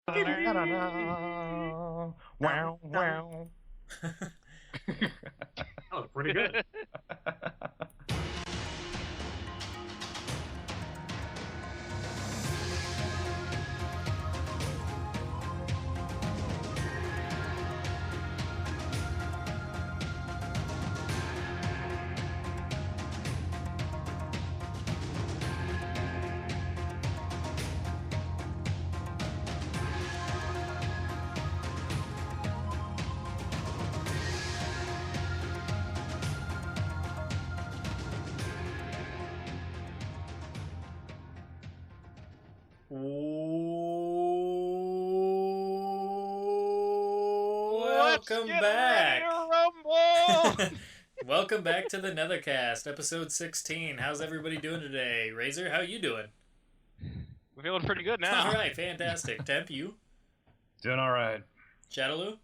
Wow, wow. That was pretty good. Welcome back. Rumble. Welcome back to the Netherkast, episode 16. How's everybody doing today? Razor, how you doing? We're feeling pretty good now. All right, fantastic. Temp, you? Doing all right. Shadowloo?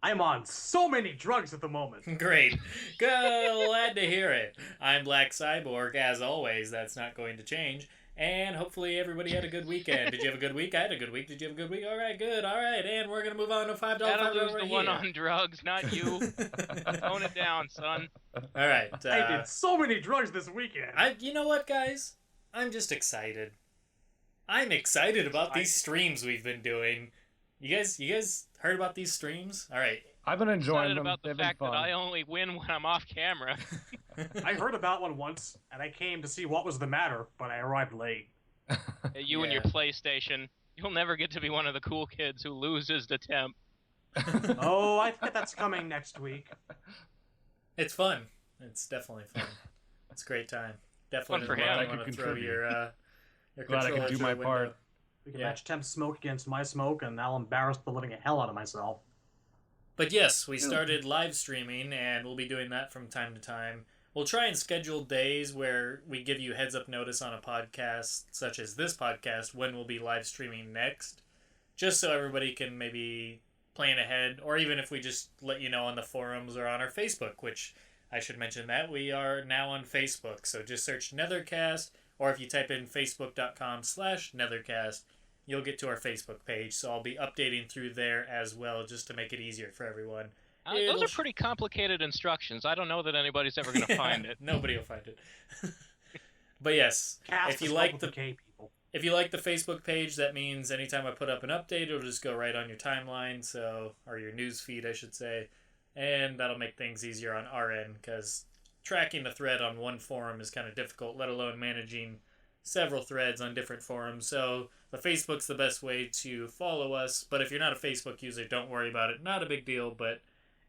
I'm on so many drugs at the moment. Great. Glad to hear it. I'm Black Cyborg, as always. That's not going to change. And hopefully everybody had a good weekend. Did you have a good week? I had a good week. Did you have a good week? All right, good. All right, and we're going to move on to $5 Shadowloo's right the here. one on drugs, not you. Tone it down, son. All right. I did so many drugs this weekend. You know what, guys? I'm just excited. I'm excited about these streams we've been doing. You guys heard about these streams? All right. I've been enjoying Excited them. about the They've been fact fun. that I only win when I'm off camera. I heard about one once, and I came to see what was the matter, but I arrived late. You and your PlayStation. You'll never get to be one of the cool kids who loses to Temp. Oh, I think that's coming next week. It's fun. It's definitely fun. It's a great time. Definitely Fun for doesn't him. want I to could throw contribute. your Glad I controller could do through my the part. window. We can Yeah. match Temp's smoke against my smoke, and I'll embarrass the living hell out of myself. But yes, we started live streaming, and we'll be doing that from time to time. We'll try and schedule days where we give you heads up notice on a podcast, such as this podcast, when we'll be live streaming next, just so everybody can maybe plan ahead, or even if we just let you know on the forums or on our Facebook, which I should mention that we are now on Facebook. So just search Nethercast, or if you type in facebook.com/Nethercast, you'll get to our Facebook page. So I'll be updating through there as well, just to make it easier for everyone. Those are pretty complicated instructions. I don't know that anybody's ever going to find it. Nobody will find it. But yes, Cast if you is like spelled the with a K, people. if you like the Facebook page, that means anytime I put up an update, it'll just go right on your timeline, or your news feed, I should say, and that'll make things easier on our end, because tracking the thread on one forum is kind of difficult, let alone managing several threads on different forums. So the Facebook's the best way to follow us, but if you're not a Facebook user, don't worry about it. Not a big deal, but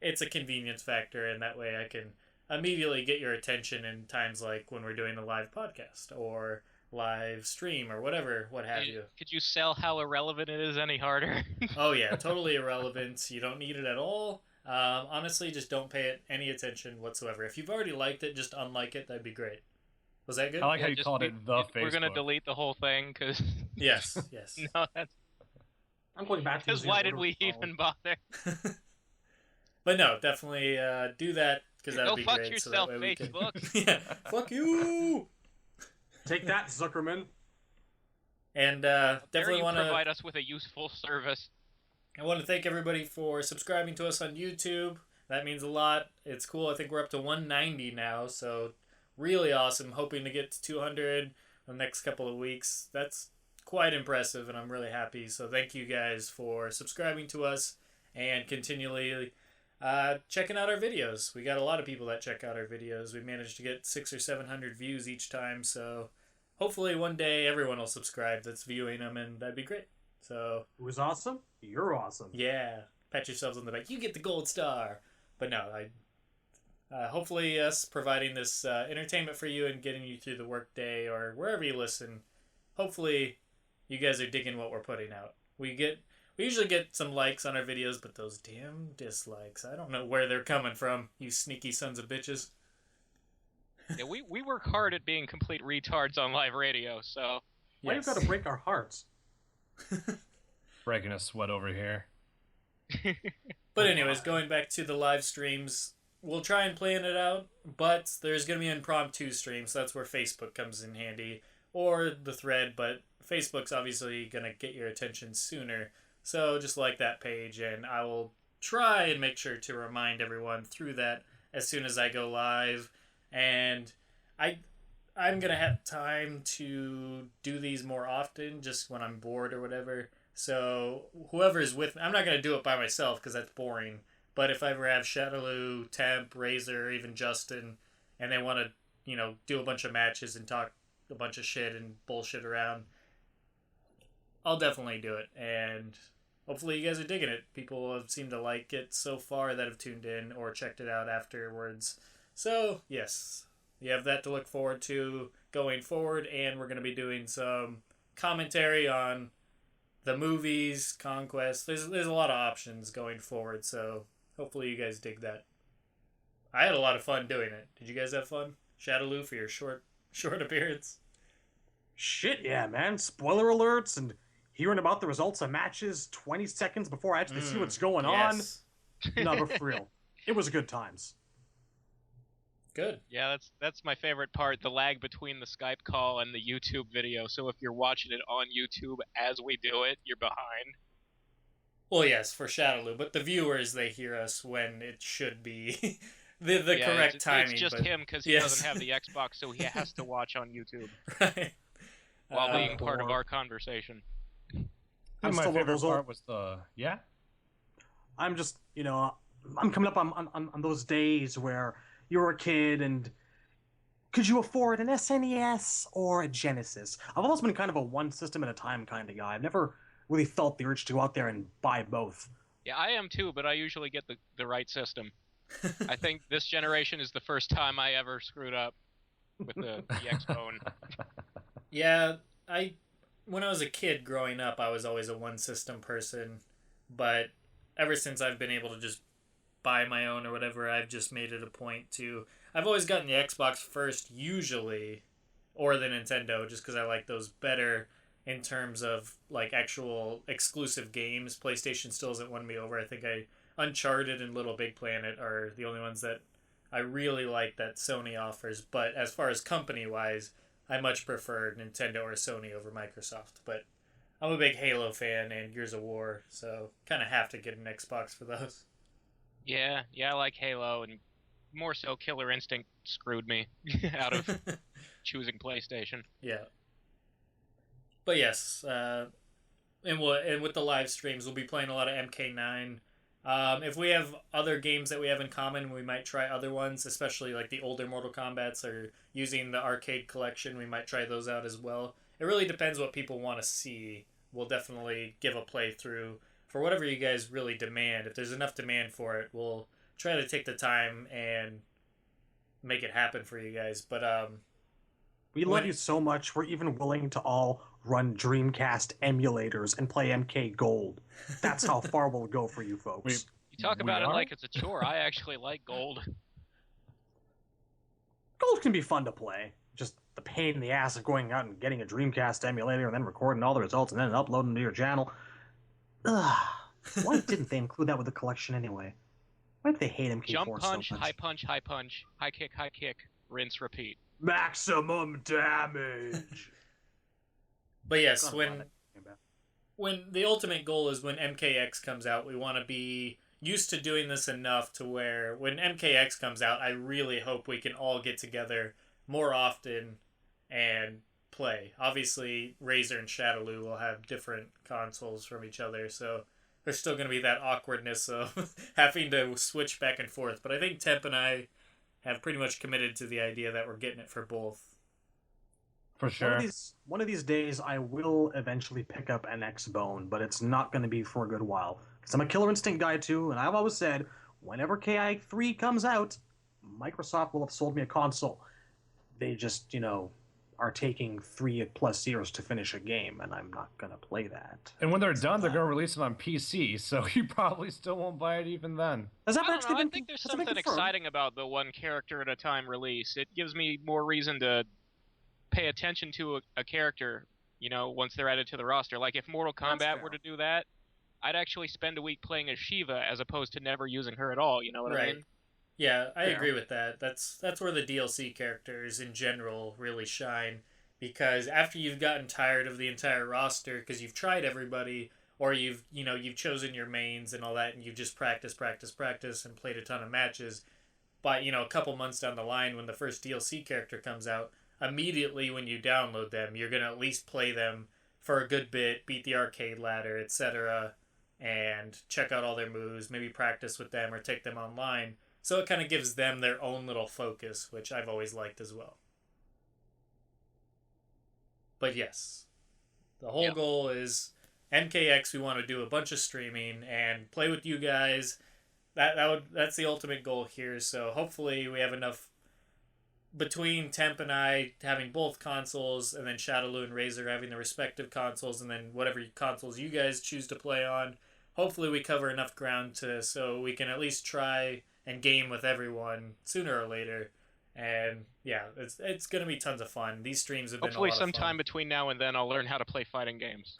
it's a convenience factor, and that way I can immediately get your attention in times like when we're doing a live podcast or live stream or whatever, what have you. Could you sell how irrelevant it is any harder? Oh yeah, totally irrelevant. You don't need it at all. Honestly, just don't pay it any attention whatsoever. If you've already liked it, just unlike it. That'd be great. Was that good? I like how Yeah, you just called it the Facebook. We're going to delete the whole thing, because... Yes, yes. No, that's... I'm going back to Because why did we even bother? But no, definitely do that, because that would Go be fuck great. yourself, so that way we Facebook. can... Yeah, fuck you! Take that, Zuckerman. And Dare definitely you want to... provide us with a useful service. I want to thank everybody for subscribing to us on YouTube. That means a lot. It's cool. I think we're up to 190 now, so really awesome. Hoping to get to 200 in the next couple of weeks. That's quite impressive, and I'm really happy. So thank you guys for subscribing to us and continually checking out our videos. We got a lot of people that check out our videos. We managed to get 600 or 700 views each time, so hopefully one day everyone will subscribe that's viewing them, and that'd be great. So Who's awesome? You're awesome. yeah, pat yourselves on the back. You get the gold star. But no, hopefully us providing this entertainment for you and getting you through the workday or wherever you listen. Hopefully, you guys are digging what we're putting out. We usually get some likes on our videos, but those damn dislikes, I don't know where they're coming from. You sneaky sons of bitches. Yeah, we work hard at being complete retards on live radio, so... Why Yes. you gotta break our hearts? Breaking a sweat over here. But anyways, going back to the live streams, we'll try and plan it out, but there's going to be impromptu streams, so that's where Facebook comes in handy. or the thread, but Facebook's obviously going to get your attention sooner. So just like that page, and I will try and make sure to remind everyone through that as soon as I go live. And I'm going to have time to do these more often, just when I'm bored or whatever. So whoever's with me, I'm not going to do it by myself because that's boring. But if I ever have Shadowloo, Temp, Razor, even Justin, and they want to, do a bunch of matches and talk a bunch of shit and bullshit around, I'll definitely do it. And hopefully you guys are digging it. People have seemed to like it so far that have tuned in or checked it out afterwards. So, yes, you have that to look forward to going forward, and we're going to be doing some commentary on the movies, Conquest. There's a lot of options going forward, so hopefully you guys dig that. I had a lot of fun doing it. Did you guys have fun? Shadowloo for your short appearance? Shit, yeah, man. Spoiler alerts and hearing about the results of matches 20 seconds before I actually see what's going on. No, but for real. It was good times. Good. Yeah, that's my favorite part, the lag between the Skype call and the YouTube video. So if you're watching it on YouTube as we do it, you're behind. Well, yes, for Shadowloo, but the viewers, they hear us when it should be the correct timing. It's just him because he doesn't have the Xbox, so he has to watch on YouTube. Right. While being part of our conversation. My favorite part was I'm just, I'm coming up on those days where you're a kid and could you afford an SNES or a Genesis? I've always been kind of a one system at a time kind of guy. I've never really felt the urge to go out there and buy both. Yeah, I am too, but I usually get the right system. I think this generation is the first time I ever screwed up with the X-Bone. Yeah, when I was a kid growing up, I was always a one system person, but ever since I've been able to just buy my own or whatever, I've just made it a point to... I've always gotten the Xbox first, usually, or the Nintendo, just because I like those better in terms of, actual exclusive games. PlayStation still hasn't won me over. I think Uncharted and Little Big Planet are the only ones that I really like that Sony offers, but as far as company-wise, I much prefer Nintendo or Sony over Microsoft. But I'm a big Halo fan and Gears of War, so kind of have to get an Xbox for those. Yeah, I like Halo, and more so Killer Instinct screwed me out of choosing PlayStation. Yeah. But yes, and with the live streams, we'll be playing a lot of MK9. If we have other games that we have in common, we might try other ones, especially like the older Mortal Kombats or using the arcade collection. We might try those out as well. It really depends what people want to see. We'll definitely give a playthrough for whatever you guys really demand. If there's enough demand for it, we'll try to take the time and make it happen for you guys. But we love you so much, we're even willing to all run Dreamcast emulators and play MK Gold. That's how far we'll go for you folks. You talk about it like it's a chore. I actually like Gold. Gold can be fun to play. Just the pain in the ass of going out and getting a Dreamcast emulator and then recording all the results and then uploading them to your channel. Ugh. Why didn't they include that with the collection anyway? Why did they hate MK4 Jump punch, so much? high punch, high punch, high kick, rinse, repeat. Maximum damage! But yes, when the ultimate goal is when MKX comes out, we want to be used to doing this enough to where when MKX comes out, I really hope we can all get together more often and play. Obviously, Razor and Shadowloo will have different consoles from each other, so there's still going to be that awkwardness of having to switch back and forth. But I think Temp and I have pretty much committed to the idea that we're getting it for both. For sure. One of these days, I will eventually pick up an X-Bone, but it's not going to be for a good while. Because I'm a Killer Instinct guy, too, and I've always said, whenever KI3 comes out, Microsoft will have sold me a console. They just, are taking 3+ years to finish a game, and I'm not going to play that. And when they're done, they're going to release it on PC, so you probably still won't buy it even then. I think there's something exciting about the one character at a time release. It gives me more reason to pay attention to a character, once they're added to the roster. Like if Mortal Kombat were to do that, I'd actually spend a week playing as Shiva as opposed to never using her at all, you know what I mean? Yeah, I agree with that. That's where the DLC characters in general really shine, because after you've gotten tired of the entire roster because you've tried everybody, or you've chosen your mains and all that, and you've just practiced and played a ton of matches, but a couple months down the line when the first DLC character comes out, immediately when you download them, you're going to at least play them for a good bit, beat the arcade ladder, etc., and check out all their moves, maybe practice with them or take them online. So it kind of gives them their own little focus, which I've always liked as well. But yes, the whole goal is MKX. We want to do a bunch of streaming and play with you guys. That's the ultimate goal here. So hopefully we have enough between Temp and I having both consoles, and then Shadowloo and Razor having the respective consoles, and then whatever consoles you guys choose to play on. Hopefully we cover enough ground so we can at least try and game with everyone sooner or later. And yeah, it's going to be tons of fun. These streams have been hopefully a lot of fun. sometime between now and then I'll learn how to play fighting games.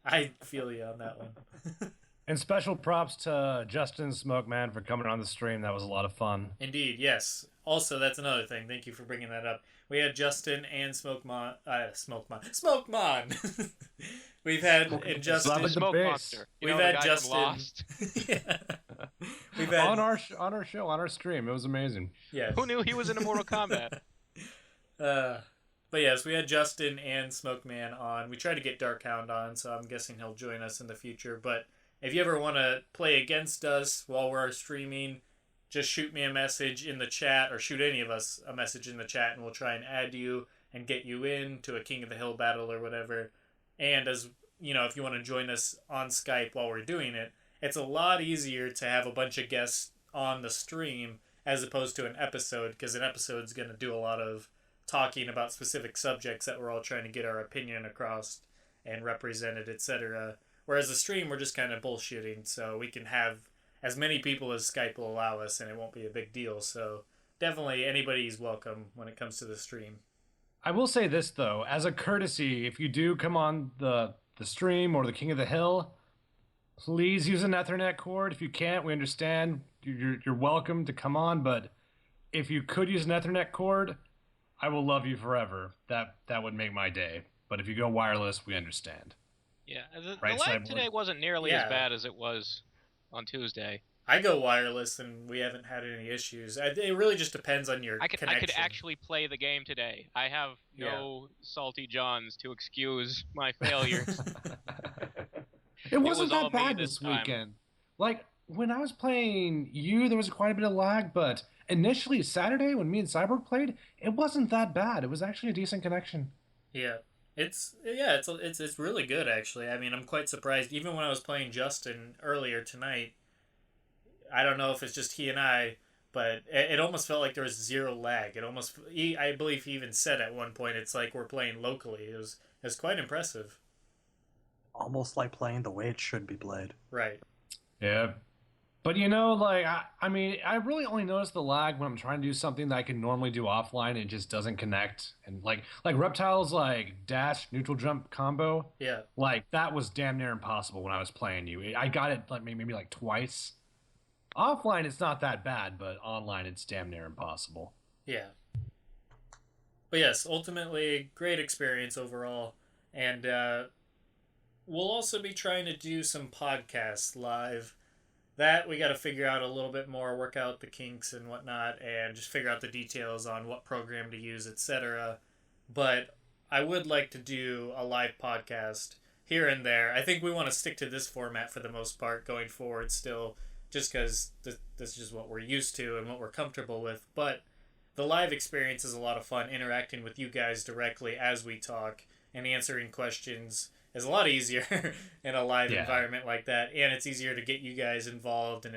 I feel you on that one. And special props to Justin Smokeman for coming on the stream. That was a lot of fun. Indeed, yes. Also, that's another thing. Thank you for bringing that up. We had Justin and Smokemon. We've had and Justin. The Smoke base. Monster. We've had Justin. Lost. Yeah. We've had on our show, on our stream. It was amazing. Yes. Who knew he was in a Mortal Kombat? But yes, we had Justin and Smokeman on. We tried to get Darkhound on, so I'm guessing he'll join us in the future. But if you ever want to play against us while we're streaming, just shoot me a message in the chat, or shoot any of us a message in the chat, and we'll try and add you and get you in to a King of the Hill battle or whatever. And as if you want to join us on Skype while we're doing it, it's a lot easier to have a bunch of guests on the stream as opposed to an episode, because an episode's going to do a lot of talking about specific subjects that we're all trying to get our opinion across and represented, etc. Whereas the stream, we're just kind of bullshitting, so we can have as many people as Skype will allow us, and it won't be a big deal. So definitely anybody's welcome when it comes to the stream. I will say this, though, as a courtesy, if you do come on the stream or the King of the Hill, please use an Ethernet cord. If you can't, we understand. You're welcome to come on, but if you could use an Ethernet cord, I will love you forever. That would make my day. But if you go wireless, we understand. Yeah, the Right, lag Cyborg? today wasn't nearly as bad as it was on Tuesday. I go wireless, and we haven't had any issues. It really just depends on your connection. I could actually play the game today. I have no salty Johns to excuse my failures. It wasn't all that bad me this this time. weekend. Like, when I was playing you, there was quite a bit of lag, but initially Saturday, when me and Cyborg played, it wasn't that bad. It was actually a decent connection. Yeah. It's really good, actually. I mean, I'm quite surprised. Even when I was playing Justin earlier tonight, I don't know if it's just he and I, but it almost felt like there was zero lag. I believe he even said at one point, it's like we're playing locally. It was quite impressive. Almost like playing the way it should be played. Right. Yeah. But I mean, I really only notice the lag when I'm trying to do something that I can normally do offline and it just doesn't connect. And like Reptile's dash neutral jump combo. Yeah. That was damn near impossible when I was playing you. I got it maybe twice. Offline it's not that bad, but online it's damn near impossible. Yeah. But yes, ultimately great experience overall, and we'll also be trying to do some podcasts live. That we got to figure out a little bit more, work out the kinks and whatnot, and just figure out the details on what program to use, etc. But I would like to do a live podcast here and there. I think we want to stick to this format for the most part going forward still, just because this is just what we're used to and what we're comfortable with. But the live experience is a lot of fun, interacting with you guys directly as we talk, and answering questions is a lot easier in a live environment like that, and it's easier to get you guys involved, and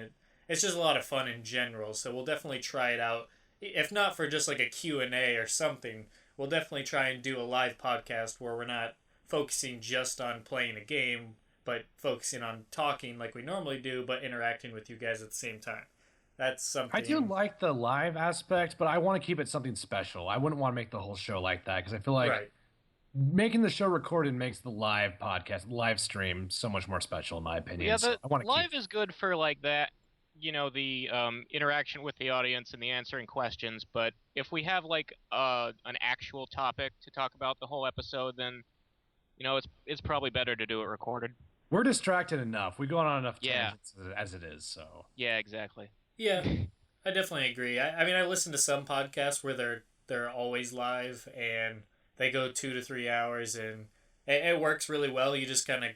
it's just a lot of fun in general. So we'll definitely try it out. If not for just like a Q&A or something, we'll definitely try and do a live podcast where we're not focusing just on playing a game, but focusing on talking like we normally do, but interacting with you guys at the same time. That's something. I do like the live aspect, but I want to keep it something special. I wouldn't want to make the whole show like that, because I feel like making the show recorded makes the live podcast, live stream, so much more special in my opinion. Yeah, so I want to live is good for that the interaction with the audience and the answering questions, but if we have like an actual topic to talk about the whole episode, then it's probably better to do it recorded. We're distracted enough. We go on enough tangents as it is, so. Yeah, exactly. Yeah, I definitely agree. I mean, I listen to some podcasts where they're always live and they go 2 to 3 hours, and it works really well. You just kind of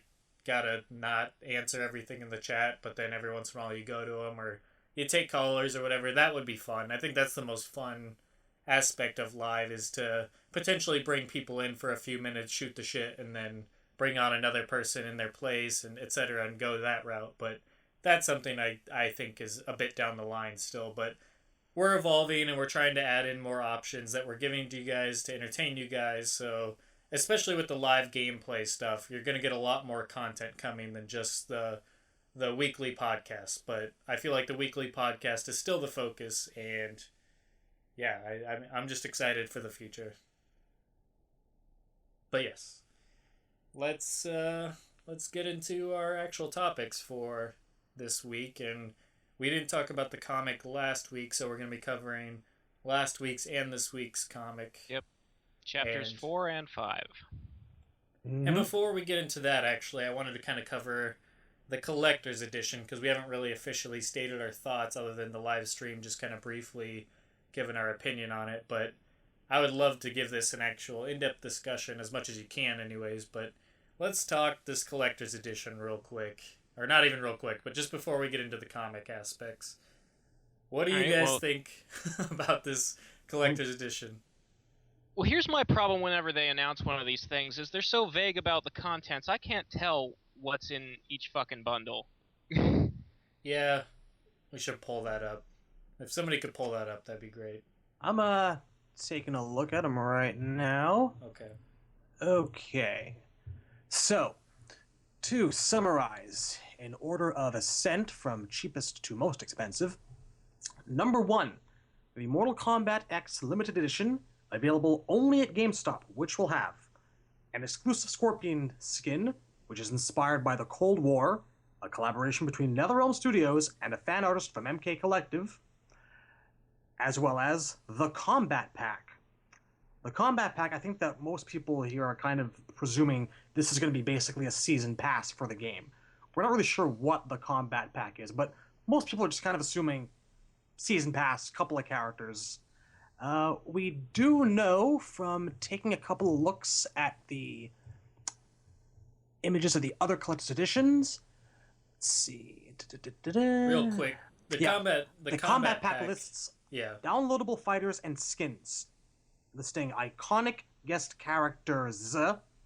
gotta not answer everything in the chat, but then every once in a while you go to them or you take callers or whatever. That would be fun. I think that's the most fun aspect of live, is to potentially bring people in for a few minutes, shoot the shit, and then bring on another person in their place, and etc., and go that route. But that's something I think is a bit down the line still, but we're evolving and we're trying to add in more options that we're giving to you guys to entertain you guys. So especially with the live gameplay stuff, you're going to get a lot more content coming than just the weekly podcast. But I feel like the weekly podcast is still the focus, and yeah, I'm just excited for the future. But yes, let's get into our actual topics for this week. And we didn't talk about the comic last week, so we're going to be covering last week's and this week's comic. Yep. Chapters 4 and 5. Mm-hmm. And before we get into that, actually, I wanted to kind of cover the Collector's Edition, because we haven't really officially stated our thoughts other than the live stream, just kind of briefly given our opinion on it. But I would love to give this an actual in-depth discussion, as much as you can anyways. But let's talk this Collector's Edition real quick. Or not even real quick, but just before we get into the comic aspects. What do you guys think about this Collector's Edition? Well, here's my problem whenever they announce one of these things, is they're so vague about the contents, I can't tell what's in each fucking bundle. Yeah, we should pull that up. If somebody could pull that up, that'd be great. I'm taking a look at them right now. Okay. So, to summarize, in order of ascent from cheapest to most expensive, number 1, the Mortal Kombat X Limited Edition, available only at GameStop, which will have an exclusive Scorpion skin, which is inspired by the Cold War, a collaboration between NetherRealm Studios and a fan artist from MK Collective, as well as the Combat Pack. The Combat Pack, I think that most people here are kind of presuming this is going to be basically a season pass for the game. We're not really sure what the Combat Pack is, but most people are just kind of assuming season pass, couple of characters. We do know from taking a couple of looks at the images of the other collector's editions. Let's see. Real quick, the Combat Pack lists downloadable fighters and skins, listing iconic guest characters,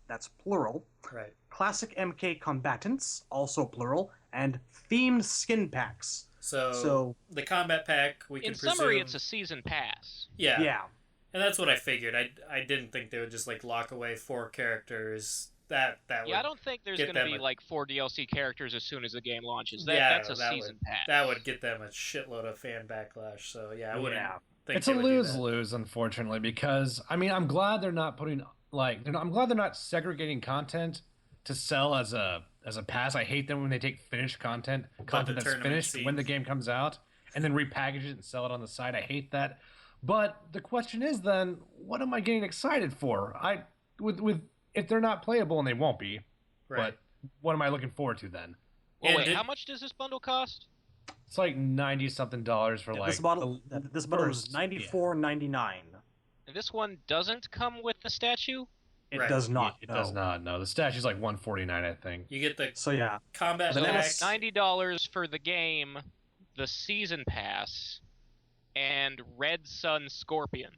that's plural, right? Classic MK combatants, also plural, and themed skin packs. So the Combat Pack, we can presume... In summary, it's a season pass. Yeah. And that's what I figured. I didn't think they would just like lock away 4 characters. That would I don't think there's going to be like 4 DLC characters as soon as the game launches. That's a season pass. That would get them a shitload of fan backlash. So I wouldn't think it's a lose-lose, unfortunately, because I mean, I'm glad they're not putting I'm glad they're not segregating content to sell as a pass. I hate them when they take finished content that's finished when the game comes out, and then repackage it and sell it on the side. I hate that. But the question is then, what am I getting excited for? With if they're not playable, and they won't be, right. But what am I looking forward to then? Well, wait, how much does this bundle cost? It's like $90-something for like this bundle is $94.99. And this one doesn't come with the statue? It does not. It does not. No, the statue's like $149, I think. You get the Pack. Combat So it's $90 for the game, the season pass, and Red Sun Scorpion.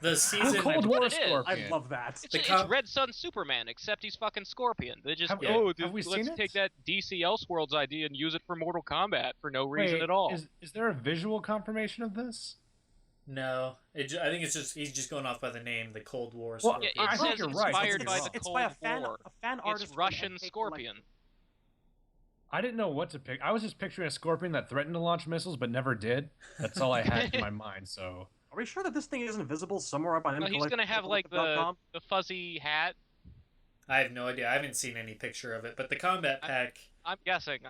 The season Cold War Scorpion. I love that. It's Red Sun Superman, except he's fucking Scorpion. They just let's take that DC Elseworlds idea and use it for Mortal Kombat for no reason at all. Is there a visual confirmation of this? No, I think it's just he's just going off by the name, the Cold War. Well, it says inspired by the Cold War. A fan artist. It's Russian Scorpion. I didn't know what to pick. I was just picturing a Scorpion that threatened to launch missiles but never did. That's all I had in my mind. So, are we sure that this thing isn't visible somewhere up on? No, he's gonna have like the fuzzy hat. I have no idea. I haven't seen any picture of it. But the Combat Pack. I'm guessing.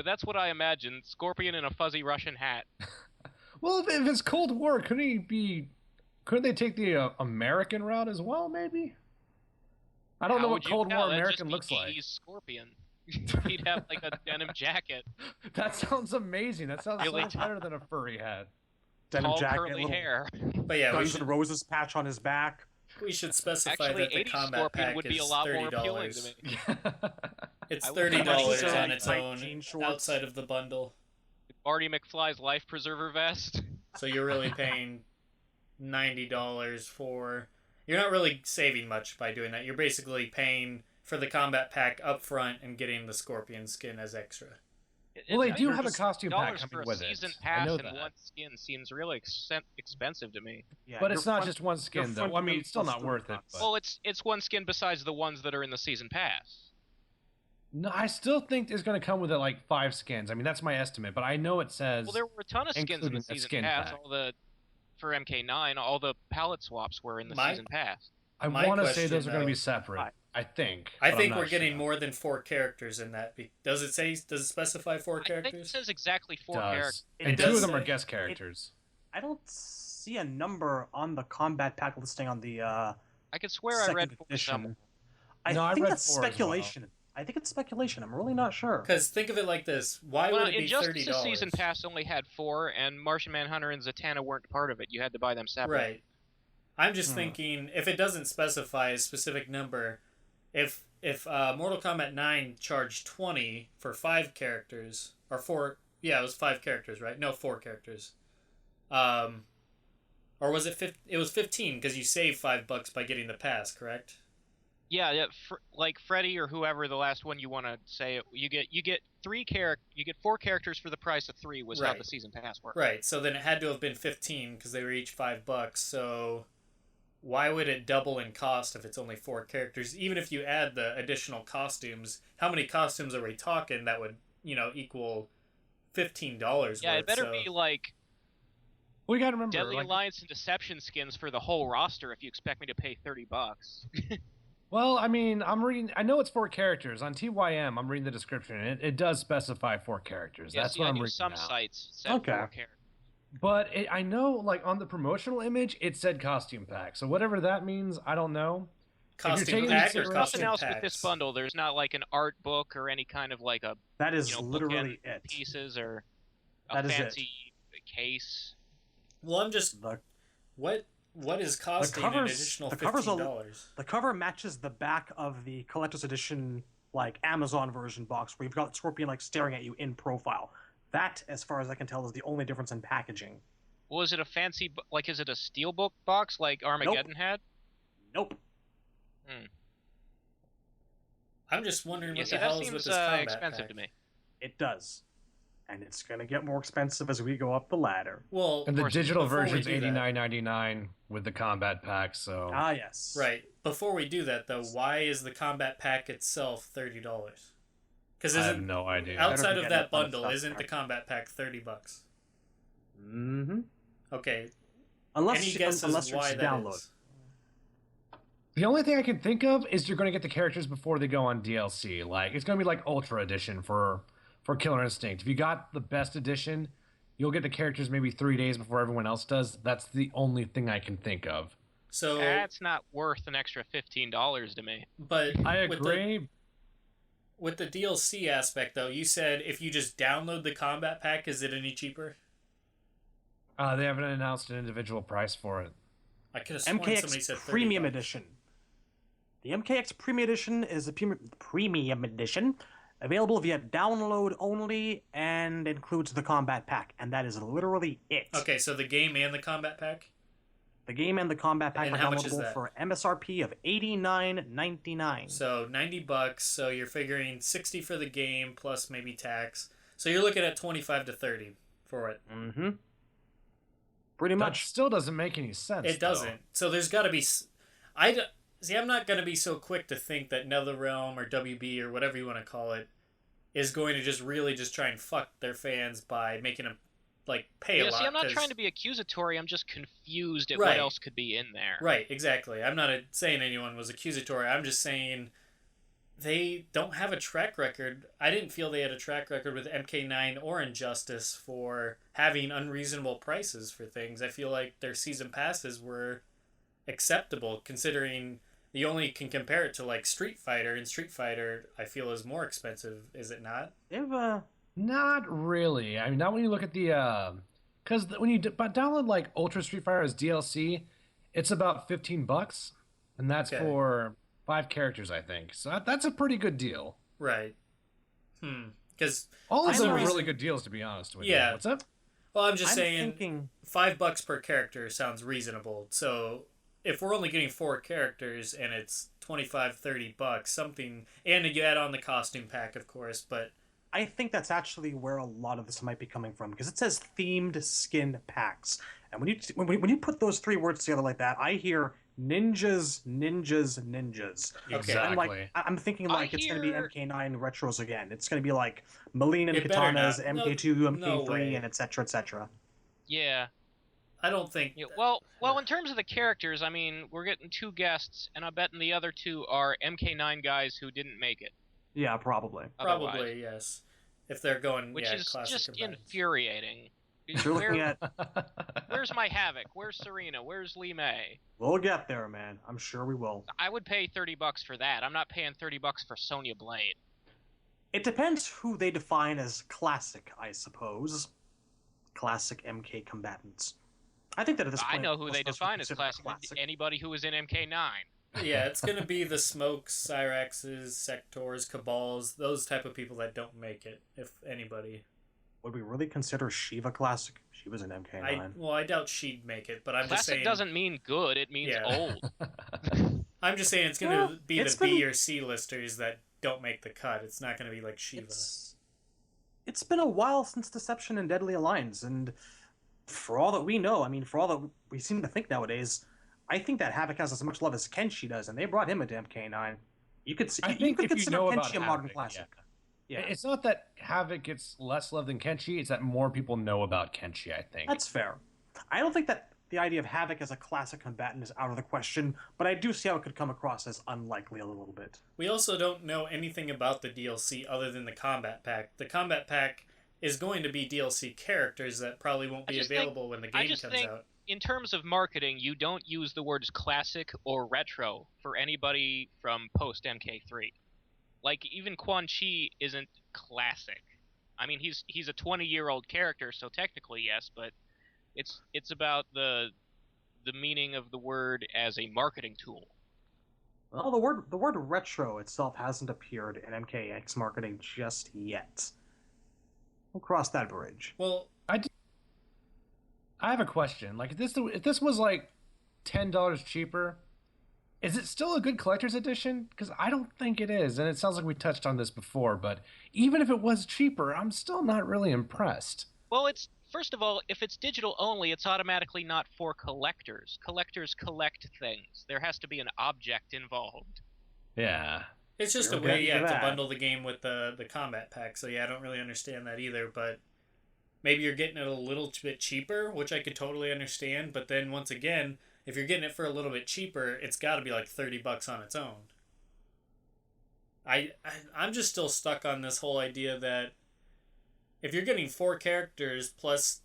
but that's what I imagined. Scorpion in a fuzzy Russian hat. Well, if it's Cold War, couldn't they take the American route as well, maybe? I don't know what Cold War American looks like. He's Scorpion. He'd have like a denim jacket. That sounds amazing. That sounds so much better than a furry hat. Denim Tall, jacket, curly hair. But yeah, Guns N' Roses patch on his back. we should specify Actually, that the 80s combat Scorpion pack would be a is lot more $30. appealing to me. It's I would $30 imagine on its tight own jean shorts. outside of the bundle. Marty McFly's life preserver vest. So you're really paying $90 for... You're not really saving much by doing that. You're basically paying for the combat pack up front and getting the Scorpion skin as extra. Well, they do have a costume pack $100 coming for a with it. season I pass know and that. one skin seems really expensive to me. Yeah, But it's your not front- just one skin, your though. front I mean, end it's still plus not worth it. $30. But... Well, it's one skin besides the ones that are in the season pass. No, I still think there's going to come with it like 5 skins. I mean, that's my estimate, but I know it says... Well, there were a ton of skins in including the a season skin pass. pack. For MK9, all the palette swaps were in the season pass. I My want to say question, those are going to though- be separate. I think. I but think I'm we're not getting sure. more than 4 characters in that. Does it specify 4 I think it characters? says exactly 4 Does. characters. And It 2 of does them are say- guest characters. I don't see a number on the combat pack listing on the I could swear I second read 4 edition. somewhere. I No, I think read that's 4 as well. speculation. I think it's speculation. I'm really not sure. Because think of it like this: why Well, would it be Injustice's $30? season pass only had 4, and Martian Manhunter and Zatanna weren't part of it. You had to buy them separate. Right. I'm just thinking if it doesn't specify a specific number, if Mortal Kombat 9 charged 20 for 5 characters or 4, yeah, it was 5 characters, right? No, 4 characters. Or was it 15? It was 15 because you save $5 by getting the pass, correct? Yeah, like Freddy or whoever the last one you want to say, you get 4 characters for the price of 3 was how Right. the season pass worked. Right. So then it had to have been 15 because they were each $5. So why would it double in cost if it's only 4 characters? Even if you add the additional costumes, how many costumes are we talking that would equal $15? Yeah, worth, it better so... be like Well, you got to remember, Deadly like, Alliance and Deception skins for the whole roster if you expect me to pay $30. well, I mean, I know it's 4 characters. On TYM, I'm reading the description, and it does specify 4 characters. Yes, That's what I'm reading some now. sites said Okay. 4 characters. But I know, like, on the promotional image, it said costume pack. So whatever that means, I don't know. Costume taking pack into or consideration- costume Nothing else packs? with this bundle. There's not like an art book or any kind of like a That is bookend literally it. pieces or a That is it. fancy case. Well, I'm just... The, What is costing an additional $15? the cover matches the back of the collector's edition, like Amazon version box, where you've got Scorpion like staring at you in profile. That, as far as I can tell, is the only difference in packaging. Well, is it a fancy, like, is it a steelbook box like Armageddon had? Nope. I'm just wondering Yeah, what see, the that hell is seems with this combat expensive pack. to me. It does. And it's going to get more expensive as we go up the ladder. Well, And the course, digital before we version's do that- $89.99 with the combat pack, so... Ah, yes. right. Before we do that, though, why is the combat pack itself $30? Because I have isn't no idea. outside Better of be that getting a ton of bundle, stuff isn't the there. combat pack $30? Mm-hmm. Okay. Unless, Any guesses unless why it's that download. is? The only thing I can think of is you're going to get the characters before they go on DLC. Like, it's going to be like Ultra Edition for Killer Instinct. If you got the best edition, you'll get the characters maybe 3 days before everyone else does. That's the only thing I can think of. So, That's not worth an extra $15 to me. but I with agree. with the DLC aspect, though, you said if you just download the combat pack, is it any cheaper? They haven't announced an individual price for it. I could have sworn somebody MKX said $30. Premium Edition. The MKX Premium Edition is a premium edition available via download only and includes the combat pack, and that is literally it. Okay, so the game and the combat pack? The game and the combat pack And are how much is downloadable that? for MSRP of $89.99. So $90, so you're figuring 60 for the game plus maybe tax. So you're looking at 25 to 30 for it. Mm-hmm. Pretty That much. still doesn't make any sense. It doesn't. So there's got to be. I'm not going to be so quick to think that NetherRealm or WB or whatever you want to call it is going to just really just try and fuck their fans by making them like pay a lot. See, I'm not 'cause- trying to be accusatory. I'm just confused at Right. what else could be in there. Right, exactly. I'm not saying anyone was accusatory. I'm just saying they don't have a track record. I didn't feel they had a track record with MK9 or Injustice for having unreasonable prices for things. I feel like their season passes were acceptable, considering you only can compare it to like Street Fighter, and Street Fighter I feel is more expensive, is it not? Not really. I mean, not when you look at the because when you download like Ultra Street Fighter as DLC, it's about $15, and that's for 5 characters, I think. So that's a pretty good deal. Right. Because all of them are really good deals, to be honest with you. What's up? Well, I'm just saying, $5 per character sounds reasonable. So if we're only getting 4 characters and it's $25-$30, something, and you add on the costume pack, of course, but I think that's actually where a lot of this might be coming from, because it says themed skin packs, and when you put those 3 words together like that, I hear ninjas, ninjas, ninjas. Exactly. I'm thinking like it's going to be MK9 retros again. It's going to be like Mileena and Katanas, MK2, MK3, and etc. etc. Yeah. I don't think. Yeah, well, in terms of the characters, I mean, we're getting 2 guests, and I'm betting the other 2 are MK9 guys who didn't make it. Yeah, probably. Otherwise. Probably, yes. If they're going, which is classic just combines. infuriating. You're looking at. Where's my Havoc? Where's Serena? Where's Lee May? We'll get there, man. I'm sure we will. I would pay $30 for that. I'm not paying $30 for Sonya Blade. It depends who they define as classic, I suppose. Classic MK combatants. I think that at this point, I know who they define as classic. Anybody who was in MK9. Yeah, it's going to be the Smokes, Cyraxes, Sectors, Cabals, those type of people that don't make it, if anybody. Would we really consider Shiva classic? She was in MK9. I doubt she'd make it, but I'm classic just saying... doesn't mean good, it means old. I'm just saying it's going to be the B or C listers that don't make the cut. It's not going to be like Shiva. It's been a while since Deception and Deadly Alliance, and for all that we know, I mean, for all that we seem to think nowadays, I think that Havoc has as much love as Kenshi does, and they brought him into MK9. You could consider Kenshi a modern classic. Yeah. It's not that Havoc gets less love than Kenshi, it's that more people know about Kenshi, I think. That's fair. I don't think that the idea of Havoc as a classic combatant is out of the question, but I do see how it could come across as unlikely a little bit. We also don't know anything about the DLC other than the combat pack. The combat pack is going to be DLC characters that probably won't be available when the game comes out. In terms of marketing, you don't use the words classic or retro for anybody from post MK3. Like, even Quan Chi isn't classic. I mean, he's a 20-year-old character, so technically yes, but it's about the meaning of the word as a marketing tool. Well, the word retro itself hasn't appeared in MKX marketing just yet. We'll cross that bridge. Well, I have a question. Like, if this was like $10 cheaper, is it still a good collector's edition? Because I don't think it is, and it sounds like we touched on this before, but even if it was cheaper, I'm still not really impressed. Well, first of all, if it's digital only, it's automatically not for collectors. Collectors collect things. There has to be an object involved. Yeah. It's just a way to bundle the game with the combat pack, so yeah, I don't really understand that either, but maybe you're getting it a little bit cheaper, which I could totally understand, but then once again, if you're getting it for a little bit cheaper, it's got to be like $30 on its own. I'm just still stuck on this whole idea that if you're getting 4 characters plus,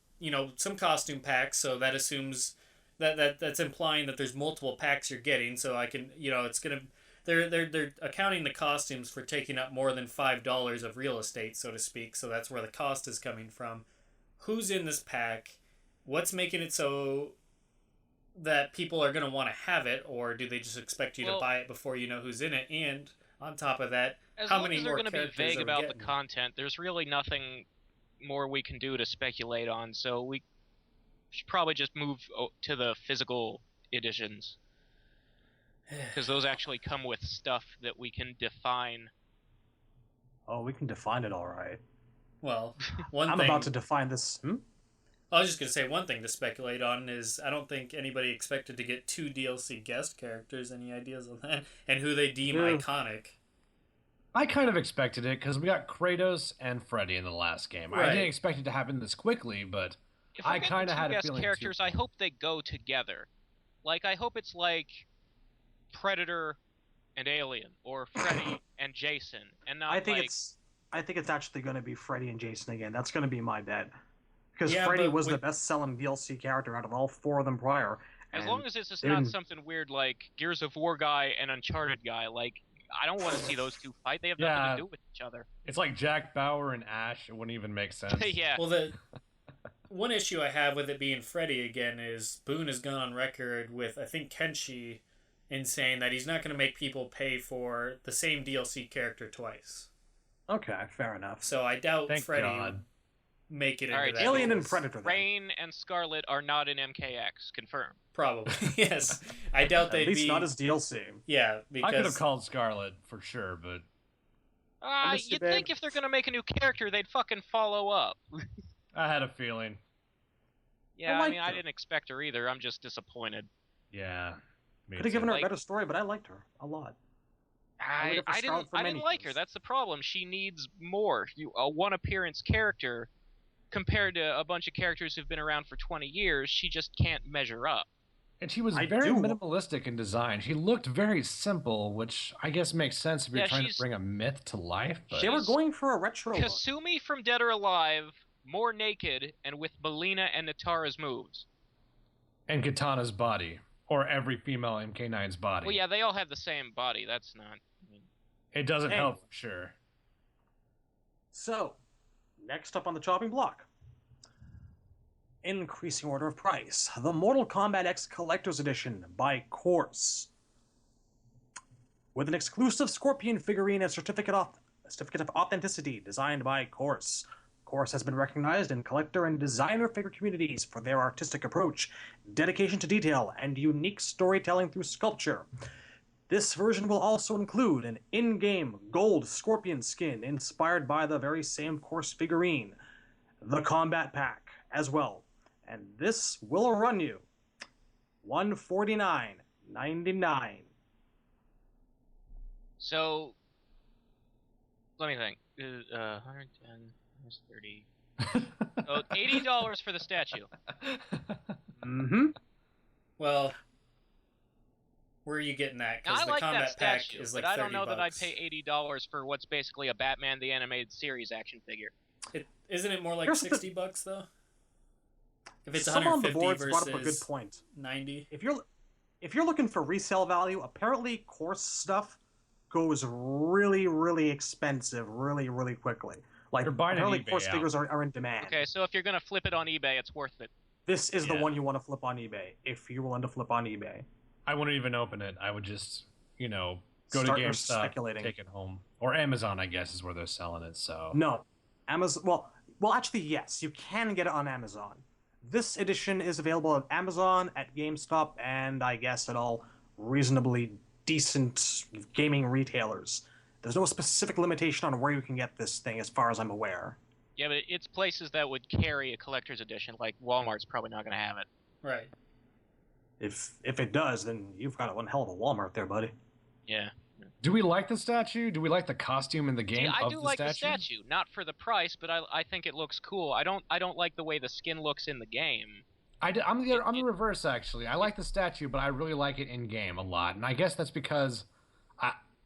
some costume packs, so that assumes that's implying that there's multiple packs you're getting, so I can, it's going to... They're accounting the costumes for taking up more than $5 of real estate, so to speak, so that's where the cost is coming from. Who's in this pack? What's making it so that people are going to want to have it, or do they just expect you to buy it before you know who's in it? And on top of that, how many more characters are we getting? As long as they're going to be vague about the content, there's really nothing more we can do to speculate on, so we should probably just move to the physical editions. Because those actually come with stuff that we can define. Oh, we can define it all right. Well, I'm about to define this. I was just going to say one thing to speculate on is I don't think anybody expected to get 2 DLC guest characters. Any ideas on that? And who they deem iconic? I kind of expected it because we got Kratos and Freddy in the last game. Right. I didn't expect it to happen this quickly, but I kind of had a feeling characters, I hope they go together. Like, I hope it's like Predator and Alien, or Freddy and Jason, and not I think it's actually going to be Freddy and Jason again. That's going to be my bet. Because Yeah, Freddy but was the best-selling DLC character out of all 4 of them prior. As long as it's just not something weird like Gears of War guy and Uncharted guy, like, I don't want to see those two fight. They have nothing to do with each other. It's like Jack Bauer and Ash. It wouldn't even make sense. Yeah. Well, the one issue I have with it being Freddy again is Boon has gone on record with, I think, Kenshi in saying that he's not going to make people pay for the same DLC character twice. Okay, fair enough. So I doubt Thank Freddy God. would make it into Alright, that. Alien and list. Predator. Then. Rain and Scarlet are not in MKX, confirmed. Probably, yes. I doubt they'd At least be... not as DLC. Yeah, because... I could have called Scarlet for sure, but... You'd think if they're gonna make a new character, they'd fucking follow up. I had a feeling. Yeah, I I mean, liked I her. didn't expect her either. I'm just disappointed. Yeah. Could have given her a Like- better story, but I liked her a lot. I didn't like her. That's the problem. She needs more. A one appearance character compared to a bunch of characters who've been around for 20 years, she just can't measure up. And she was I very do- minimalistic in design. She looked very simple, which I guess makes sense if you're Yeah, trying to she's- bring a myth to life. But... They were going for a retro look. Kasumi from Dead or Alive, more naked, and with Mileena and Natara's moves. And Kitana's body. Or every female MK9's body. Well, yeah, they all have the same body. That's not... I mean, It doesn't Hey. help, for sure. So, next up on the chopping block. Increasing order of price. The Mortal Kombat X Collector's Edition by Course. With an exclusive Scorpion figurine and certificate of authenticity designed by Course. Course has been recognized in collector and designer figure communities for their artistic approach, dedication to detail, and unique storytelling through sculpture. This version will also include an in-game gold Scorpion skin inspired by the very same Course figurine, the Combat Pack, as well. And this will run you $149.99. So, let me think. 110 minus 30. So, $80 for the statue. Mm-hmm. Well, where are you getting that? Now, Because I the like that combat pack statue, is like but I $30. don't know that I'd pay $80 for what's basically a Batman the Animated Series action figure. Isn't it more like Here's the- $60 though? If it's Someone on the 150 boards versus brought up a good point. 90. If you're looking for resale value, apparently Course stuff goes really, really expensive really, really quickly. Like, You're buying an apparently eBay Course out. figures are in demand. Okay, so if you're gonna flip it on eBay, it's worth it. This is the Yeah. one you want to flip on eBay, if you're willing to flip on eBay. I wouldn't even open it. I would just, go Start to GameStop, speculating. take it home. Or Amazon, I guess, is where they're selling it, so... No. Amazon, well, actually, yes, you can get it on Amazon. This edition is available at Amazon, at GameStop, and I guess at all reasonably decent gaming retailers. There's no specific limitation on where you can get this thing, as far as I'm aware. Yeah, but it's places that would carry a collector's edition, like Walmart's probably not gonna have it. Right. If it does, then you've got one hell of a Walmart there, buddy. Yeah. Do we like the statue? Do we like the costume in the game See, I of do the like statue? the statue, not for the price, but I think it looks cool. I don't like the way the skin looks in the game. I'm the reverse, actually. I like the statue, but I really like it in-game a lot. And I guess that's because,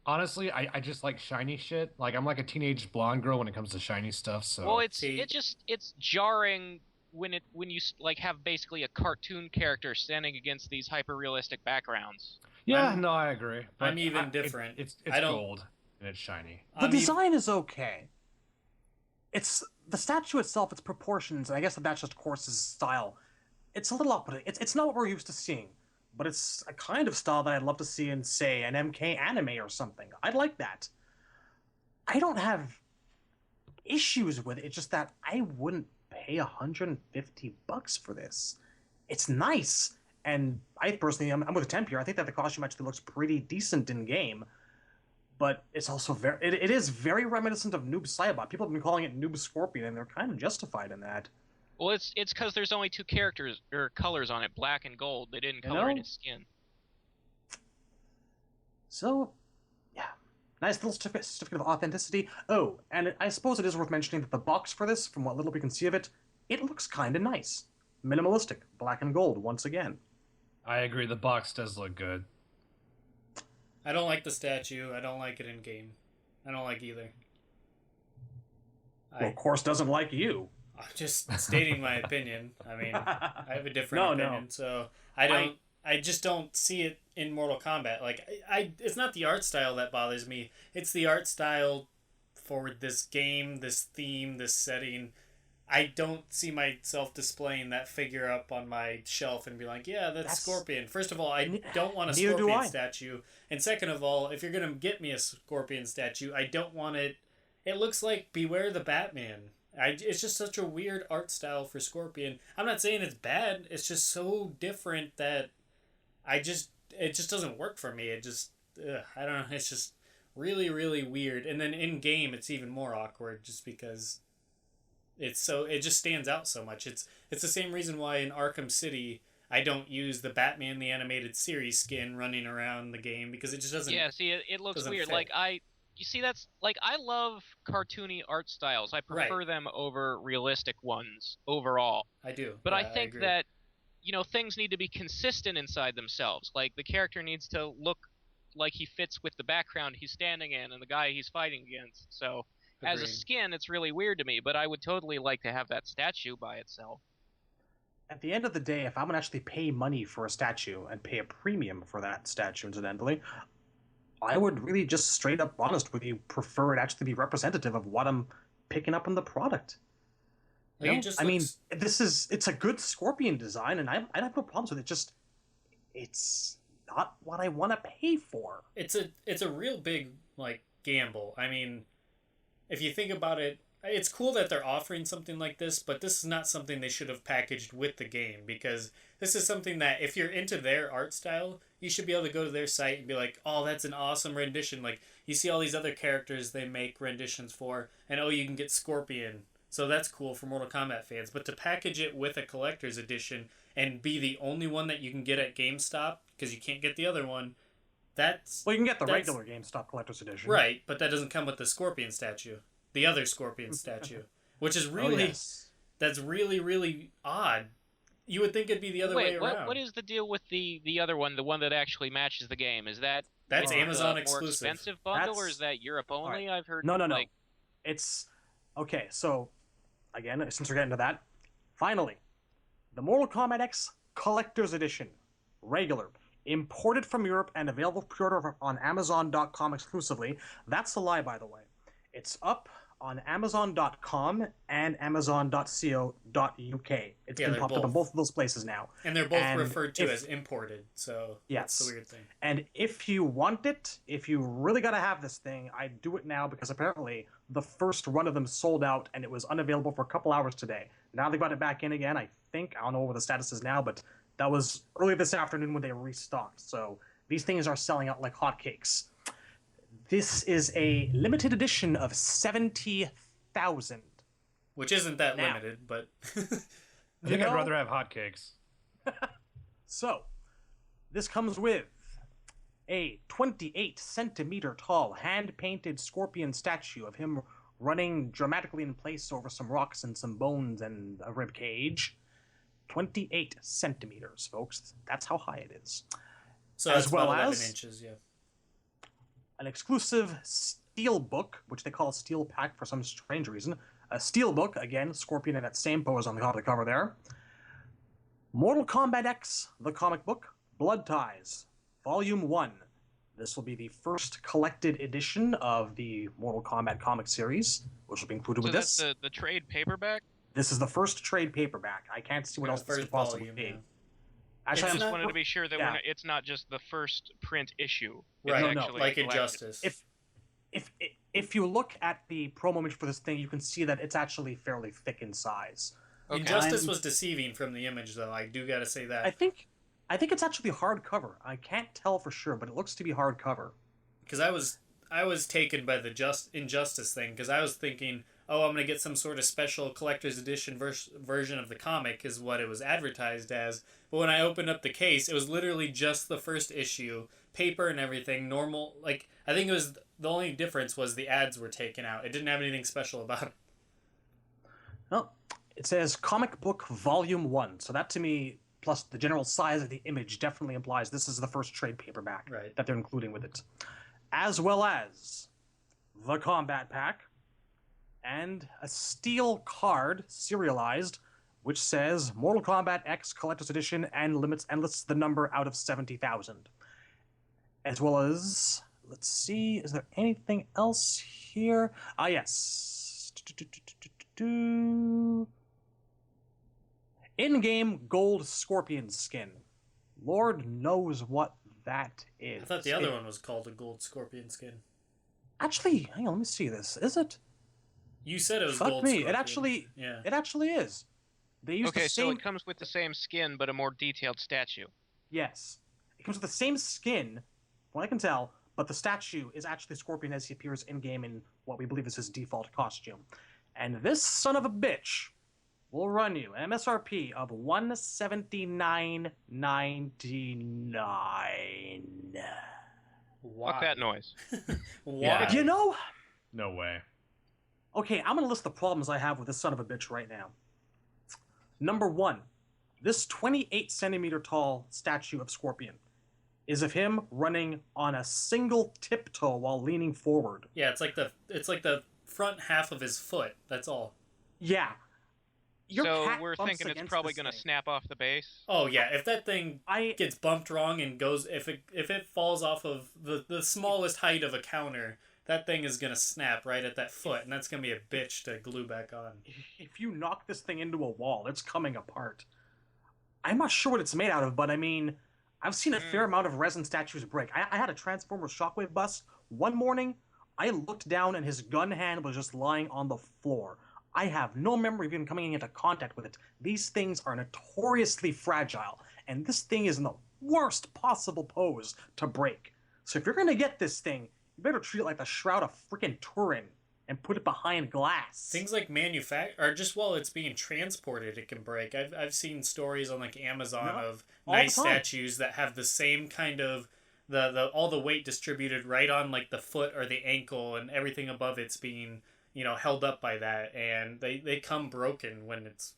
honestly, I just like shiny shit. Like, I'm like a teenage blonde girl when it comes to shiny stuff, so... Well, it's See- it's jarring when you like have basically a cartoon character standing against these hyper realistic backgrounds. Yeah, no, I agree. But I'm even different. It's I don't- gold, and it's shiny. The I'm design is okay. It's the statue itself, its proportions, and I guess that's just Course's style. It's a little off-putting. It's not what we're used to seeing, but it's a kind of style that I'd love to see in, say, an MK anime or something. I'd like that. I don't have issues with it. It's just that I wouldn't pay $150 for this. It's nice, and I personally, I'm with Temp here. I think that the costume actually looks pretty decent in game. But it's also it is very reminiscent of Noob Saibot. People have been calling it Noob Scorpion, and they're kind of justified in that. Well, it's because there's only two characters or colors on it, black and gold. They didn't color in his skin. So, yeah. Nice little certificate of authenticity. Oh, and I suppose it is worth mentioning that the box for this, from what little we can see of it, it looks kind of nice. Minimalistic, black and gold, once again. I agree, the box does look good. I don't like the statue. I don't like it in game. I don't like either. Well, of course, doesn't like you. I'm just stating my opinion. I mean, I have a different opinion, so I just don't see it in Mortal Kombat. Like, it's not the art style that bothers me. It's the art style for this game, this theme, this setting. I don't see myself displaying that figure up on my shelf and be like, yeah, that's Scorpion. First of all, I don't want a Scorpion statue. And second of all, if you're going to get me a Scorpion statue, I don't want it... It looks like Beware the Batman. It's just such a weird art style for Scorpion. I'm not saying it's bad. It's just so different that it just doesn't work for me. It just... I don't know. It's just really, really weird. And then in-game, it's even more awkward just because... it just stands out so much. It's the same reason why in Arkham City I don't use the Batman the Animated Series skin running around the game because it just doesn't. Yeah, see, it looks weird. Fit. Like you see, that's like I love cartoony art styles. I prefer them over realistic ones overall. I do, but I think that things need to be consistent inside themselves. Like the character needs to look like he fits with the background he's standing in and the guy he's fighting against. So. Agreed. As a skin, it's really weird to me, but I would totally like to have that statue by itself. At the end of the day, if I'm going to actually pay money for a statue and pay a premium for that statue, incidentally, I would really just straight up honest with you prefer it actually be representative of what I'm picking up in the product. It's a good Scorpion design, and I have no problems with it. It's not what I want to pay for. It's a real big gamble. I mean, if you think about it, it's cool that they're offering something like this, but this is not something they should have packaged with the game, because this is something that if you're into their art style, you should be able to go to their site and be like, oh, that's an awesome rendition. Like, you see all these other characters they make renditions for, and you can get Scorpion. So that's cool for Mortal Kombat fans. But to package it with a collector's edition and be the only one that you can get at GameStop, because you can't get the other one, you can get the regular GameStop Collector's Edition. Right, but that doesn't come with the Scorpion statue. The other Scorpion statue. Which is really... That's really, really odd. You would think it'd be the other way around. What is the deal with the other one, the one that actually matches the game? Is that... That's Amazon exclusive. More expensive bundle, or is that Europe only? Right. I've heard... No. It's... Okay, so... Again, since we're getting to that... Finally, the Mortal Kombat X Collector's Edition. Regular. Imported from Europe and available pre-order on Amazon.com exclusively. That's a lie, by the way. It's up on Amazon.com and Amazon.co.uk. It's been popped up on both of those places now. And they're both referred to as imported, so that's the weird thing. And if you want it, if you really got to have this thing, I'd do it now, because apparently the first run of them sold out and it was unavailable for a couple hours today. Now they got it back in again, I think. I don't know what the status is now, but... That was early this afternoon when they restocked. So these things are selling out like hotcakes. This is a limited edition of 70,000. Which isn't that limited, but... I think I'd rather have hotcakes. So, this comes with a 28-centimeter tall hand-painted Scorpion statue of him running dramatically in place over some rocks and some bones and a rib cage. 28 centimeters, folks. That's how high it is. So as well as 11 inches, yeah. An exclusive steel book, which they call a steel pack for some strange reason. A steel book, again, Scorpion in that same pose on the top of the cover there. Mortal Kombat X, the comic book, Blood Ties, Volume 1. This will be the first collected edition of the Mortal Kombat comic series, which will be included with this. So that's the trade paperback? This is the first trade paperback. I can't see what else this could possibly be. Yeah. Actually, I just wanted to be sure that it's not just the first print issue. Right, no, like Injustice. If you look at the promo image for this thing, you can see that it's actually fairly thick in size. Okay. Injustice was deceiving from the image, though. I do got to say that. I think it's actually hardcover. I can't tell for sure, but it looks to be hardcover. Because I was taken by the Injustice thing, because I was thinking, oh, I'm going to get some sort of special collector's edition version of the comic, is what it was advertised as. But when I opened up the case, it was literally just the first issue, paper and everything, normal. Like, I think it was, the only difference was the ads were taken out. It didn't have anything special about it. Well, it says Comic Book Volume 1. So that, to me, plus the general size of the image, definitely implies this is the first trade paperback that they're including with it. As well as the Combat Pack, and a steel card, serialized, which says Mortal Kombat X Collector's Edition and lists the number out of 70,000. As well as, let's see, is there anything else here? Ah, yes. In-game gold Scorpion skin. Lord knows what that is. I thought the other one was called a gold Scorpion skin. Actually, hang on, let me see this. Is it? You said it was Fuck gold me. Scorpion. It actually is. They use the same... so it comes with the same skin, but a more detailed statue. Yes. It comes with the same skin, from what I can tell, but the statue is actually Scorpion as he appears in-game in what we believe is his default costume. And this son of a bitch will run you an MSRP of $179.99. Wow. Fuck that noise. Why? You know... No way. Okay, I'm going to list the problems I have with this son of a bitch right now. Number one, this 28 centimeter tall statue of Scorpion is of him running on a single tiptoe while leaning forward. Yeah, it's like the front half of his foot. That's all. Yeah. So we're thinking it's probably going to snap off the base? Oh yeah, if that thing gets bumped wrong and goes, if it falls off of the smallest height of a counter, that thing is going to snap right at that foot, and that's going to be a bitch to glue back on. If you knock this thing into a wall, it's coming apart. I'm not sure what it's made out of, but I mean, I've seen a fair amount of resin statues break. I had a Transformers Shockwave bus. One morning, I looked down and his gun hand was just lying on the floor. I have no memory of even coming into contact with it. These things are notoriously fragile, and this thing is in the worst possible pose to break. So if you're going to get this thing, you better treat it like the Shroud of freaking Turin and put it behind glass. Things like or just while it's being transported, it can break. I've seen stories on like Amazon of nice statues that have the same kind of all the weight distributed right on like the foot or the ankle, and everything above it's being held up by that, and they come broken when it's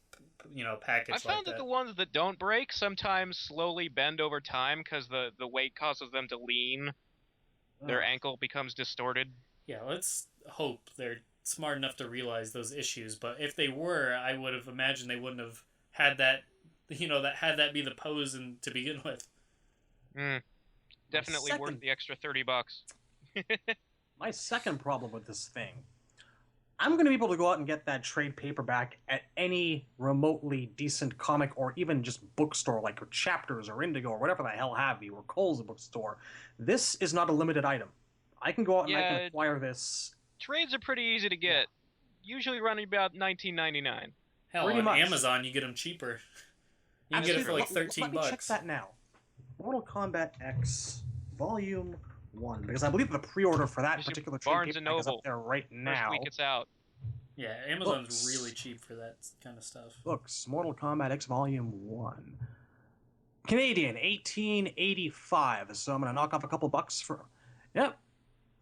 packaged. I found that the ones that don't break sometimes slowly bend over time because the weight causes them to lean. Their ankle becomes distorted. Yeah, let's hope they're smart enough to realize those issues. But if they were, I would have imagined they wouldn't have had that, had that be the pose to begin with. Definitely worth the extra $30. My second problem with this thing, I'm going to be able to go out and get that trade paperback at any remotely decent comic or even just bookstore like Chapters or Indigo or whatever the hell have you, or Kohl's bookstore. This is not a limited item. I can go out and I can acquire this. Trades are pretty easy to get. Usually running about $19.99. Hell, on Amazon you get them cheaper. You can get it for like $13. Let me check that now. Mortal Kombat X Volume 1, because I believe the pre-order for that particular trade paperback is up there right now. First week it's out. Yeah, Amazon's really cheap for that kind of stuff. Books, Mortal Kombat X Volume 1. Canadian, 1885. So I'm going to knock off a couple bucks for... Yep.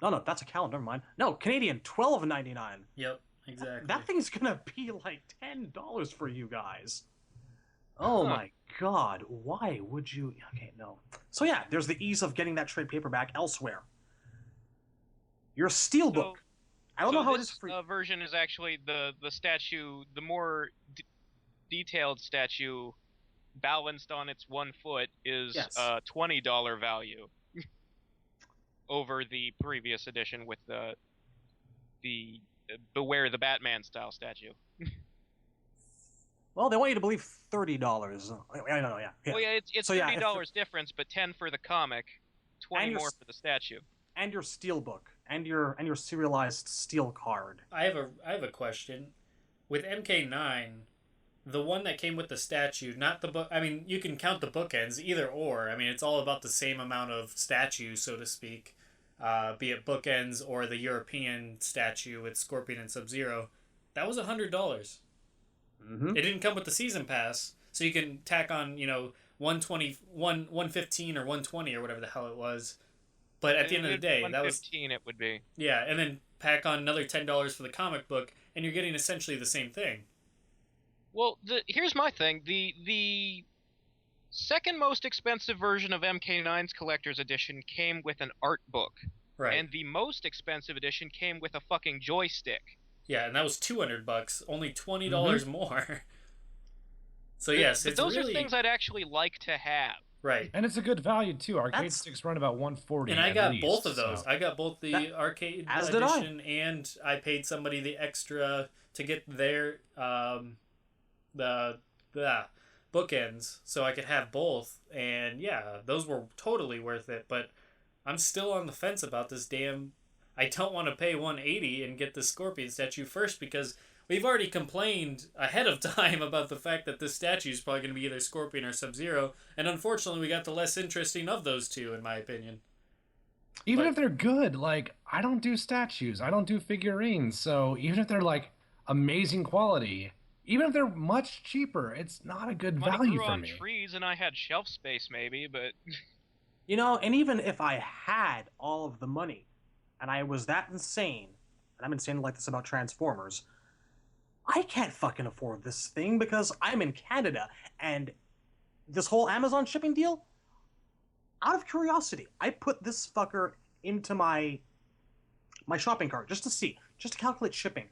No, that's a calendar, never mind. No, Canadian, $12.99. Yep, exactly. That thing's going to be like $10 for you guys. Oh my god, why would you... Okay, no. So yeah, there's the ease of getting that trade paperback elsewhere. Your steelbook. I don't know how it is for you. This version is actually the statue, the more detailed statue, balanced on its 1 foot, is a $20 value over the previous edition with the Beware the Batman style statue. Well, they want you to believe $30. I don't know, yeah. Well, yeah, it's $30 difference, but 10 for the comic, 20 more for the statue. And your steelbook, and your serialized steel card. I have a question. With MK9, the one that came with the statue, not the book. I mean, you can count the bookends, either or. I mean, it's all about the same amount of statue, so to speak. Be it bookends or the European statue with Scorpion and Sub-Zero. That was $100. Mm-hmm. It didn't come with the season pass, so you can tack on 120, 115 or 120 or whatever the hell it was. But at the end of the day, that was 115. It would be. Yeah, and then pack on another $10 for the comic book, and you're getting essentially the same thing. Well, here's my thing: the second most expensive version of MK9's Collector's Edition came with an art book. Right. And the most expensive edition came with a fucking joystick. Yeah, and that was $200, only $20 more. So yes, but it's those really... are things I'd actually like to have. Right. And it's a good value too. Arcade sticks run about 140. And I got least, both of those. So. I got both the arcade edition, and I paid somebody the extra to get their the bookends, so I could have both. And yeah, those were totally worth it. But I'm still on the fence about this damn. I don't want to pay $180 and get the Scorpion statue first, because we've already complained ahead of time about the fact that this statue is probably going to be either Scorpion or Sub-Zero, and unfortunately we got the less interesting of those two, in my opinion. Even if they're good, like, I don't do statues, I don't do figurines, so even if they're, like, amazing quality, even if they're much cheaper, it's not a good value grew for on me. Trees and I had shelf space maybe, but... You know, and even if I had all of the money, and I was that insane, and I'm insane like this about Transformers, I can't fucking afford this thing because I'm in Canada, and this whole Amazon shipping deal, out of curiosity, I put this fucker into my shopping cart just to calculate shipping.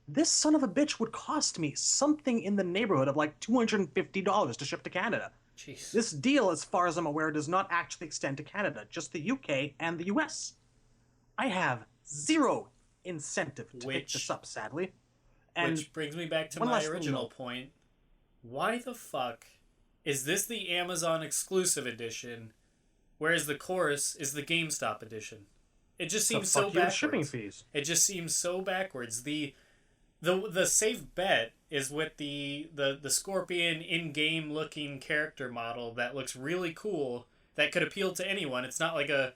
This son of a bitch would cost me something in the neighborhood of like $250 to ship to Canada. Jeez. This deal, as far as I'm aware, does not actually extend to Canada, just the UK and the US. I have zero incentive to pick this up, sadly. And which brings me back to my original point. Why the fuck is this the Amazon exclusive edition, whereas the chorus is the GameStop edition? It just seems so backwards. Shipping fees. It just seems so backwards. The safe bet is with the Scorpion in-game looking character model that looks really cool, that could appeal to anyone. It's not like a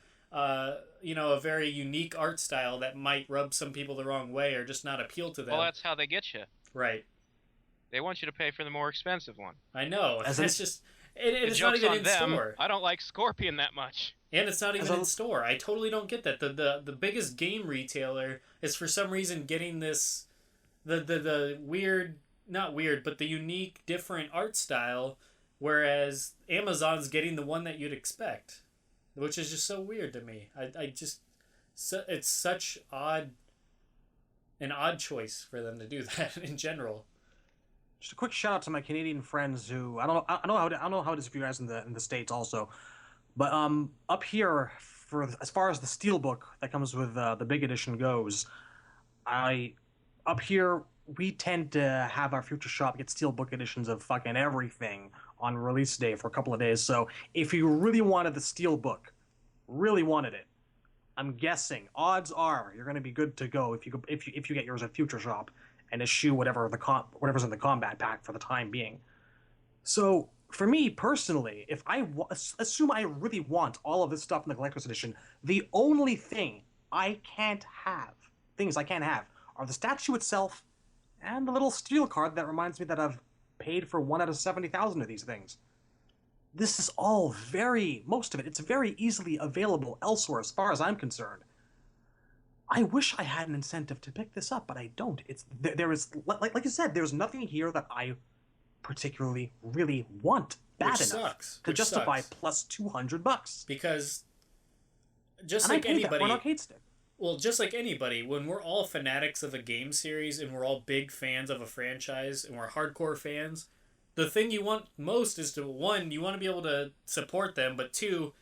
very unique art style that might rub some people the wrong way or just not appeal to them. Well, that's how they get you. Right. They want you to pay for the more expensive one. I know. It's not even in store. I don't like Scorpion that much. And it's not even in store. I totally don't get that. The biggest game retailer is for some reason getting this the weird, not weird, but the unique different art style, whereas Amazon's getting the one that you'd expect. Which is just so weird to me. It's such an odd choice for them to do that in general. Just a quick shout out to my Canadian friends who I don't know how it is for you guys in the States also, but up here as far as the steelbook that comes with the big edition goes, up here we tend to have our future shop get steelbook editions of fucking everything on release day for a couple of days. So if you really wanted the steelbook, really wanted it, I'm guessing odds are you're going to be good to go if you get yours at Future Shop and eschew whatever's in the combat pack for the time being. So for me personally, if I assume I really want all of this stuff in the collector's edition, the only things I can't have are the statue itself and the little steel card that reminds me that I've paid for 1 out of 70,000 of these things. This is all most of it, it's very easily available elsewhere as far as I'm concerned. I wish I had an incentive to pick this up, but I don't. There is, like you said, there's nothing here that I particularly really want bad enough to justify plus $200. Because just like anybody, an arcade stick. Well, just like anybody, when we're all fanatics of a game series and we're all big fans of a franchise and we're hardcore fans, the thing you want most is to, one, you want to be able to support them, but two,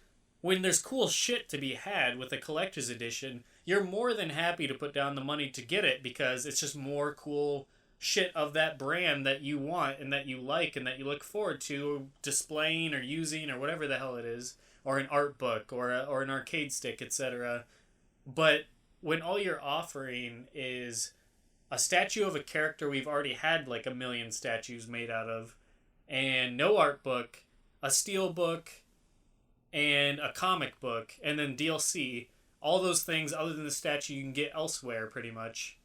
when there's cool shit to be had with a collector's edition, you're more than happy to put down the money to get it because it's just more cool shit of that brand that you want and that you like and that you look forward to displaying or using or whatever the hell it is, or an art book or an arcade stick, etc. But when all you're offering is a statue of a character we've already had like 1 million statues made out of, and no art book, a steel book, and a comic book, and then DLC, all those things other than the statue you can get elsewhere pretty much.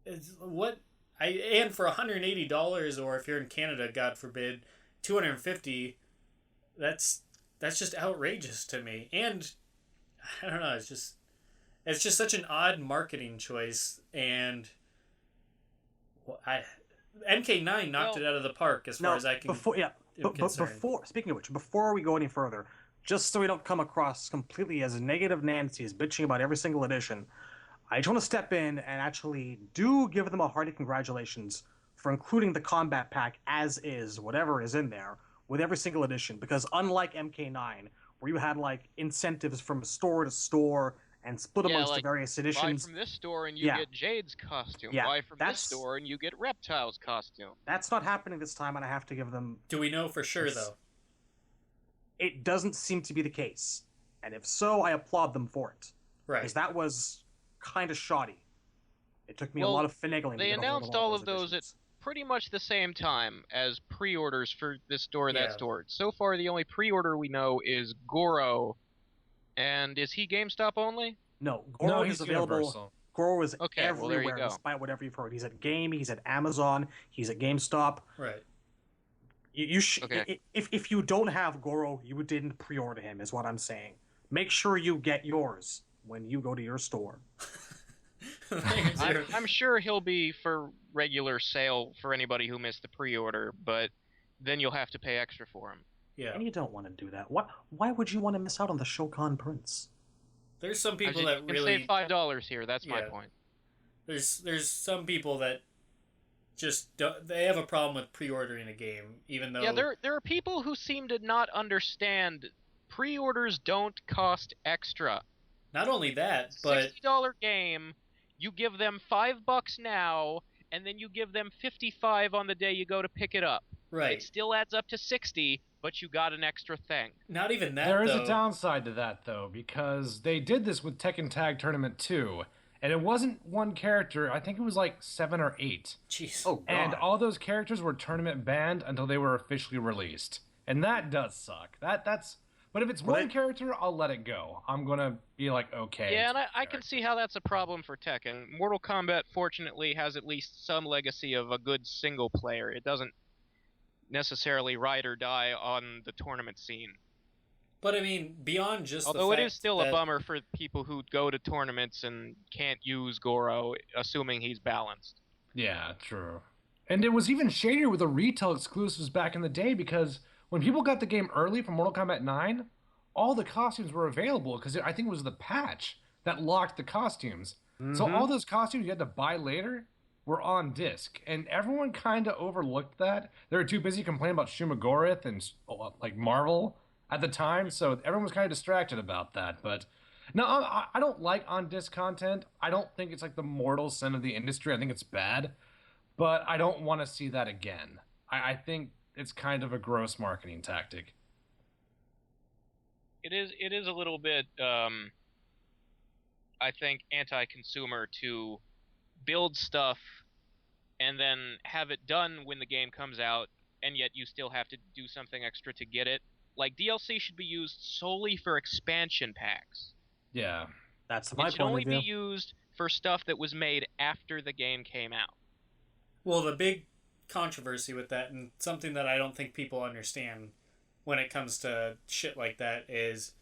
And for $180, or if you're in Canada, God forbid, $250, that's just outrageous to me. And I don't know, it's just such an odd marketing choice, and MK9 knocked it out of the park as far as I can. Speaking of which, before we go any further, just so we don't come across completely as negative Nancy's bitching about every single edition, I just want to step in and actually do give them a hearty congratulations for including the combat pack as is, whatever is in there, with every single edition. Because unlike MK9, where you had like incentives from store to store and split amongst the various editions. Buy from this store and you get Jade's costume. Buy from this store and you get Reptile's costume. That's not happening this time, and I have to give them... Do we know for sure, though? It doesn't seem to be the case. And if so, I applaud them for it. Right. Because that was kind of shoddy. It took me a lot of finagling. They announced all of those at pretty much the same time as pre-orders for this store or that store. So far, the only pre-order we know is Goro. And is he GameStop only? No, Goro is available. Universal. Goro is everywhere, despite whatever you've heard. He's at Game, he's at Amazon, he's at GameStop. Right. If you don't have Goro, you didn't pre-order him, is what I'm saying. Make sure you get yours when you go to your store. I'm sure he'll be for regular sale for anybody who missed the pre-order, but then you'll have to pay extra for him. Yeah. And you don't want to do that. Why would you want to miss out on the Shokan Prince? There's some people that really... You can save $5 here, that's my point. There's some people that just don't... They have a problem with pre-ordering a game, even though... Yeah, there are people who seem to not understand pre-orders don't cost extra. Not only that, but... $60 game, you give them $5 now, and then you give them $55 on the day you go to pick it up. Right. It still adds up to $60, but you got an extra thing. Not even that, There is a downside to that, though, because they did this with Tekken Tag Tournament 2, and it wasn't one character. I think it was like 7 or 8. Jeez. Oh, God. And all those characters were tournament banned until they were officially released. And that does suck. That's... But if it's one character, I'll let it go. I'm going to be like, okay. Yeah, and I can see how that's a problem for Tekken. Mortal Kombat, fortunately, has at least some legacy of a good single player. It doesn't necessarily ride or die on the tournament scene. But I mean, beyond just although it is still a bummer for people who go to tournaments and can't use Goro, assuming he's balanced. Yeah, true. And it was even shadier with the retail exclusives back in the day, because when people got the game early for Mortal Kombat 9, all the costumes were available, because I think it was the patch that locked the costumes. Mm-hmm. So all those costumes you had to buy later were on disc, and everyone kind of overlooked that. They were too busy complaining about Shumagorath and like Marvel at the time, so everyone was kind of distracted about that. But no, I don't like on disc content. I don't think it's like the mortal sin of the industry. I think it's bad, but I don't want to see that again. I think it's kind of a gross marketing tactic. It is a little bit, I think, anti-consumer to build stuff and then have it done when the game comes out, and yet you still have to do something extra to get it. Like, DLC should be used solely for expansion packs. Yeah. That's my point of view. It should only be used for stuff that was made after the game came out. Well, the big controversy with that, and something that I don't think people understand when it comes to shit like that, is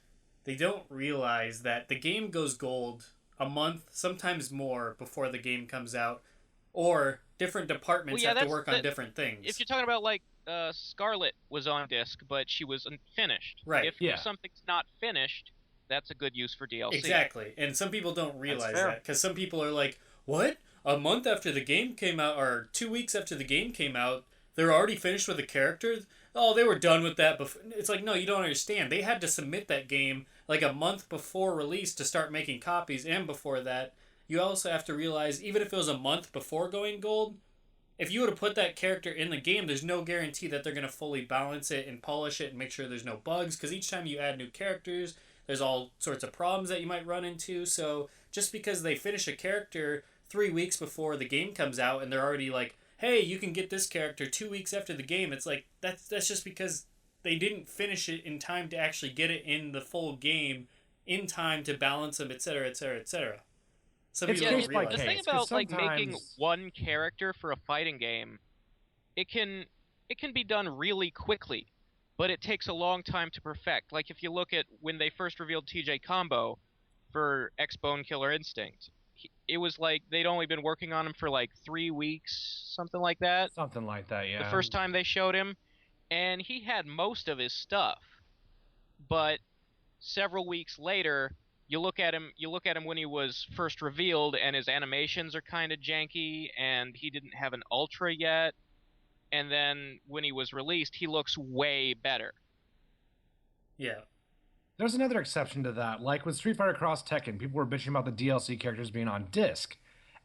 they don't realize that the game goes gold a month, sometimes more, before the game comes out, or different departments have to work on different things. If you're talking about, like, Scarlet was on disc, but she was unfinished. Right. If something's not finished, that's a good use for DLC. Exactly. And some people don't realize that, because some people are like, what? A month after the game came out, or 2 weeks after the game came out, they're already finished with the characters? Oh, they were done with that before. It's like, no, you don't understand. They had to submit that game like a month before release to start making copies, and before that, you also have to realize, even if it was a month before going gold, if you were to put that character in the game, there's no guarantee that they're going to fully balance it and polish it and make sure there's no bugs, because each time you add new characters, there's all sorts of problems that you might run into. So just because they finish a character 3 weeks before the game comes out and they're already like, hey, you can get this character 2 weeks after the game, it's like, that's just because they didn't finish it in time to actually get it in the full game in time to balance them, etc., etc., etc. Some people don't realize. The thing about like making one character for a fighting game, it can be done really quickly, but it takes a long time to perfect. Like if you look at when they first revealed TJ Combo for X-Bone Killer Instinct, it was like they'd only been working on him for like 3 weeks, something like that. Something like that, yeah. The first time they showed him, and he had most of his stuff, but several weeks later, you look at him when he was first revealed, and his animations are kind of janky, and he didn't have an Ultra yet. And then when he was released, he looks way better. Yeah. There's another exception to that. Like with Street Fighter Cross Tekken, people were bitching about the DLC characters being on disc.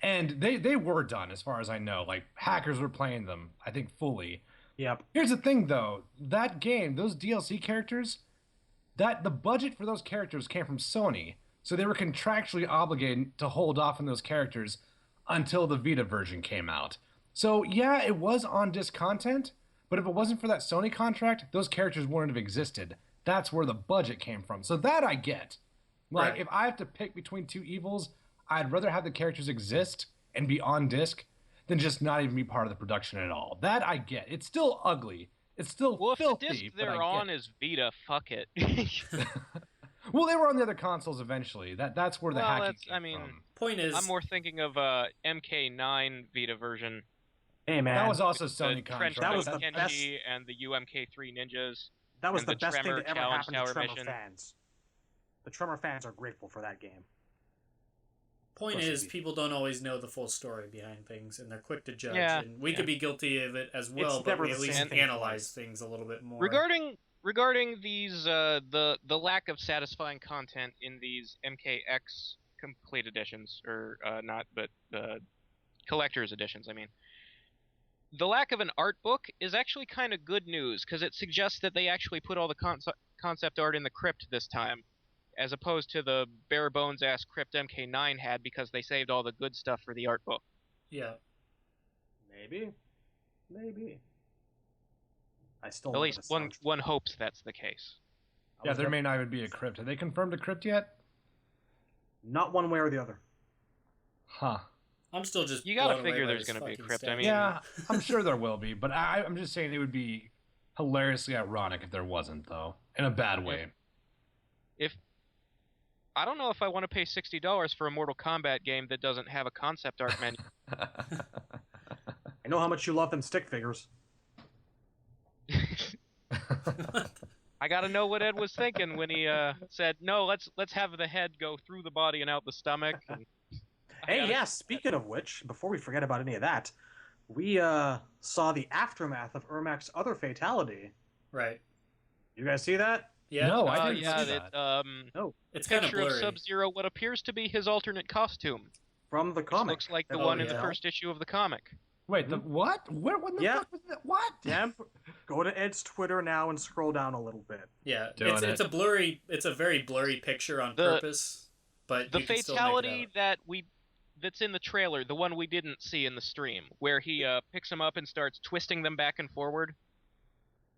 And they were done, as far as I know. Like, hackers were playing them, I think, fully. Yep. Here's the thing, though. That game, those DLC characters, the budget for those characters came from Sony. So they were contractually obligated to hold off on those characters until the Vita version came out. So, yeah, it was on-disc content, but if it wasn't for that Sony contract, those characters wouldn't have existed. That's where the budget came from. So that I get. Like, Right. if I have to pick between two evils, I'd rather have the characters exist and be on disc than just not even be part of the production at all. That I get. It's still ugly. It's still Well, if filthy. the disc but they're I on get is Vita, fuck it. Well, they were on the other consoles eventually. That's where the Well, hacking that's- came I mean, from. Point is, I'm more thinking of MK9 Vita version. Hey, man. That was also The Sony Trench contract. That was Coat the Kenji and the UMK3 ninjas. That was and the the best thing Tremor to ever Challenge happen to Tower Tremor mission. fans. The Tremor fans are grateful for that game. point Supposed to is, be. people don't always know the full story behind things, and they're quick to judge. Yeah, And we could be guilty of it as well, It's but never we the at least same thing analyze twice. things a little bit more. Regarding these the lack of satisfying content in these MKX complete editions, or not, but collector's editions, I mean. The lack of an art book is actually kind of good news, because it suggests that they actually put all the concept art in the crypt this time, as opposed to the bare bones ass crypt MK9 had, because they saved all the good stuff for the art book. Yeah. Maybe. I still At love least the sound. one hopes that's the case. I Yeah, was there def- may not even be a crypt. Have they confirmed a crypt yet? Not one way or the other. Huh. I'm still just. You gotta blown away figure by there's this gonna be a fucking crypt. I statue. mean- Yeah, I'm sure there will be, but I'm just saying it would be hilariously ironic if there wasn't, though, in a bad way. If I don't know if I want to pay $60 for a Mortal Kombat game that doesn't have a concept art menu. I know how much you love them stick figures. I gotta know what Ed was thinking when he said, "No, let's have the head go through the body and out the stomach." And Hey, yeah, speaking of which, before we forget about any of that, we saw the aftermath of Ermac's other fatality. Right. You guys see that? Yeah. No, I didn't yeah, see that. It's kind of picture of blurry. Sub-Zero, what appears to be his alternate costume. From the Which comic. looks like the Oh, one in the yeah. first issue of the comic. Wait, the what? When the Yeah. fuck was that? What? Yeah, go to Ed's Twitter now and scroll down a little bit. Yeah. Doing It's a blurry. It's a very blurry picture on purpose. But The you can still make fatality it that's in the trailer, the one we didn't see in the stream, where he picks them up and starts twisting them back and forward.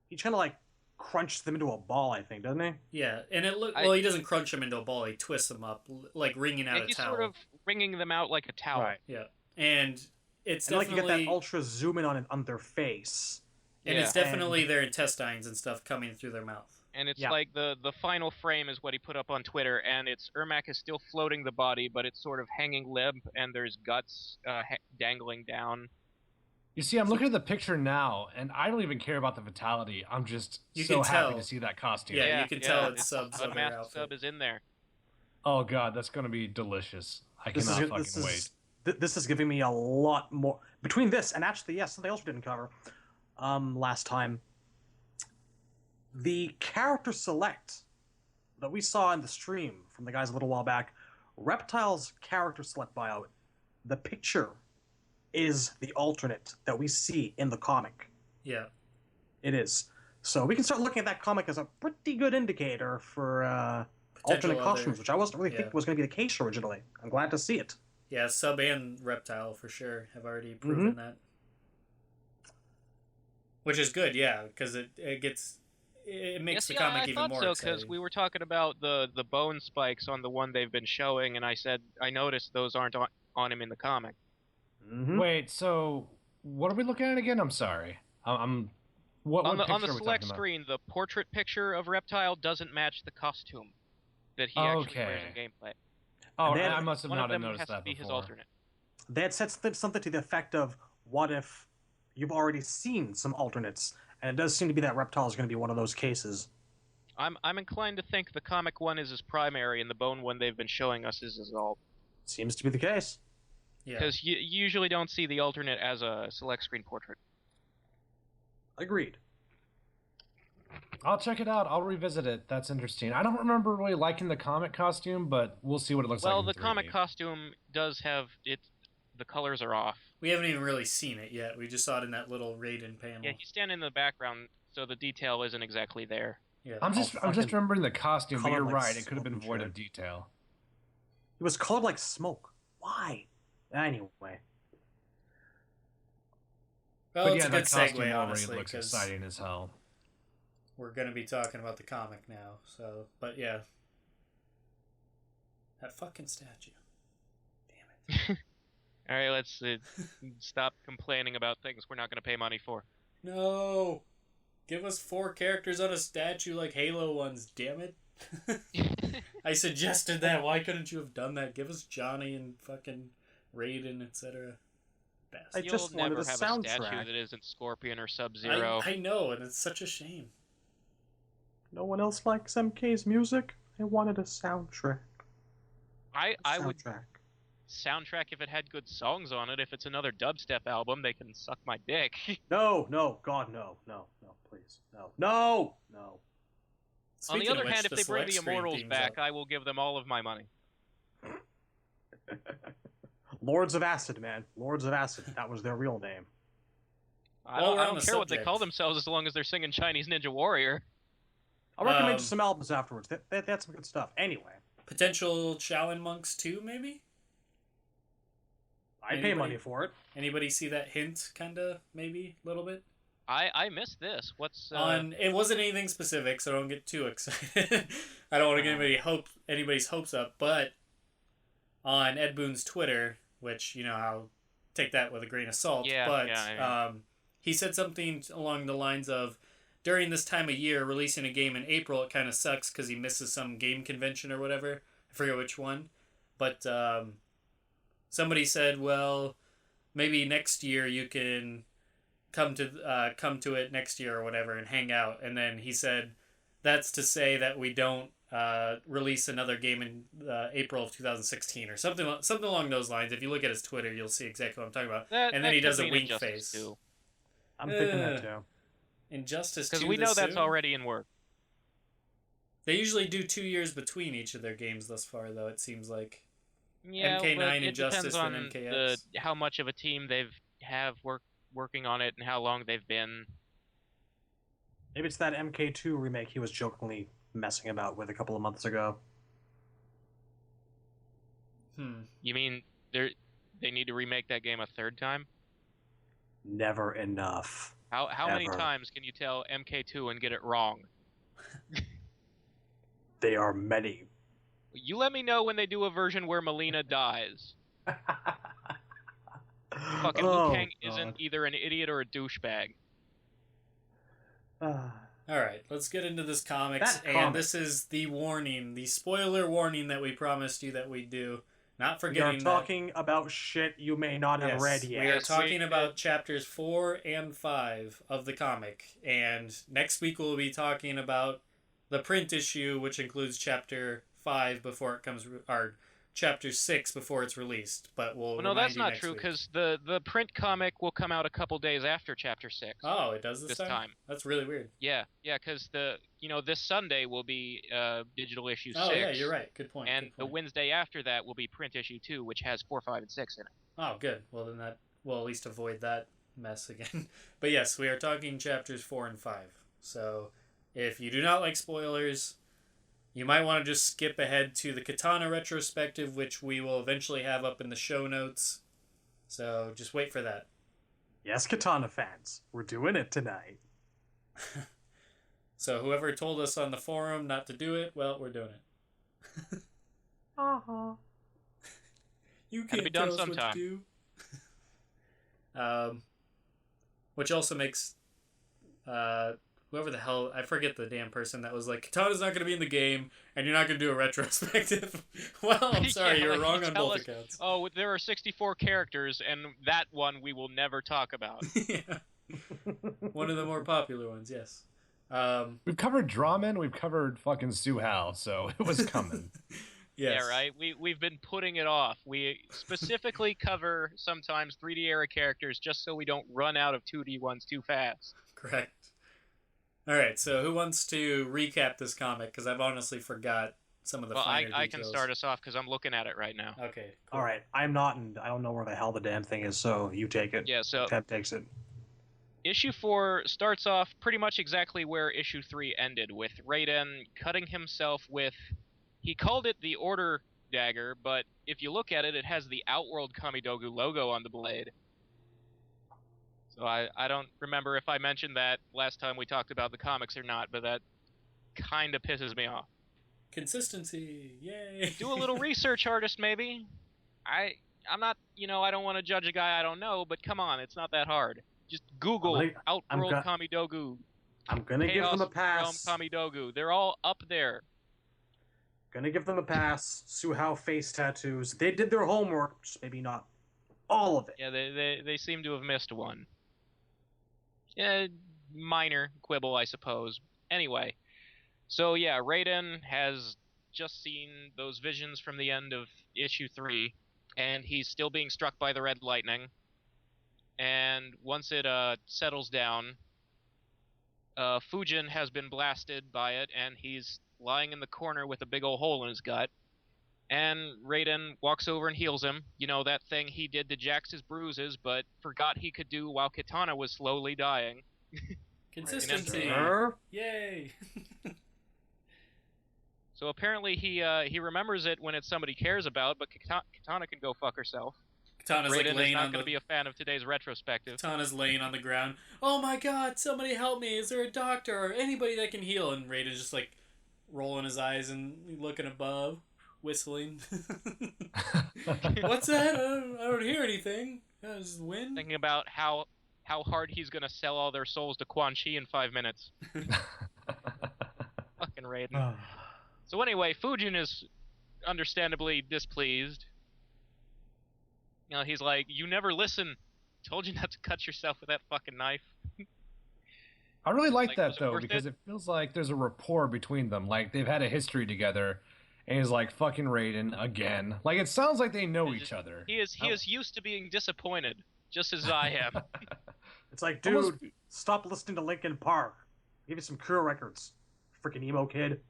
He kind of like crunches them into a ball, I think, doesn't he? Yeah, and it look well. He doesn't crunch them into a ball. He twists them up, like wringing out And a he's towel. sort of wringing them out like a towel. Right. Yeah, and it's And like definitely you get that ultra zoom in on their face. and it's Yeah. definitely their intestines and stuff coming through their mouth. And it's Yeah. like the final frame is what he put up on Twitter, and it's Ermac is still floating the body, but it's sort of hanging limp, and there's guts dangling down. You see, I'm looking at the picture now, and I don't even care about the fatality. I'm just You so can happy tell. to see that costume. Yeah, you can tell it's subs A of their masked outfit. sub is in there. Oh god, that's gonna be delicious. I This cannot is fucking wait. this is giving me a lot more between this and actually something else we didn't cover last time. The character select that we saw in the stream from the guys a little while back, Reptile's character select bio, the picture is the alternate that we see in the comic. Yeah, It is. So we can start looking at that comic as a pretty good indicator for Potential alternate costumes, other- which I wasn't really yeah. thinking was going to be the case originally. I'm glad to see it. yeah. Sub and Reptile for sure have already proven that, which is good. Yeah, because it makes the comic I even thought more so, exciting. because we were talking about the bone spikes on the one they've been showing, and I said I noticed those aren't on him in the comic. Mm-hmm. Wait, so what are we looking at again? I'm sorry. I'm what on the picture are we select talking about? screen, the portrait picture of Reptile doesn't match the costume that he actually wears in gameplay. Oh, And then I must have One not of them noticed has that to be his before. alternate. They had said something to the effect of, what if you've already seen some alternates? And it does seem to be that Reptile is going to be one of those cases. I'm inclined to think the comic one is his primary, and the bone one they've been showing us is his alt. Seems to be the case. Yeah. Because you usually don't see the alternate as a select screen portrait. Agreed. I'll check it out. I'll revisit it. That's interesting. I don't remember really liking the comic costume, but we'll see what it looks like. Well, in the 3D. comic costume does have it. The colors are off. We haven't even really seen it yet. We just saw it in that little Raiden panel. Yeah, he's standing in the background, so the detail isn't exactly there. Yeah. I'm just remembering the costume, but colored you're like right. It could have been smoke and void shit. of detail. It was colored like smoke. Why? Anyway. Well, But it's yeah, a that good costume segue, already honestly, looks because exciting as hell. we're going to be talking about the comic now. So, but yeah. That fucking statue. Damn it. All right, let's stop complaining about things we're not going to pay money for. No! Give us 4 characters on a statue like Halo ones, damn it. I suggested that. Why couldn't you have done that? Give us Johnny and fucking Raiden, etc. Best. I You'll just never wanted a have a statue soundtrack. that isn't Scorpion or Sub-Zero. I know, and it's such a shame. No one else likes MK's music? I wanted a soundtrack. I would Soundtrack. soundtrack if it had good songs on it. If it's another dubstep album, they can suck my dick. No, God, no, please, no. On Speaking the of other which, hand, if they bring select the screen Immortals theme's back, up. I will give them all of my money. Lords of Acid, man. Lords of Acid. That was their real name. I Well, don't, we're I on don't the care what they subject. call themselves as long as they're singing Chinese Ninja Warrior. I'll recommend you some albums afterwards. That's some good stuff. Anyway, Potential Shaolin Monks 2, maybe? I pay Anybody? money for it. Anybody see that hint, kinda, maybe, a little bit? I missed this. What's It wasn't anything specific, so don't get too excited. I don't want to get anybody's hopes up, but on Ed Boon's Twitter, which, you know, I'll take that with a grain of salt, he said something along the lines of, during this time of year, releasing a game in April, it kind of sucks because he misses some game convention or whatever. I forget which one. But somebody said, well, maybe next year you can come to it next year or whatever and hang out. And then he said, that's to say that we don't release another game in April of 2016 or something along those lines. If you look at his Twitter, you'll see exactly what I'm talking about. And then he does a wink face. Too. I'm thinking that too. Injustice 2 Because we know that's soon? already in work. They usually do 2 years between each of their games thus far, though, it seems like. Yeah, MK9 but it Injustice depends and on MKX. how much of a team working on it and how long they've been. Maybe it's that MK2 remake he was jokingly messing about with a couple of months ago. You mean they need to remake that game a third time? Never enough. How many Ever. times can you tell MK2 and get it wrong? They are many. You let me know when they do a version where Mileena dies. Fucking Liu Kang isn't either an idiot or a douchebag. Alright, let's get into this comics. And this is the warning, the spoiler warning that we promised you that we'd do. Not We forgetting are talking about shit you may not have read yet. We are talking about chapters 4 and 5 of the comic. And next week we'll be talking about the print issue, which includes chapter 5 before it comes, or chapter 6 before it's released. But we'll no, remind that's you not next true, week. because the print comic will come out a couple days after chapter 6. Oh, it does this time? That's really weird. Yeah, because this Sunday will be digital issue 6. Oh, yeah, you're right. Good point. And good the point. Wednesday after that will be print issue 2, which has 4, 5, and 6 in it. Oh, good. Well, then that will at least avoid that mess again. But yes, we are talking chapters 4 and 5. So if you do not like spoilers, you might want to just skip ahead to the Kitana Retrospective, which we will eventually have up in the show notes. So just wait for that. Yes, Kitana fans, we're doing it tonight. So whoever told us on the forum not to do it, well, we're doing it. You Gotta can't be done tell us sometime. what to do. Which also makes whoever the hell, I forget the damn person that was like, Katana's not going to be in the game, and you're not going to do a retrospective. Well, I'm sorry, Yeah, you were like, wrong you on tell both us, accounts. Oh, there are 64 characters, and that one we will never talk about. Yeah. One of the more popular ones, yes. We've covered Draman, we've covered fucking Suhal, so it was coming. Yes. Yeah, right. We've been putting it off. We specifically cover sometimes 3D era characters just so we don't run out of 2D ones too fast. Correct. All right, so who wants to recap this comic? Because I've honestly forgot some of the finer details. I can start us off because I'm looking at it right now. Okay. Cool. All right, I'm not, and I don't know where the hell the damn thing is, so you take it. Yeah, so Ted takes it. Issue 4 starts off pretty much exactly where Issue 3 ended, with Raiden cutting himself with... He called it the Order Dagger, but if you look at it, it has the Outworld Kamidogu logo on the blade. So I don't remember if I mentioned that last time we talked about the comics or not, but that kind of pisses me off. Consistency, yay! Do a little research, artist, maybe. I'm not, I don't want to judge a guy I don't know, but come on, it's not that hard. Just Google Outworld Kamidogu. I'm gonna give them a pass. Realm Kamidogu. They're all up there. Gonna give them a pass. Suhao face tattoos. They did their homework, just maybe not all of it. Yeah, they seem to have missed one. Yeah, minor quibble, I suppose. Anyway, so yeah, Raiden has just seen those visions from the end of Issue 3, and he's still being struck by the red lightning. And once it settles down, Fujin has been blasted by it, and he's lying in the corner with a big old hole in his gut. And Raiden walks over and heals him. You know, that thing he did to Jax's bruises, but forgot he could do while Kitana was slowly dying. Consistency! Yay! So apparently he remembers it when it's somebody cares about, but Kitana can go fuck herself. Kitana's Raiden laying is not on going to be a fan of today's retrospective. Kitana's laying on the ground. Oh my god, somebody help me! Is there a doctor or anybody that can heal? And Raiden's just like rolling his eyes and looking above, whistling. What's that? I don't hear anything. Just wind. Thinking about how hard he's going to sell all their souls to Quan Chi in 5 minutes. Fucking Raiden. So anyway, Fujin is understandably displeased. You know, he's like, "You never listen. Told you not to cut yourself with that fucking knife." I really like that, though, because it feels like there's a rapport between them. Like, they've had a history together, and he's like, fucking Raiden again. Like, it sounds like they know each other. He is used to being disappointed, just as I am. It's like, dude, stop listening to Linkin Park. Give you some Cure records, freaking emo kid.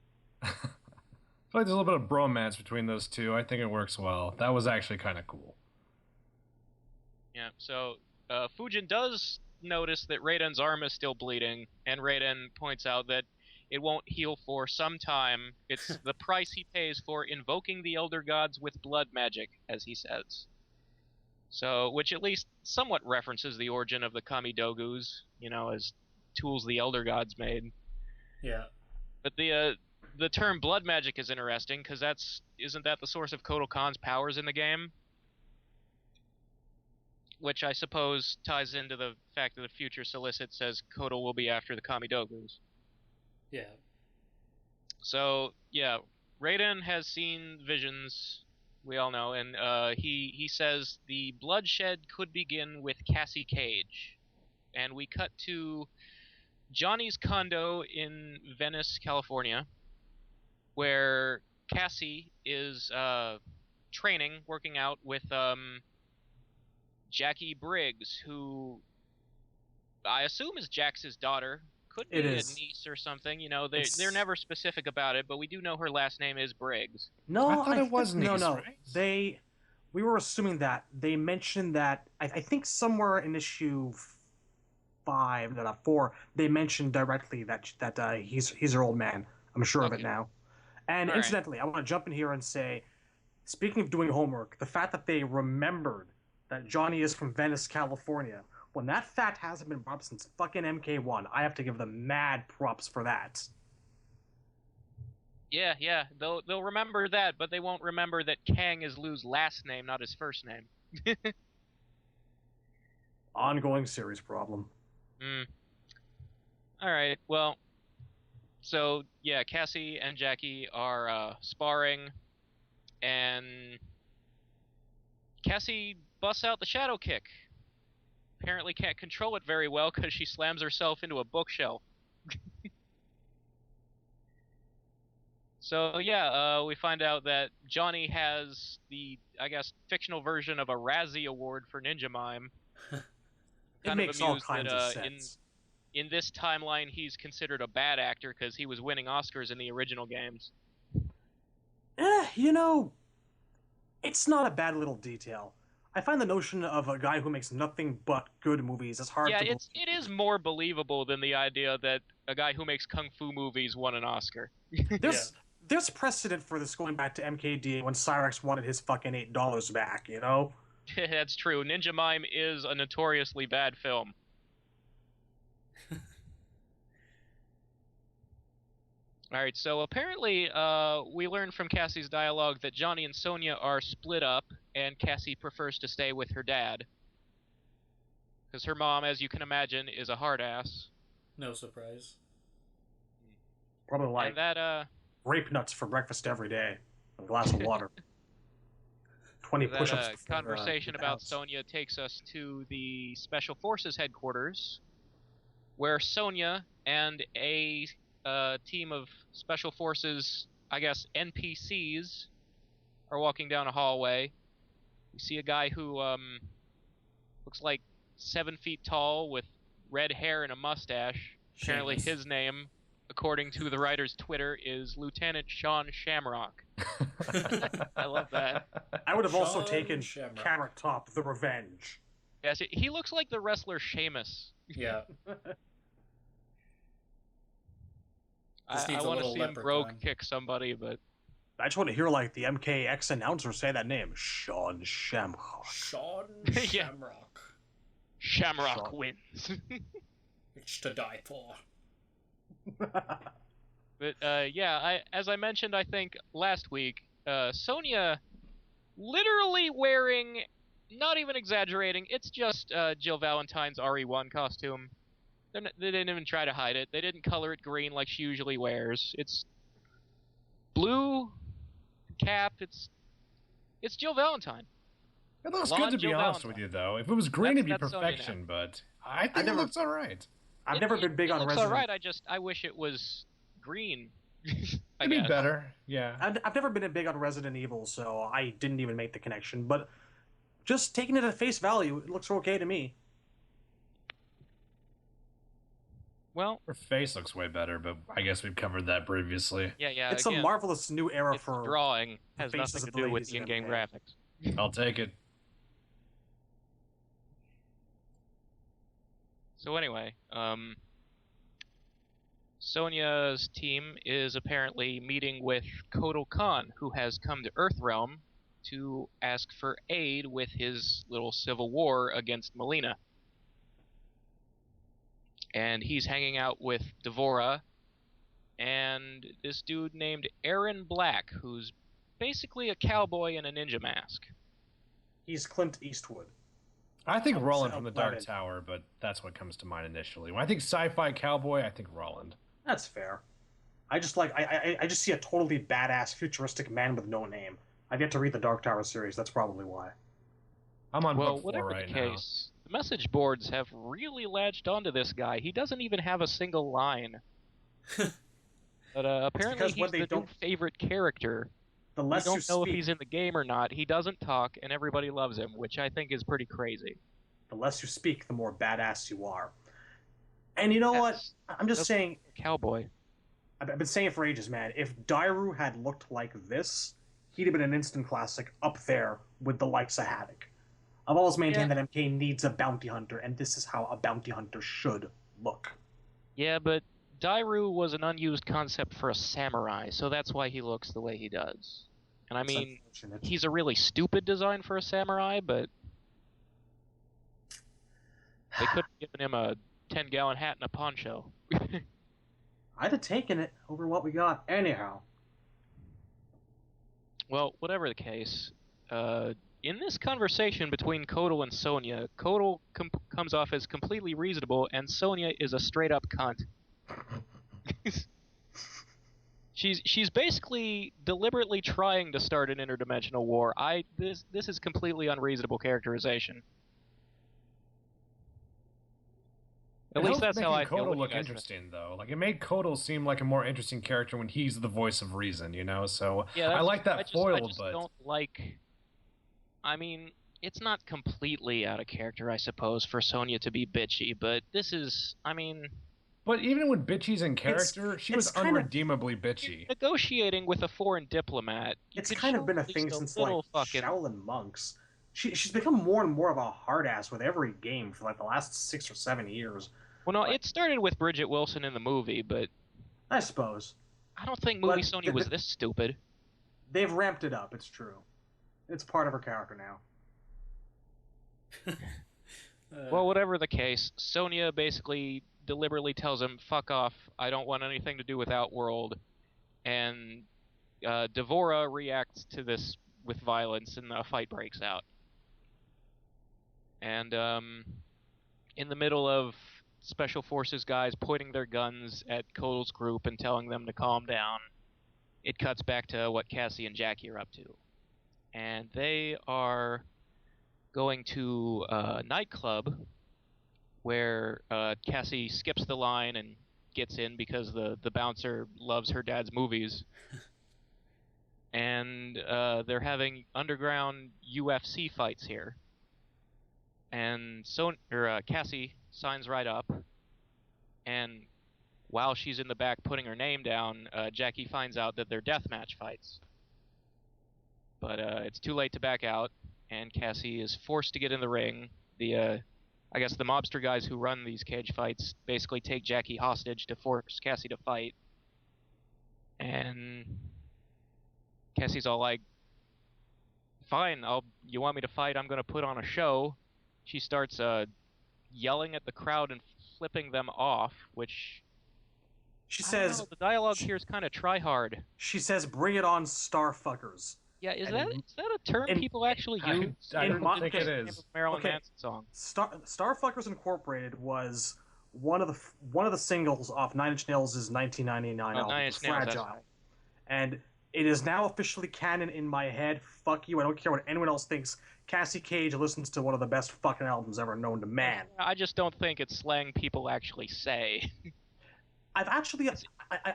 I feel like there's a little bit of bromance between those two. I think it works well. That was actually kind of cool. Yeah, so Fujin does notice that Raiden's arm is still bleeding, and Raiden points out that it won't heal for some time. It's the price he pays for invoking the Elder Gods with blood magic, as he says. So, which at least somewhat references the origin of the Kamidogus, you know, as tools the Elder Gods made. Yeah. But the term blood magic is interesting, because isn't that the source of Kotal Khan's powers in the game? Which I suppose ties into the fact that the future solicit says Kotal will be after the Kamidogus. Yeah. So, yeah, Raiden has seen visions, we all know, and he says the bloodshed could begin with Cassie Cage. And we cut to Johnny's condo in Venice, California, where Cassie is training, working out with Jackie Briggs, who I assume is Jax's daughter. Could be a niece or something. You know, they're never specific about it, but we do know her last name is Briggs. No, I thought it was niece, no. right? We were assuming that. They mentioned that, I think somewhere in issue 4, they mentioned directly that he's her old man. I'm sure of it now. And incidentally, I want to jump in here and say, speaking of doing homework, the fact that they remembered that Johnny is from Venice, California, when that fact hasn't been brought up since fucking MK1, I have to give them mad props for that. Yeah. They'll remember that, but they won't remember that Kang is Lu's last name, not his first name. Ongoing series problem. Alright, well, so, yeah, Cassie and Jackie are sparring, and Cassie busts out the shadow kick. Apparently can't control it very well because she slams herself into a bookshelf. So yeah, we find out that Johnny has the, I guess, fictional version of a Razzie Award for Ninja Mime. It makes all kinds of sense. In this timeline, he's considered a bad actor because he was winning Oscars in the original games. You know, it's not a bad little detail. I find the notion of a guy who makes nothing but good movies as hard to believe. Yeah, it is more believable than the idea that a guy who makes kung fu movies won an Oscar. There's precedent for this going back to MKD when Cyrex wanted his fucking $8 back, you know? That's true. Ninja Mime is a notoriously bad film. Alright, so apparently we learned from Cassie's dialogue that Johnny and Sonia are split up, and Cassie prefers to stay with her dad. Because her mom, as you can imagine, is a hard ass. No surprise. Probably like and that, grape nuts for breakfast every day. A glass of water. 20 push-ups. That conversation about Sonia takes us to the Special Forces headquarters, where Sonia and a team of Special Forces, I guess, NPCs, are walking down a hallway. We see a guy who looks like 7 feet tall with red hair and a mustache. Apparently his name, according to the writer's Twitter, is Lieutenant Sean Shamrock. I love that. I would have also taken Carrot Top, The Revenge. Yes, he looks like the wrestler Sheamus. Yeah. I want to see him brogue kick somebody, but... I just want to hear, like, the MKX announcer say that name. Sean Shamrock. Sean Yeah. Shamrock. Shamrock wins. It's to die for. But, as I mentioned, I think, last week, Sonia literally wearing, not even exaggerating, it's just Jill Valentine's RE1 costume. They didn't even try to hide it. They didn't color it green like she usually wears. It's blue cap. It's Jill Valentine. It looks good, to be honest with you, though. If it was green, it'd be perfection, but I think it looks all right. I've never been big on Resident. It looks all right. I wish it was green. It'd be better, yeah. I've never been big on Resident Evil, so I didn't even make the connection. But just taking it at face value, it looks okay to me. Well, her face looks way better, but I guess we've covered that previously. Yeah. It's a marvelous new era for drawing. Has nothing to do with the in-game graphics. I'll take it. So anyway, Sonia's team is apparently meeting with Kotal Khan, who has come to Earthrealm to ask for aid with his little civil war against Mileena. And he's hanging out with Devora and this dude named Aaron Black, who's basically a cowboy in a ninja mask. He's Clint Eastwood. I think Roland from the Dark Tower, but that's what comes to mind initially. When I think sci-fi cowboy, I think Roland. That's fair. I just see a totally badass futuristic man with no name. I've yet to read the Dark Tower series. That's probably why. I'm on book 4 right now. The message boards have really latched onto this guy. He doesn't even have a single line. But apparently he's the new favorite character. The less we don't know if he's in the game or not. He doesn't talk, and everybody loves him, which I think is pretty crazy. The less you speak, the more badass you are. And you know what? I'm just saying... Cowboy. I've been saying it for ages, man. If Dairu had looked like this, he'd have been an instant classic up there with the likes of Haddock. I've always maintained that MK needs a bounty hunter, and this is how a bounty hunter should look. Yeah, but Dairu was an unused concept for a samurai, so that's why he looks the way he does. And I mean, he's a really stupid design for a samurai, but they could have given him a 10-gallon hat and a poncho. I'd have taken it over what we got anyhow. Well, whatever the case, in this conversation between Kotal and Sonia, Kotal comes off as completely reasonable, and Sonia is a straight-up cunt. She's basically deliberately trying to start an interdimensional war. This is completely unreasonable characterization. At least that's how I feel. Kotal look interesting, though. Like, it made Kotal seem like a more interesting character when he's the voice of reason, you know? So, yeah, I like that foil, I just don't like... I mean, it's not completely out of character, I suppose, for Sonya to be bitchy, but this is... I mean... But even when bitchy's in character, she was unredeemably bitchy. Negotiating with a foreign diplomat... It's kind of been a thing since, like, Shaolin monks. She's become more and more of a hard-ass with every game for, like, the last 6 or 7 years. Well, no, it started with Bridget Wilson in the movie, but... I suppose. I don't think movie Sonya was this stupid. They've ramped it up, it's true. It's part of her character now. Well, whatever the case, Sonya basically deliberately tells him, fuck off, I don't want anything to do with Outworld. And Devora reacts to this with violence, and a fight breaks out. And in the middle of Special Forces guys pointing their guns at Kotal's group and telling them to calm down, it cuts back to what Cassie and Jackie are up to. And they are going to a nightclub where Cassie skips the line and gets in because the bouncer loves her dad's movies. And they're having underground UFC fights here. And Cassie signs right up, and while she's in the back putting her name down, Jackie finds out that they're deathmatch fights. But it's too late to back out, and Cassie is forced to get in the ring. I guess the mobster guys who run these cage fights basically take Jackie hostage to force Cassie to fight. And Cassie's all like, fine, you want me to fight, I'm going to put on a show. She starts yelling at the crowd and flipping them off, which... She says... the dialogue here is kind of try-hard. She says, bring it on, starfuckers. Yeah, is that a term people actually use? I don't think it is. Marilyn Manson song. Starfuckers Incorporated was one of the singles off Nine Inch Nails' 1999 album, Fragile. And it is now officially canon in my head. Fuck you, I don't care what anyone else thinks. Cassie Cage listens to one of the best fucking albums ever known to man. I just don't think it's slang people actually say. I've actually... It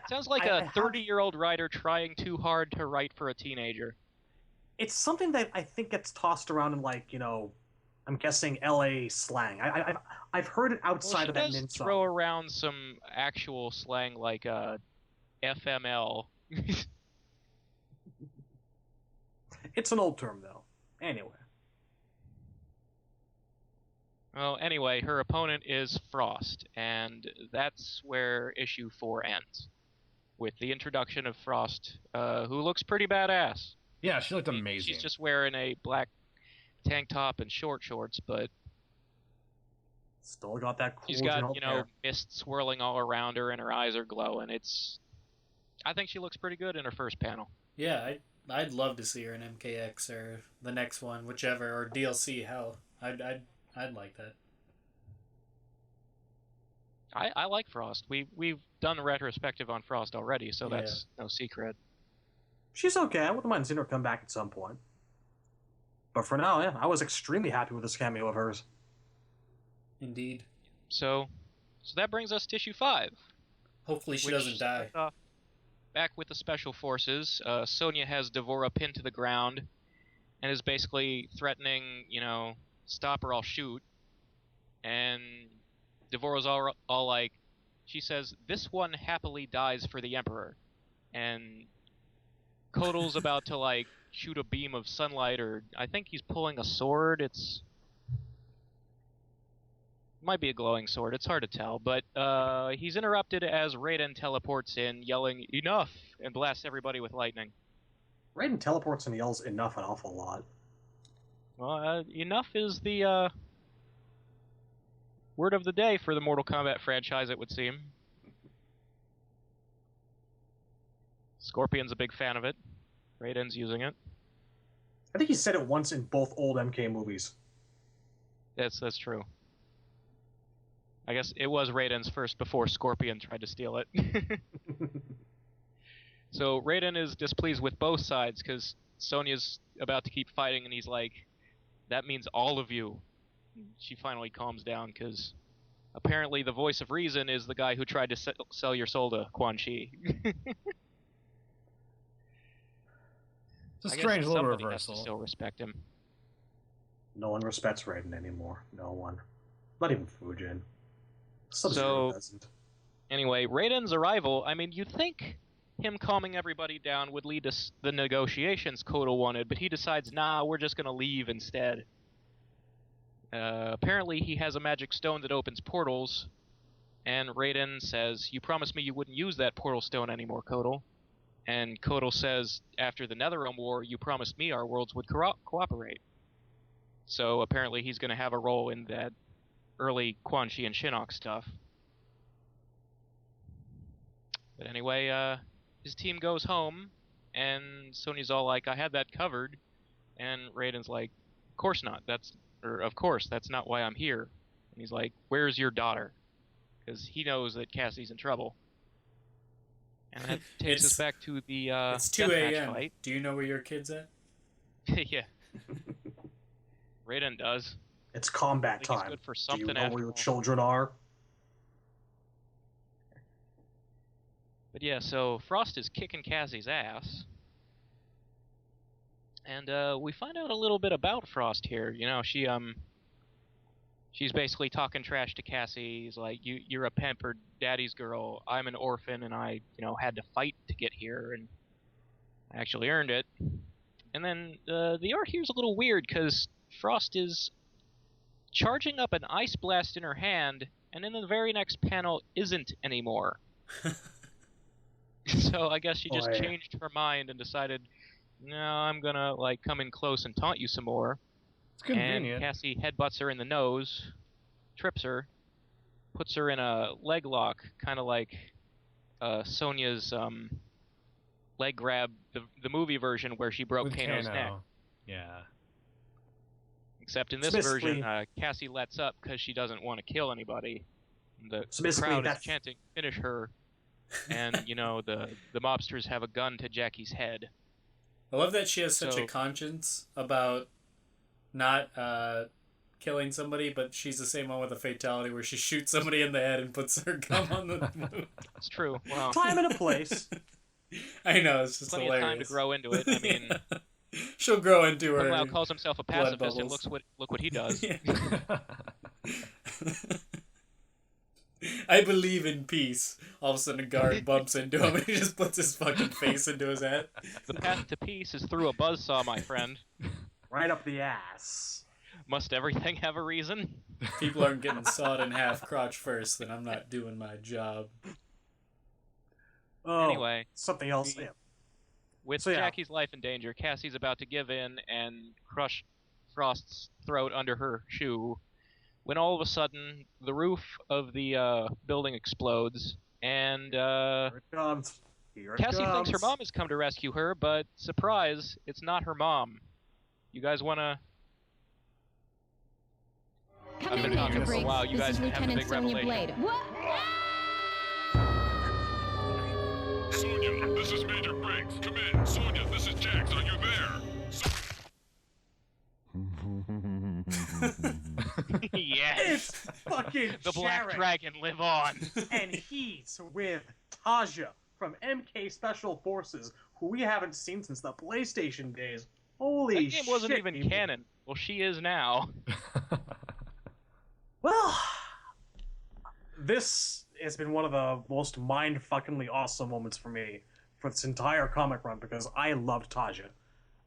sounds like a 30-year-old writer trying too hard to write for a teenager. It's something that I think gets tossed around in, like, you know, I'm guessing LA slang. I've heard it outside of that Min song. Throw around some actual slang like FML. It's an old term, though. Anyway. Well, anyway, her opponent is Frost, and that's where issue 4 ends. With the introduction of Frost, who looks pretty badass. Yeah, she looked amazing. She's just wearing a black tank top and short shorts, but... Still got that cool... She's got, mist swirling all around her, and her eyes are glowing. I think she looks pretty good in her first panel. Yeah, I'd love to see her in MKX or the next one, whichever, or DLC, hell. I'd like that. I like Frost. We've done a retrospective on Frost already, so that's no secret. She's okay. I wouldn't mind seeing her come back at some point. But for now, yeah, I was extremely happy with this cameo of hers. Indeed. So that brings us to issue 5. Hopefully she doesn't die. Back with the Special Forces, Sonya has Devora pinned to the ground and is basically threatening, stop or I'll shoot. And Devora's all like, she says, this one happily dies for the Emperor. And Kotal's about to, shoot a beam of sunlight, or I think he's pulling a sword. It might be a glowing sword. It's hard to tell. But he's interrupted as Raiden teleports in, yelling, enough, and blasts everybody with lightning. Raiden teleports and yells enough an awful lot. Well, enough is the word of the day for the Mortal Kombat franchise, it would seem. Scorpion's a big fan of it. Raiden's using it. I think he said it once in both old MK movies. Yes, that's true. I guess it was Raiden's first before Scorpion tried to steal it. So Raiden is displeased with both sides because Sonya's about to keep fighting, and he's like, that means all of you. She finally calms down because apparently the voice of reason is the guy who tried to sell your soul to Quan Chi. It's a strange little reversal. Has to still respect him. No one respects Raiden anymore. No one. Not even Fujin. So, doesn't. Anyway, Raiden's arrival, I mean, you'd think him calming everybody down would lead to the negotiations Kotal wanted, but he decides, nah, we're just going to leave instead. Apparently he has a magic stone that opens portals, and Raiden says, you promised me you wouldn't use that portal stone anymore, Kotal. And Kotal says, after the NetherRealm War, you promised me our worlds would cooperate. So apparently he's going to have a role in that early Quan Chi and Shinnok stuff. But anyway, his team goes home, and Sonya's all like, I had that covered. And Raiden's like, of course not. Of course, that's not why I'm here. And he's like, where's your daughter? Because he knows that Cassie's in trouble. And that takes us back to the it's 2 a.m. fight. Do you know where your kid's at? Yeah. Raiden does. It's combat time. Good for something. Do you know where your children are? But yeah, so Frost is kicking Cassie's ass. And we find out a little bit about Frost here. You know, she's basically talking trash to Cassie. He's like, you're a pampered daddy's girl. I'm an orphan, and I, had to fight to get here, and I actually earned it. And then the art here's a little weird, because Frost is charging up an ice blast in her hand, and in the very next panel isn't anymore. So I guess she just changed her mind and decided, no, I'm gonna come in close and taunt you some more. It's convenient. And Cassie headbutts her in the nose, trips her, puts her in a leg lock, kind of like Sonya's leg grab, the movie version where she broke Kano's neck. Yeah. Except in this version, Cassie lets up because she doesn't want to kill anybody. The crowd is chanting, finish her. And, the mobsters have a gun to Jackie's head. I love that she has such a conscience about not killing somebody, but she's the same one with a fatality where she shoots somebody in the head and puts her gum on the move. It's true. Wow. Time and a place. I know, it's just plenty hilarious. Of time to grow into it. I mean, she'll grow into her. Well, calls himself a pacifist, and look what he does. I believe in peace. All of a sudden, a guard bumps into him and he just puts his fucking face into his head. The path to peace is through a buzzsaw, my friend. Right up the ass. Must everything have a reason? If people aren't getting sawed in half crotch first, then I'm not doing my job. Oh, anyway, something else. With Jackie's life in danger, Cassie's about to give in and crush Frost's throat under her shoe, when all of a sudden the roof of the building explodes, and Here it comes. Cassie thinks her mom has come to rescue her, but surprise, it's not her mom. You guys wanna? I've been talking for a while. You guys have a big revelation. Sonya, this is Major Briggs. Come in. Sonya, this is Jax. Are you there? Yes! It's fucking The Black Jerek. Dragon live on! And he's with Tasia from MK Special Forces, who we haven't seen since the PlayStation days. Holy shit. That game wasn't even canon. Well, she is now. Well, this has been one of the most mind-fuckingly awesome moments for me for this entire comic run, because I loved Tasia.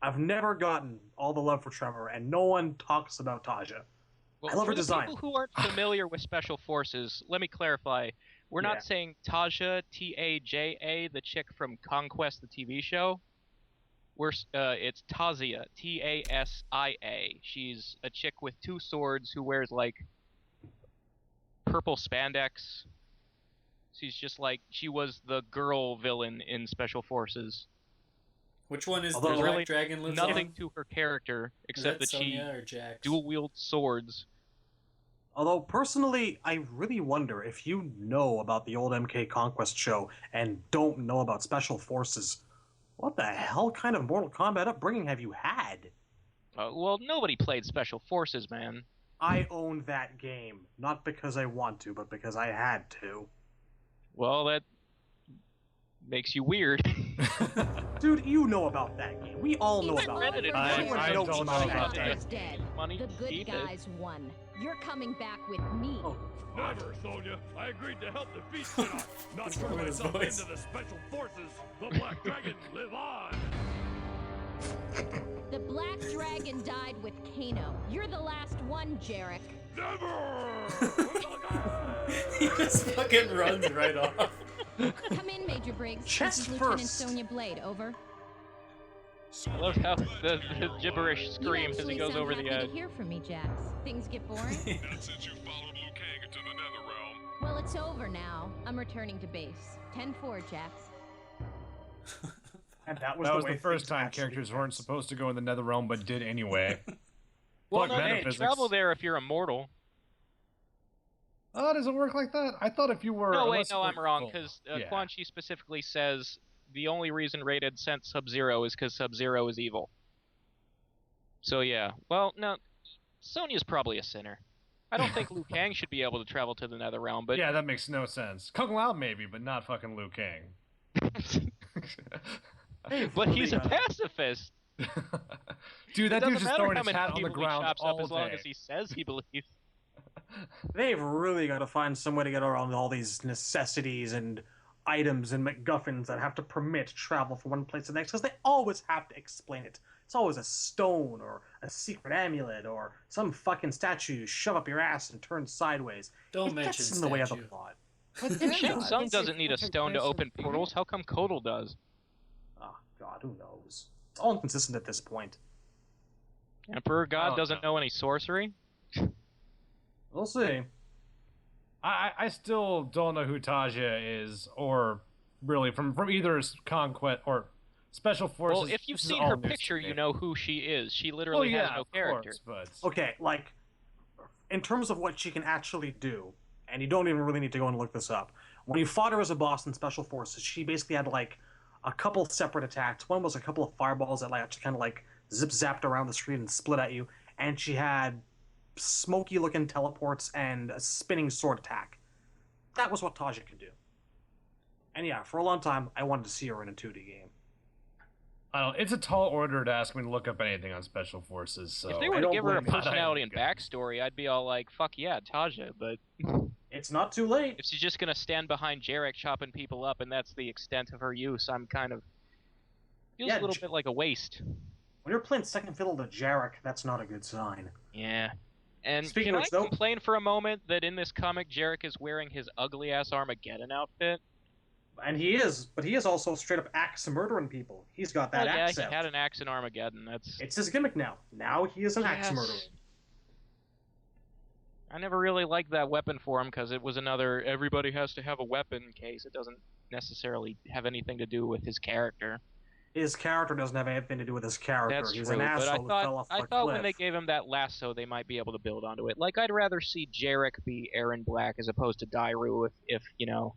I've never gotten all the love for Trevor, and no one talks about Tasia. Well, I love her for the design. people who aren't familiar with Special Forces, let me clarify. We're not saying Tasia, T-A-J-A, the chick from Conquest, the TV show. It's Tasia, T-A-S-I-A. She's a chick with two swords who wears, purple spandex. She's just she was the girl villain in Special Forces. Which one is the There's Black really Dragon lives nothing on? to her character except that she Sonya or Jax? dual-wields swords. Although, personally, I really wonder if you know about the old MK Conquest show and don't know about Special Forces, what the hell kind of Mortal Kombat upbringing have you had? Well, nobody played Special Forces, man. I own that game, not because I want to, but because I had to. Well, that makes you weird. Dude, you know about that game. We all know I about read that it. game. I Everyone don't knows know about about that that. game. Dead. Money, The good eat it. guys won. You're coming back with me. Oh, Never, Sonya. I agreed to help defeat Shinnok, not turn Lower his myself voice. into the special forces. The Black Dragon live on. The Black Dragon died with Kano. You're the last one, Jerek. Never. He just fucking runs right off. Come in, Major Briggs. Chest This is Lieutenant first. Sonya Blade, over. I love how the gibberish You scream as he actually goes sound over the happy edge. to hear from me, Jax. Things get boring? Not since you followed Liu Kang into the NetherRealm. Well, it's over now. I'm returning to base. 10-4, Jax. and that was That the, was way the first things time actually characters went. weren't supposed to go in the NetherRealm, but did anyway. Well, Fuck no, you can metaphysics. travel there if you're immortal. Oh, does it work like that? I thought if you were. No, wait, unless no, you were I'm wrong, full. because Yeah. Quan Chi specifically says the only reason Raiden sent Sub-Zero is because Sub-Zero is evil. So yeah, well, no, Sonya's probably a sinner. I don't think Liu Kang should be able to travel to the NetherRealm, but Yeah, that makes no sense. Kung Lao maybe, but not fucking Liu Kang. but he's a really, pacifist. Dude, that It dude's doesn't just matter throwing how his many hat on the people he ground chops all up as long day. as he says he believes. They've really got to find some way to get around all these necessities and items and MacGuffins that have to permit travel from one place to the next, because they always have to explain it. It's always a stone or a secret amulet or some fucking statue you shove up your ass and turn sideways. Don't It mention gets in the way of the statue. plot. Shang Tsung Don't doesn't they need a take stone to place open in portals. How come Kotal does? Oh god, who knows? It's all inconsistent at this point. Emperor God don't doesn't know any sorcery? We'll see. I still don't know who Tasia is, or really from either Conquest or Special Forces. Well, if you've This is seen all her news to picture, me. you know who she is. She Well, literally yeah, has no of character. course, but Okay, like, in terms of what she can actually do, and you don't even really need to go and look this up, when you fought her as a boss in Special Forces, she basically had, like, a couple separate attacks. One was a couple of fireballs that, like, actually kind of, like, zip-zapped around the screen and split at you, and she had smoky-looking teleports and a spinning sword attack. That was what Tasia could do. And yeah, for a long time, I wanted to see her in a 2D game. I don't. It's a tall order to ask me to look up anything on Special Forces. So If they I were to don't give her a blame you. personality and Good. backstory, I'd be all like, fuck yeah, Taja. But It's not too late. if she's just going to stand behind Jerek chopping people up and that's the extent of her use, I'm kind of... Feels Yeah, a little bit like a waste. When you're playing second fiddle to Jarek, that's not a good sign. Yeah. And Speaking can of I which, though- complain for a moment that in this comic, Jerek is wearing his ugly-ass Armageddon outfit? And he is, but he is also straight up axe murdering people. He's got that Well, yeah, axe he out. had an axe in Armageddon. That's... It's his gimmick now. Now he is an axe Yes. murderer. I never really liked that weapon for him because it was another everybody has to have a weapon case. It doesn't necessarily have anything to do with his character. His character doesn't have anything to do with his character. That's He's true, an but asshole who fell off I the thought cliff. when they gave him that lasso, they might be able to build onto it. Like, I'd rather see Jarek be Aaron Black as opposed to Dairu if you know,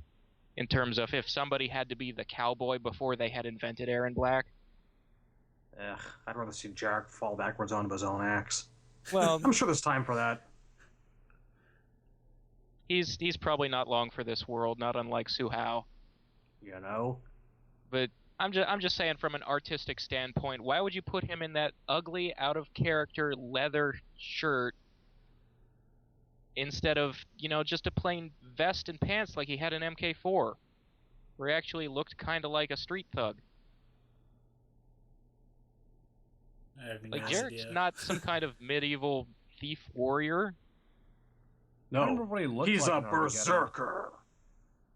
in terms of if somebody had to be the cowboy before they had invented Aaron Black. Ugh, I'd rather see Jarek fall backwards onto his own axe. Well, I'm sure there's time for that. he's probably not long for this world, not unlike Su Hao. You know? But I'm just saying, from an artistic standpoint, why would you put him in that ugly, out of character leather shirt instead of, you know, just a plain vest and pants like he had in MK4, where he actually looked kind of like a street thug? I have no Like, Jarek's idea. not some kind of medieval thief warrior. I don't remember No. what he looked He's like. a in Armageddon. berserker.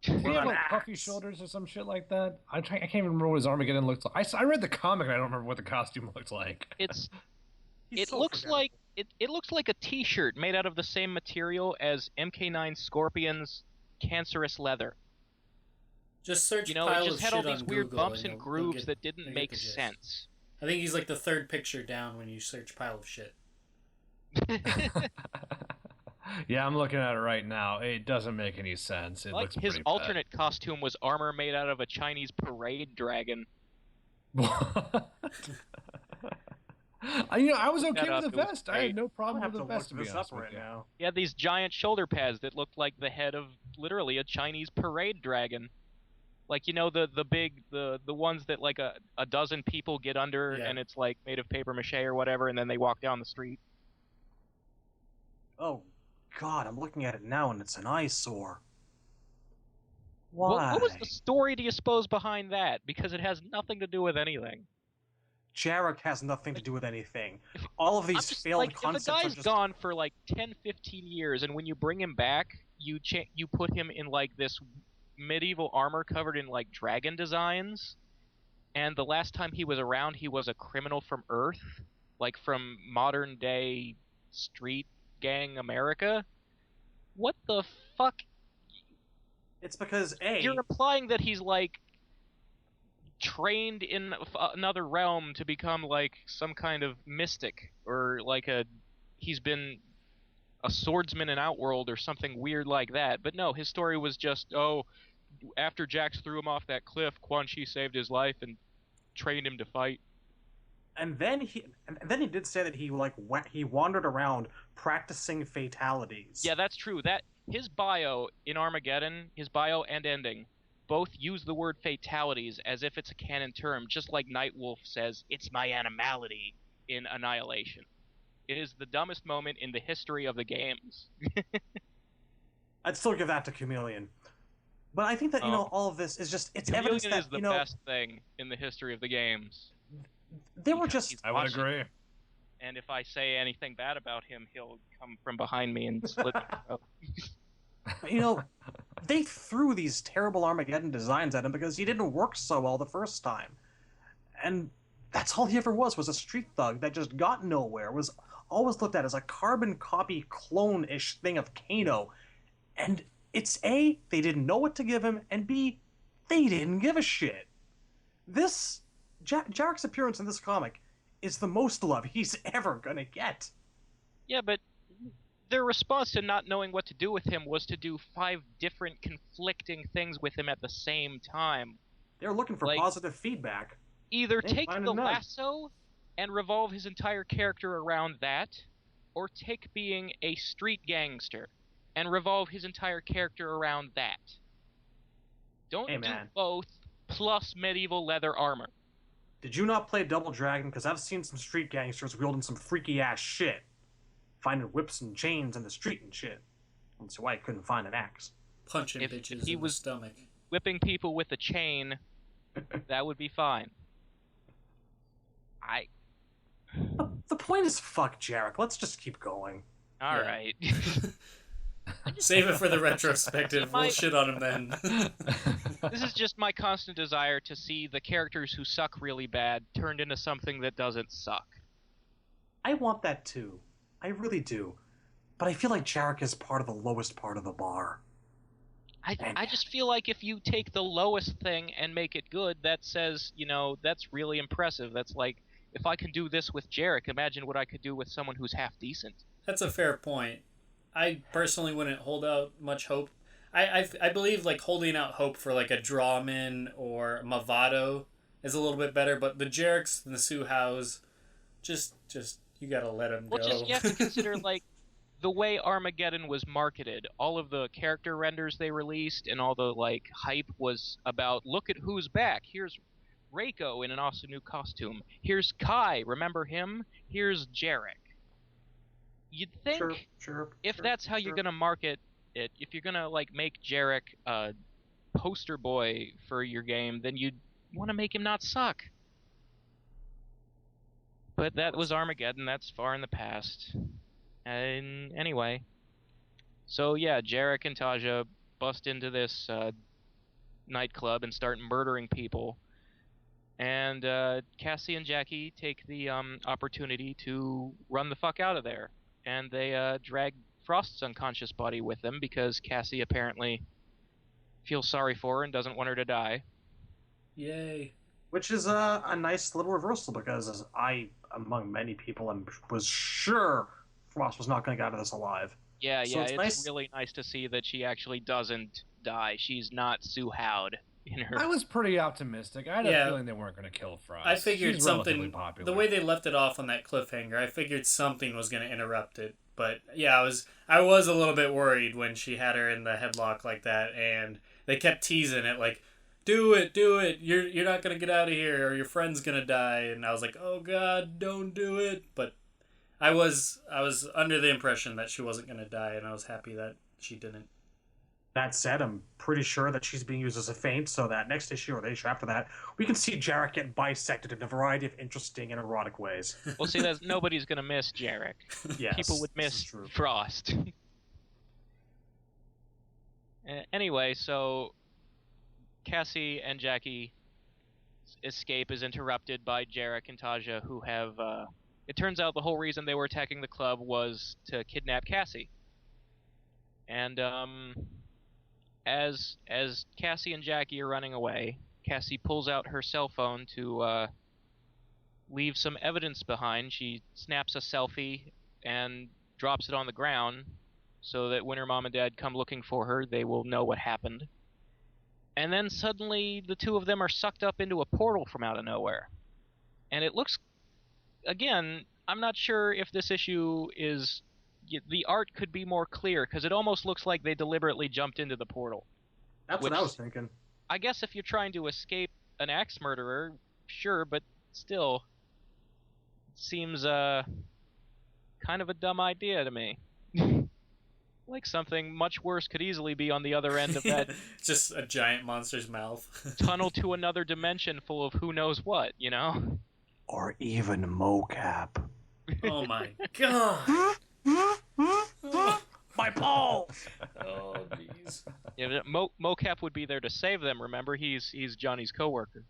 Did he with have an like puffy axe. shoulders or some shit like that? I can't even remember what his Armageddon looked like. I read the comic and I don't remember what the costume looked like. It's He's it so looks forgettable. like it looks like a T-shirt made out of the same material as MK9 Scorpion's cancerous leather. Just search You know, pile it just of had shit all these on weird Google bumps and you'll grooves get- that you'll didn't get make the gist. sense. I think he's like the third picture down when you search pile of shit. Yeah, I'm looking at it right now. It doesn't make any sense. It Like looks his pretty alternate costume was armor made out of a Chinese parade dragon. bad. I was Look okay that with up, the it was vest. I great. had no I'm problem gonna have with to the vest, to look be this honest up with right you. now. He had these giant shoulder pads that looked like the head of literally a Chinese parade dragon. Like, you know, the ones that like a dozen people get under, Yeah. and it's like made of paper mache or whatever, and then they walk down the street. Oh, God, I'm looking at it now, and it's an eyesore. Why? What was the story, do you suppose, behind that? Because it has nothing to do with anything. Jarek has nothing to do with anything. All of these failed like, concepts if a are guy's just... gone for like 10, 15 years, and when you bring him back, you put him in like this medieval armor covered in like dragon designs, and the last time he was around, he was a criminal from Earth, like from modern day street gang America. What the fuck? It's because, A... You're implying that he's like trained in another realm to become like some kind of mystic, or like he's been a swordsman in Outworld or something weird like that. But no, his story was just, oh, after Jax threw him off that cliff, Quan Chi saved his life and trained him to fight. And then he did say that he wandered around practicing fatalities. Yeah, that's true. That his bio in Armageddon, his bio and ending, both use the word fatalities as if it's a canon term, just like Nightwolf says, "It's my animality" in Annihilation. It is the dumbest moment in the history of the games. I'd still give that to Chameleon. But I think that, all of this is just, it's evidence Chameleon that, is the best thing in the history of the games. They were just... I would agree. And if I say anything bad about him, he'll come from behind me and split me up. They threw these terrible Armageddon designs at him because he didn't work so well the first time. And that's all he ever was a street thug that just got nowhere, was always looked at as a carbon copy clone-ish thing of Kano. And it's A, they didn't know what to give him, and B, they didn't give a shit. Jarek's appearance in this comic is the most love he's ever gonna get. Yeah, but their response to not knowing what to do with him was to do 5 different conflicting things with him at the same time. They're looking for positive feedback. Either take the lasso and revolve his entire character around that, or take being a street gangster and revolve his entire character around that. Don't do both plus medieval leather armor. Did you not play Double Dragon? Because I've seen some street gangsters wielding some freaky-ass shit. Finding whips and chains in the street and shit. That's why I couldn't find an axe. Punching bitches in the stomach. Whipping people with a chain, that would be fine. The point is, fuck Jarek. Let's just keep going. All right. Save it for the retrospective. We'll shit on him then. This is just my constant desire to see the characters who suck really bad turned into something that doesn't suck. I want that too. I really do. But I feel like Jarek is part of the lowest part of the bar. I just feel like if you take the lowest thing and make it good, that says, that's really impressive. That's like, if I can do this with Jerek, imagine what I could do with someone who's half decent. That's a fair point. I personally wouldn't hold out much hope. I believe like holding out hope for like a Drawman or Mavado is a little bit better, but the Jereks and the Suhaus, just you gotta let them go. You have to consider like the way Armageddon was marketed. All of the character renders they released and all the like hype was about, look at who's back. Here's Reiko in an awesome new costume. Here's Kai, remember him? Here's Jerek. You'd think if that's how you're gonna market it, if you're gonna like make Jerek a poster boy for your game, then you'd want to make him not suck. But that was Armageddon. That's far in the past. And anyway, so yeah, Jerek and Tasia bust into this nightclub and start murdering people. And Cassie and Jackie take the opportunity to run the fuck out of there. And they drag Frost's unconscious body with them because Cassie apparently feels sorry for her and doesn't want her to die. Yay. Which is a nice little reversal, because I, among many people, was sure Frost was not going to get out of this alive. Yeah, so it's really nice to see that she actually doesn't die. She's not Sue Howd. in her. I was pretty optimistic. I had a feeling they weren't going to kill Frost. I figured She's something. Popular. The way they left it off on that cliffhanger, I figured something was going to interrupt it. But yeah, I was a little bit worried when she had her in the headlock like that, and they kept teasing it like, "Do it, do it! You're not going to get out of here, or your friend's going to die." And I was like, "Oh God, don't do it!" But I was under the impression that she wasn't going to die, and I was happy that she didn't. That said, I'm pretty sure that she's being used as a feint, so that next issue or the issue after that, we can see Jerek get bisected in a variety of interesting and erotic ways. Well, see, nobody's going to miss Jerek. Yes, people would miss Frost. Anyway, so Cassie and Jackie's escape is interrupted by Jerek and Tasia, who have... it turns out the whole reason they were attacking the club was to kidnap Cassie. And as Cassie and Jackie are running away, Cassie pulls out her cell phone to leave some evidence behind. She snaps a selfie and drops it on the ground so that when her mom and dad come looking for her, they will know what happened. And then suddenly the two of them are sucked up into a portal from out of nowhere. And it looks... Again, I'm not sure if this issue is... The art could be more clear, because it almost looks like they deliberately jumped into the portal. That's what I was thinking. I guess if you're trying to escape an axe murderer, sure, but still, it seems kind of a dumb idea to me. Like something much worse could easily be on the other end of that. Just a giant monster's mouth. Tunnel to another dimension full of who knows what, you know? Or even mocap. Oh my god! My balls! Oh, jeez. Yeah, Mocap would be there to save them. Remember, he's Johnny's coworker.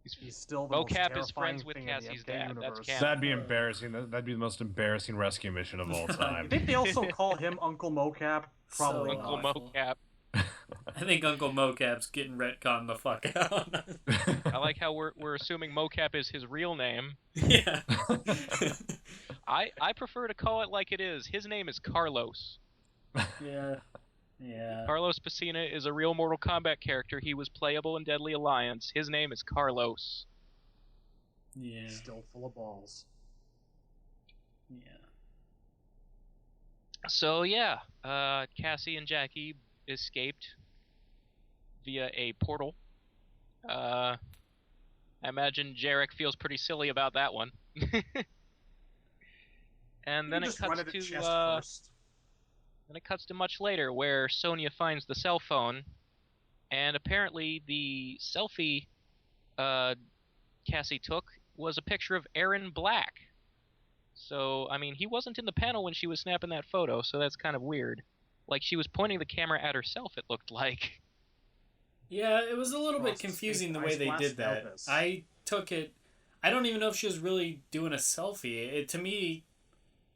He's still the Mocap most is friends with thing Cassie's in the MK dad. universe. That's canon. That'd be embarrassing. That'd be the most embarrassing rescue mission of all time. I think they also call him Uncle Mocap. Probably. So Uncle awful. Mocap. I think Uncle Mocap's getting retconned the fuck out. I like how we're assuming Mocap is his real name. Yeah. I prefer to call it like it is. His name is Carlos. Yeah. Yeah. Carlos Pacina is a real Mortal Kombat character. He was playable in Deadly Alliance. His name is Carlos. Yeah. Still full of balls. Yeah. So yeah, Cassie and Jackie escaped via a portal. I imagine Jerek feels pretty silly about that one. And then it cuts to much later, where Sonya finds the cell phone, and apparently the selfie Cassie took was a picture of Aaron Black. So, I mean, he wasn't in the panel when she was snapping that photo, so that's kind of weird. Like, she was pointing the camera at herself, it looked like. Yeah, it was a little bit confusing the way they did that. I took it... I don't even know if she was really doing a selfie. To me,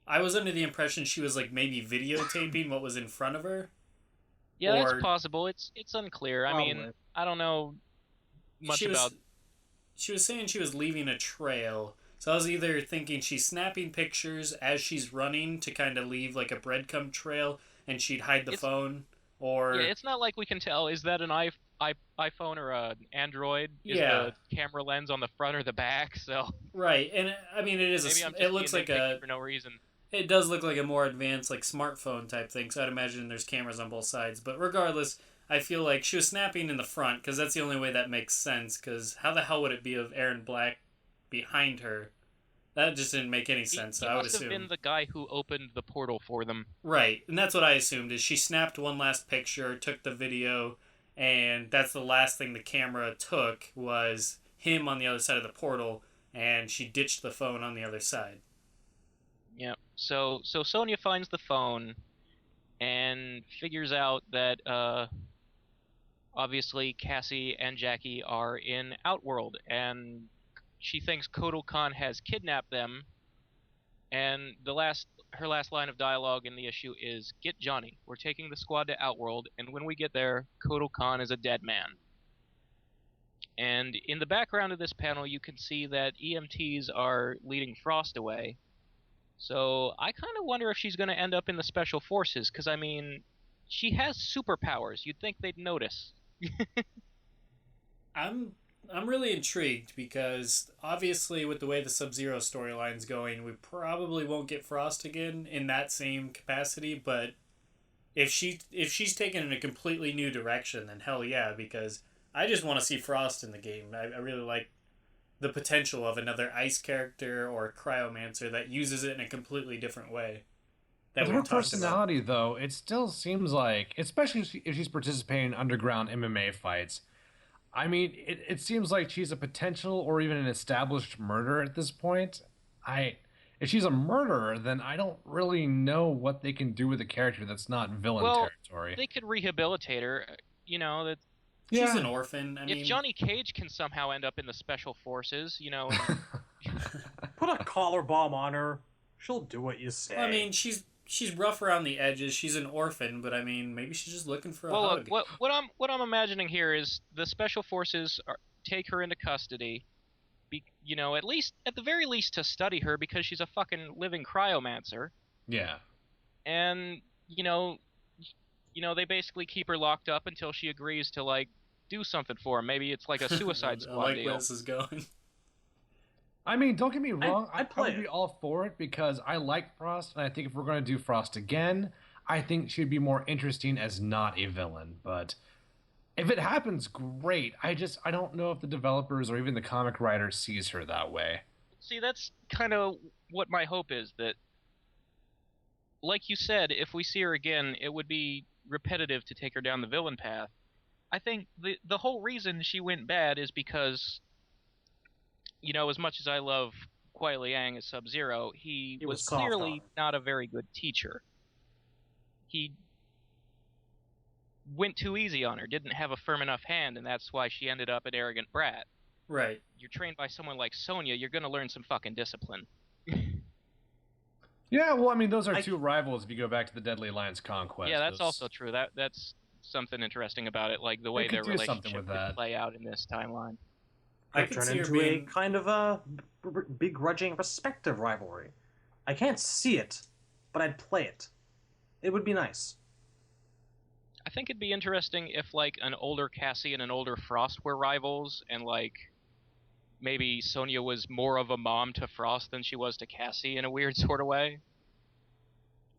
I was under the impression she was, like, maybe videotaping what was in front of her. Yeah, that's possible. It's unclear. Probably. I mean, I don't know much about... She was saying she was leaving a trail... So I was either thinking she's snapping pictures as she's running to kind of leave like a breadcrumb trail and she'd hide the phone, or... Yeah, it's not like we can tell, is that an iPhone or an Android? Is the camera lens on the front or the back? So right, and I mean it is it looks like a... for no reason. It does look like a more advanced like smartphone type thing, so I'd imagine there's cameras on both sides. But regardless, I feel like she was snapping in the front because that's the only way that makes sense, because how the hell would it be of Aaron Black behind her? That just didn't make any sense. He I would must assume have been the guy who opened the portal for them. Right, and that's what I assumed, is she snapped one last picture, took the video, and that's the last thing the camera took was him on the other side of the portal, and she ditched the phone on the other side. Yeah. So Sonya finds the phone and figures out that obviously Cassie and Jackie are in Outworld, and she thinks Kotal Khan has kidnapped them, and her last line of dialogue in the issue is, "Get Johnny. We're taking the squad to Outworld, and when we get there, Kotal Khan is a dead man." And in the background of this panel, you can see that EMTs are leading Frost away. So I kind of wonder if she's going to end up in the Special Forces, because, I mean, she has superpowers. You'd think they'd notice. I'm really intrigued because obviously with the way the Sub-Zero storyline's going, we probably won't get Frost again in that same capacity, but if she's taken in a completely new direction, then hell yeah, because I just want to see Frost in the game. I really like the potential of another ice character or a cryomancer that uses it in a completely different way. With her personality, though, it still seems like, especially if she's participating in underground MMA fights, I mean, it seems like she's a potential or even an established murderer at this point. If she's a murderer, then I don't really know what they can do with a character that's not villain territory. They could rehabilitate her. You know, that she's an orphan. I mean, if Johnny Cage can somehow end up in the Special Forces, you know... Put a collar bomb on her. She'll do what you say. I mean, she's rough around the edges. She's an orphan, but I mean, maybe she's just looking for a hug. What I'm imagining here is the Special Forces take her into custody, you know, at the very least to study her because she's a fucking living cryomancer. Yeah. And you know, they basically keep her locked up until she agrees to like do something for him. Maybe it's like a Suicide Squad I like deal. where this is going. I mean, don't get me wrong. I'd probably be all for it because I like Frost, and I think if we're going to do Frost again, I think she'd be more interesting as not a villain. But if it happens, great. I don't know if the developers or even the comic writer sees her that way. See, that's kind of what my hope is, that, like you said, if we see her again, it would be repetitive to take her down the villain path. I think the whole reason she went bad is because, you know, as much as I love Kuai Liang as Sub-Zero, he was clearly not a very good teacher. He went too easy on her, didn't have a firm enough hand, and that's why she ended up an arrogant brat. Right. You're trained by someone like Sonya, you're going to learn some fucking discipline. Yeah, well, I mean, those are two rivals if you go back to the Deadly Alliance Conquest. Yeah, that's also true. That's something interesting about it, like the way their relationship could play out in this timeline. I could turn into a kind of a begrudging, respective rivalry. I can't see it, but I'd play it. It would be nice. I think it'd be interesting if, like, an older Cassie and an older Frost were rivals, and, like, maybe Sonya was more of a mom to Frost than she was to Cassie in a weird sort of way.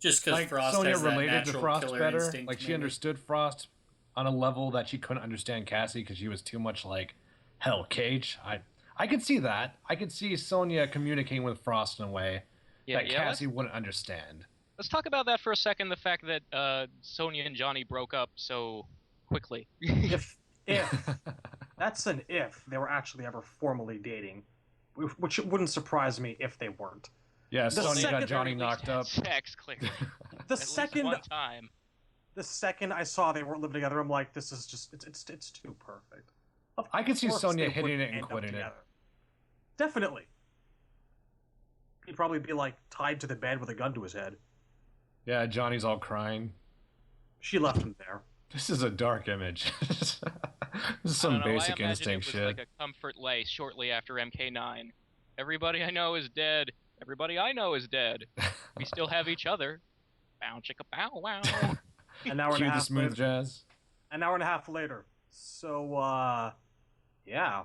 Just because like Frost Sonya has that related to Frost better, instinct, like she understood Frost on a level that she couldn't understand Cassie because she was too much like hell Cage. I could see that. I could see Sonya communicating with Frost in a way that Cassie wouldn't understand. Let's talk about that for a second. The fact that Sonya and Johnny broke up so quickly. if that's an if they were actually ever formally dating, which wouldn't surprise me if they weren't. Yeah, Sonya got Johnny knocked up. Sex, clearly. The second one time. The second I saw they weren't living together, I'm like, this is just it's too perfect. I could see Sonya hitting it and quitting it. Definitely. He'd probably be like tied to the bed with a gun to his head. Yeah, Johnny's all crying. She left him there. This is a dark image. This is some basic instinct shit. It was like a comfort lay shortly after MK9. Everybody I know is dead. Everybody I know is dead. We still have each other. Bow chicka bow wow. An hour and a half. Cue the smooth later. jazz. An hour and a half later. So yeah.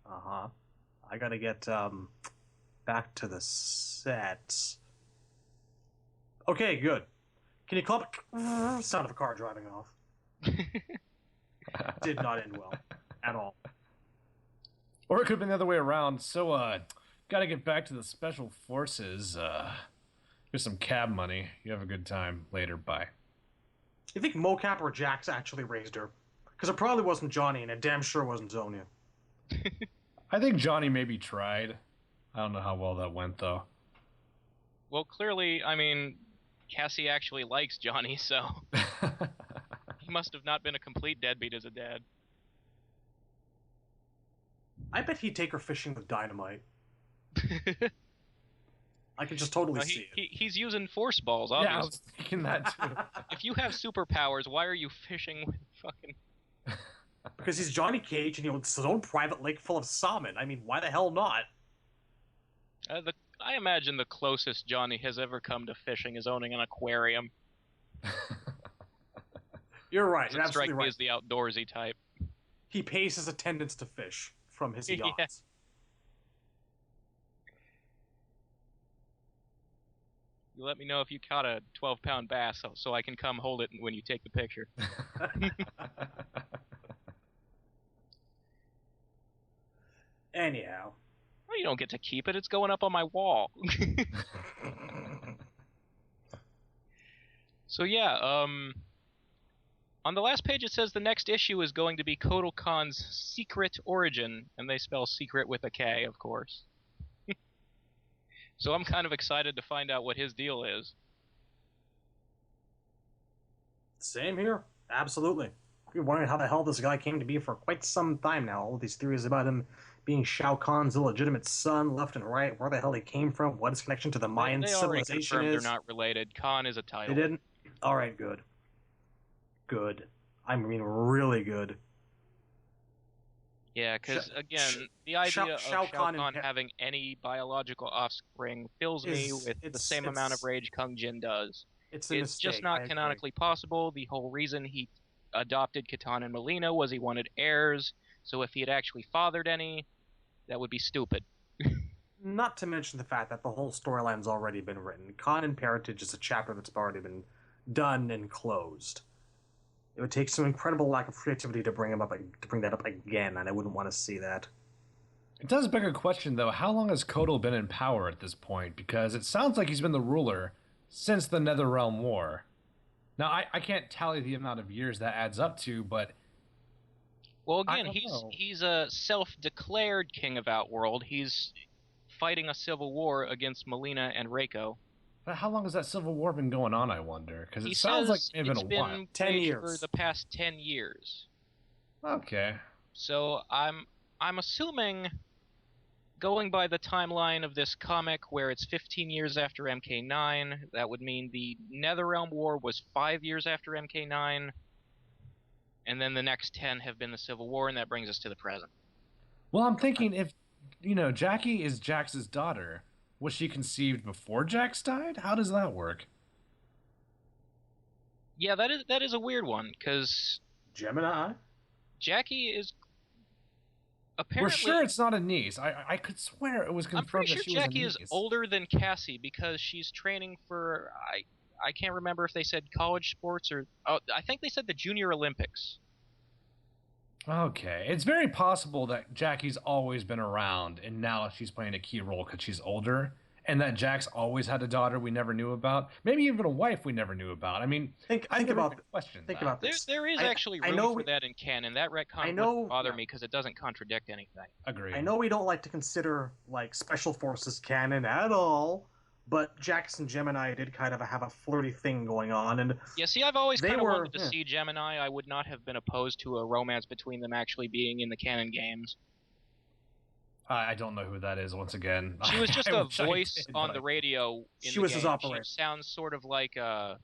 I gotta get back to the set. Okay, good. Can you call up sound of a car driving off? Did not end well at all. Or it could have been the other way around. So gotta get back to the special forces. Here's some cab money. You have a good time later. Bye. You think Mocap or Jax actually raised her? Because it probably wasn't Johnny, and it damn sure wasn't Sonya. I think Johnny maybe tried. I don't know how well that went, though. Well, clearly, I mean, Cassie actually likes Johnny, so he must have not been a complete deadbeat as a dad. I bet he'd take her fishing with dynamite. I can just totally see it. He's using force balls, obviously. Yeah, I was thinking that too. If you have superpowers, why are you fishing with fucking... Because he's Johnny Cage and he owns his own private lake full of salmon. I mean, why the hell not? I imagine the closest Johnny has ever come to fishing is owning an aquarium. You're right. You're Doesn't strike absolutely me right. as the outdoorsy type. He pays his attendants to fish from his yachts. Yeah. You let me know if you caught a 12-pound bass so I can come hold it when you take the picture. Anyhow. Well, you don't get to keep it. It's going up on my wall. So yeah, on the last page it says the next issue is going to be Kotal Khan's secret origin, and they spell secret with a K, of course. So I'm kind of excited to find out what his deal is. Same here. Absolutely. I've been wondering how the hell this guy came to be for quite some time now. All these theories about him being Shao Kahn's illegitimate son, left and right, where the hell he came from, what his connection to the Mayan They already civilization confirmed is. they're not related. Khan is a title. They didn't? Alright, good. Good. I mean, really good. Yeah, because again, the idea of Shao Kahn having any biological offspring fills me with the same amount of rage Kung Jin does. It's just not canonically possible. The whole reason he adopted Kitana and Mileena was he wanted heirs, so if he had actually fathered any, that would be stupid. Not to mention the fact that the whole storyline's already been written. Khan and Parentage is a chapter that's already been done and closed. It would take some incredible lack of creativity to bring that up again, and I wouldn't want to see that. It does beg a question, though. How long has Kotal been in power at this point? Because it sounds like he's been the ruler since the NetherRealm War. Now, I can't tally the amount of years that adds up to, but... Well, again, he's a self-declared king of Outworld. He's fighting a civil war against Mileena and Reiko. But how long has that civil war been going on, I wonder? Because it sounds like it's been a while. 10 years. For the past 10 years. Okay. So I'm assuming, going by the timeline of this comic, where it's 15 years after MK9, that would mean the NetherRealm War was 5 years after MK9, and then the next 10 have been the Civil War, and that brings us to the present. Well, I'm thinking if, Jackie is Jax's daughter, was she conceived before Jax died? How does that work? Yeah, that is a weird one, because... Gemini? Jackie is... Apparently... We're sure it's not a niece. I could swear it was confirmed that she was a niece. I'm pretty sure Jackie is older than Cassie, because she's training for... I can't remember if they said college sports or... Oh, I think they said the Junior Olympics. Okay. It's very possible that Jackie's always been around, and now she's playing a key role because she's older, and that Jax always had a daughter we never knew about, maybe even a wife we never knew about. I mean, think about this. There is actually room for that in canon. That retcon wouldn't bother me because it doesn't contradict anything. Agreed. I know we don't like to consider Special Forces canon at all, but Jax and Gemini did kind of have a flirty thing going on, and yeah. See, I've always kind of wanted to see Gemini. I would not have been opposed to a romance between them actually being in the canon games. I don't know who that is. Once again, she was just a voice on the radio. She was his operator. She sounds sort of like like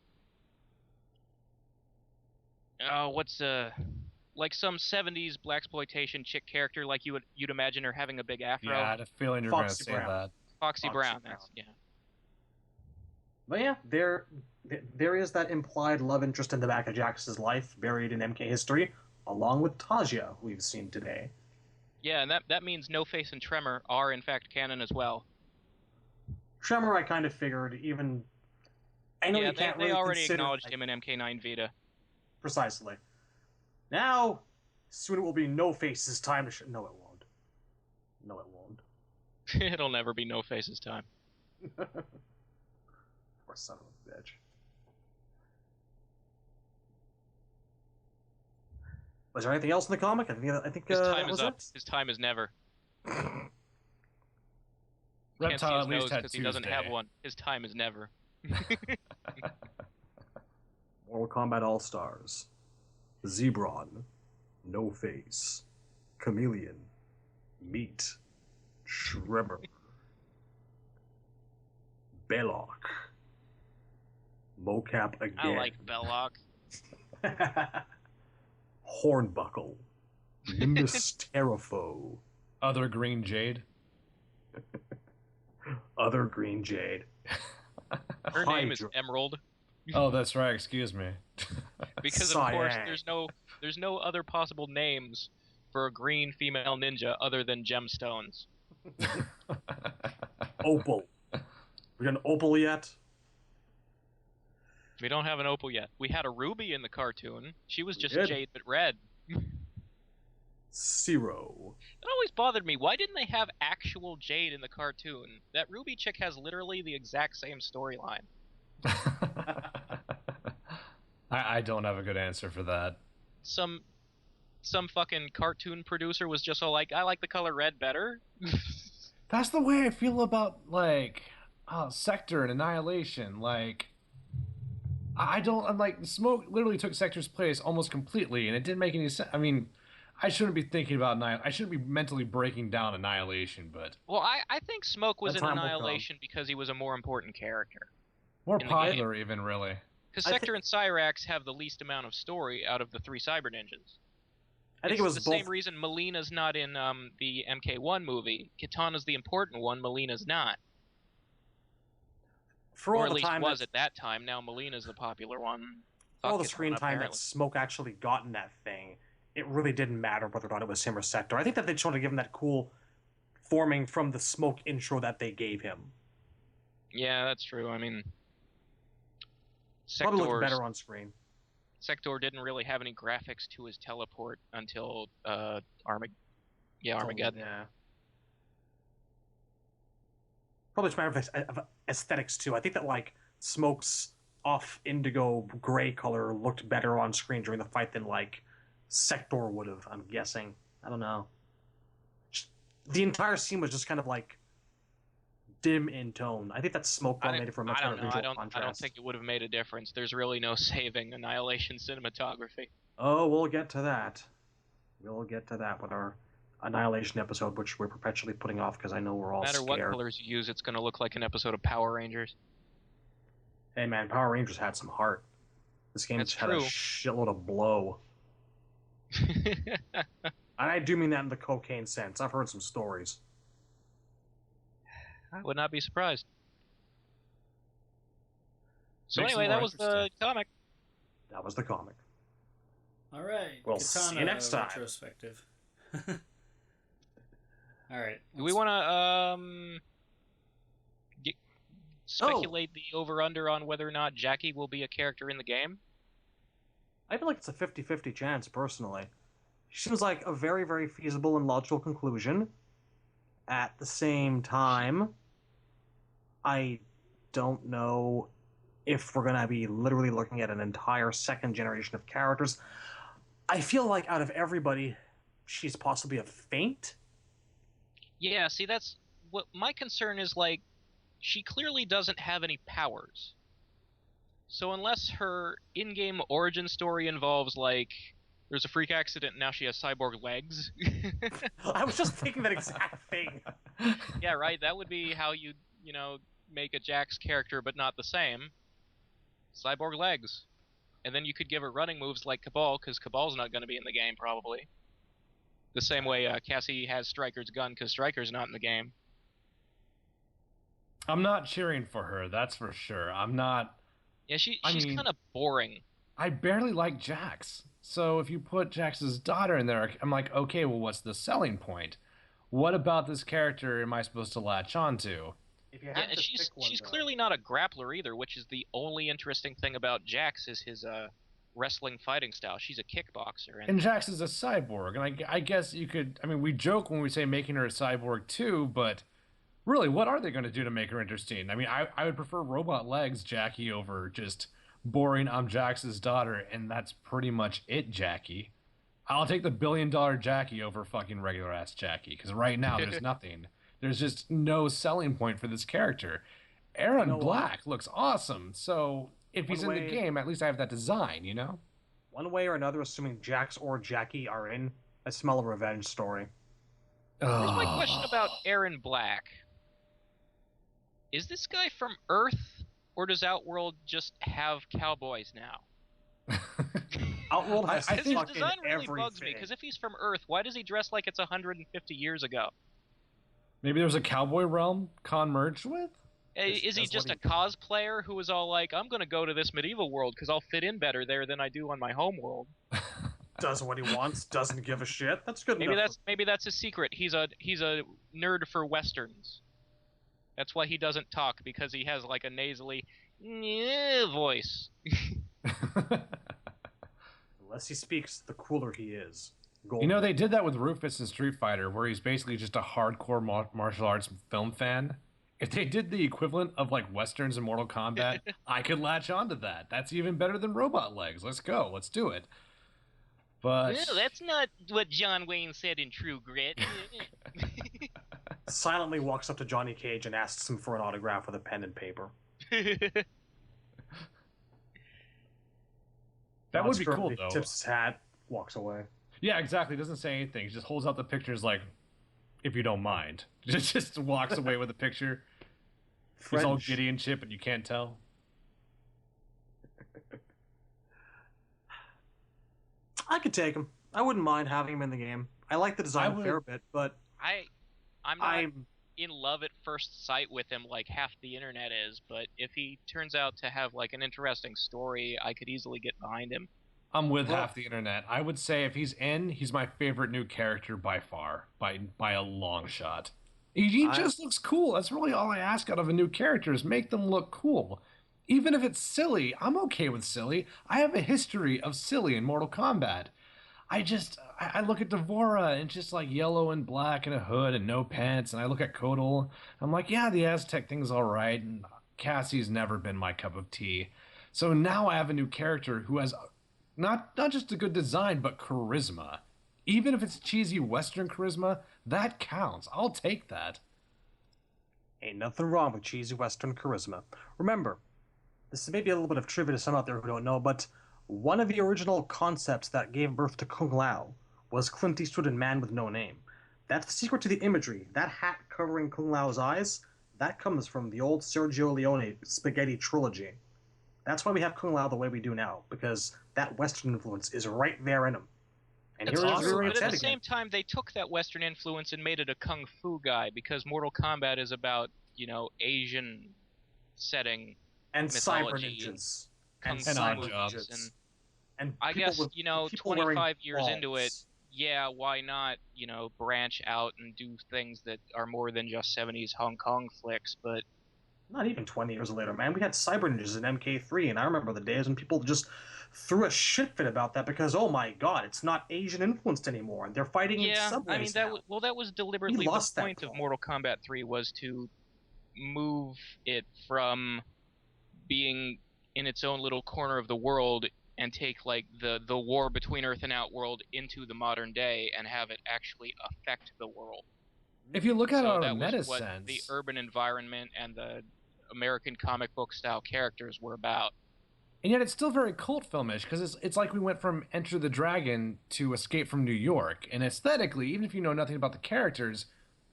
some 70s blaxploitation chick character, like you'd imagine her having a big afro. Yeah, I had a feeling you're going to say that. Foxy Brown. Yeah. But yeah, there is that implied love interest in the back of Jax's life, buried in MK history, along with Tasia, who we've seen today. Yeah, and that means No Face and Tremor are in fact canon as well. Tremor, I kind of figured, even... I know you can't really they already consider... acknowledged him in MK9 Vita. Precisely. Now, soon it will be No Face's time to... No, it won't. No, it won't. It'll never be No Face's time. Poor son of a bitch. Was there anything else in the comic? I think his time is up. It? His time is never. Reptile at least had because he doesn't have one. His time is never. Mortal Kombat All-Stars. Zebron. No Face. Chameleon. Meat. Shrimmer. Belloc. Mocap again. I like Belloc. Hornbuckle. Nimbus Terrapho. Other Green Jade. Other Green Jade. Her name is Emerald. Oh, that's right. Excuse me. Because of course there's no other possible names for a green female ninja other than gemstones. Opal. We got an opal yet? We don't have an opal yet. We had a ruby in the cartoon. She was just did. jade but red. Zero. It always bothered me. Why didn't they have actual jade in the cartoon? That ruby chick has literally the exact same storyline. I don't have a good answer for that. Some fucking cartoon producer was just all like, I like the color red better. That's the way I feel about, like, Sector and Annihilation. Like, I'm like, Smoke literally took Sector's place almost completely, and it didn't make any sense. I mean, I shouldn't be thinking about Annihilation. I shouldn't be mentally breaking down Annihilation, but... Well, I think Smoke was in Annihilation because he was a more important character. More popular, even, really. Because Sector and Cyrax have the least amount of story out of the three Cyber Ninjas. I think it was the same reason Mileena's not in the MK1 movie. Kitana's the important one, Mileena's not. For all or at the least time was at that time. Now Mileena's the popular one. For all the screen time that Smoke actually got in that thing, it really didn't matter whether or not it was him or Sector. I think that they just wanted to give him that cool forming from the Smoke intro that they gave him. Yeah, that's true. I mean... Probably looked better on screen. Sector didn't really have any graphics to his teleport until Armageddon. Yeah. Probably just a matter of aesthetics too. I think that like Smoke's off indigo gray color looked better on screen during the fight than like Sector would have. I'm guessing. I don't know. The entire scene was just kind of like dim in tone. I think that Smoke dominated for a much better visual contrast. I don't think it would have made a difference. There's really no saving Annihilation cinematography. Oh, we'll get to that. We'll get to that with our Annihilation episode, which we're perpetually putting off because I know we're all scared. No matter what colors you use, it's going to look like an episode of Power Rangers. Hey man, Power Rangers had some heart. This game had a shitload of blow. And I do mean that in the cocaine sense. I've heard some stories. I would not be surprised. So anyway, that was the comic. That was the comic. All right. We'll Kitana see you next time. Retrospective. All right. Do we want to speculate the over-under on whether or not Jackie will be a character in the game? I feel like it's a 50-50 chance, personally. She seems like a very, very feasible and logical conclusion. At the same time, I don't know if we're going to be literally looking at an entire second generation of characters. I feel like out of everybody, she's possibly a Feint. Yeah, see, that's what my concern is. Like, she clearly doesn't have any powers. So unless her in-game origin story involves, like, there's a freak accident and now she has cyborg legs. I was just thinking that exact thing. Yeah, right? That would be how you make a Jax character, but not the same. Cyborg legs. And then you could give her running moves like Cabal, because Cabal's not going to be in the game, probably. The same way Cassie has Stryker's gun, because Stryker's not in the game. I'm not cheering for her, that's for sure. I'm not... Yeah, she's kind of boring. I barely like Jax. So if you put Jax's daughter in there, I'm like, okay, well, what's the selling point? What about this character am I supposed to latch onto? She's clearly not a grappler either, which is the only interesting thing about Jax is his wrestling fighting style. She's a kickboxer. And Jax is a cyborg. And I guess you could... I mean, we joke when we say making her a cyborg too, but really, what are they going to do to make her interesting? I mean, I would prefer robot legs Jackie over just boring I'm Jax's daughter, and that's pretty much it, Jackie. I'll take the $1 billion Jackie over fucking regular-ass Jackie, because right now there's nothing. There's just no selling point for this character. Aaron Black looks awesome, so if he's in the game, at least I have that design, you know? One way or another, assuming Jax or Jackie are in, a Smell of Revenge story. Here's my question about Aaron Black. Is this guy from Earth, or does Outworld just have cowboys now? Outworld has his design really bugs me, because if he's from Earth, why does he dress like it's 150 years ago? Maybe there's a cowboy realm Khan merged with? Is he just a cosplayer who was all like, I'm going to go to this medieval world because I'll fit in better there than I do on my home world? Does what he wants, doesn't give a shit. That's good enough. Maybe that's his secret. He's a nerd for westerns. That's why he doesn't talk, because he has like a nasally voice. The less he speaks, the cooler he is. You know, they did that with Rufus in Street Fighter, where he's basically just a hardcore martial arts film fan. If they did the equivalent of like westerns in Mortal Kombat, I could latch onto that. That's even better than robot legs. Let's go. Let's do it. But no, that's not what John Wayne said in True Grit. Silently walks up to Johnny Cage and asks him for an autograph with a pen and paper. That would be cool, though. Tips his hat, walks away. Yeah, exactly. Doesn't say anything. He just holds out the pictures like, if you don't mind. Just walks away with a picture. He's all giddy and shit, but you can't tell. I could take him. I wouldn't mind having him in the game. I like the design a fair bit, but I'm not in love at first sight with him like half the internet is, but if he turns out to have like an interesting story, I could easily get behind him. I'm with half the internet. I would say if he's in, he's my favorite new character by far, by a long shot. He just looks cool. That's really all I ask out of a new character, is make them look cool. Even if it's silly, I'm okay with silly. I have a history of silly in Mortal Kombat. I look at Devora and just like yellow and black and a hood and no pants, and I look at Kotal. I'm like, yeah, the Aztec thing's all right, and Cassie's never been my cup of tea. So now I have a new character who has not just a good design, but charisma. Even if it's cheesy Western charisma, that counts. I'll take that. Ain't nothing wrong with cheesy Western charisma. Remember, this may be a little bit of trivia to some out there who don't know, but one of the original concepts that gave birth to Kung Lao was Clint Eastwood in Man with No Name. That's the secret to the imagery. That hat covering Kung Lao's eyes, that comes from the old Sergio Leone spaghetti trilogy. That's why we have Kung Lao the way we do now, because that Western influence is right there in him. And that's awesome. But at the same time, they took that Western influence and made it a kung fu guy, because Mortal Kombat is about, Asian setting and mythology cyber ninjas and odd jobs. And I guess 25 years into it, yeah, why not branch out and do things that are more than just 70s Hong Kong flicks? But not even 20 years later, man. We had cyber ninjas in MK3, and I remember the days when people just threw a shit fit about that because, oh my god, it's not Asian influenced anymore, and they're fighting in subways now. That was deliberately the point of Mortal Kombat 3, was to move it from being in its own little corner of the world and take like the war between Earth and Outworld into the modern day and have it actually affect the world. If you look at it on a meta sense, the urban environment and the American comic book style characters were about. And yet it's still very cult filmish, because it's like we went from Enter the Dragon to Escape from New York, and aesthetically, even if you know nothing about the characters,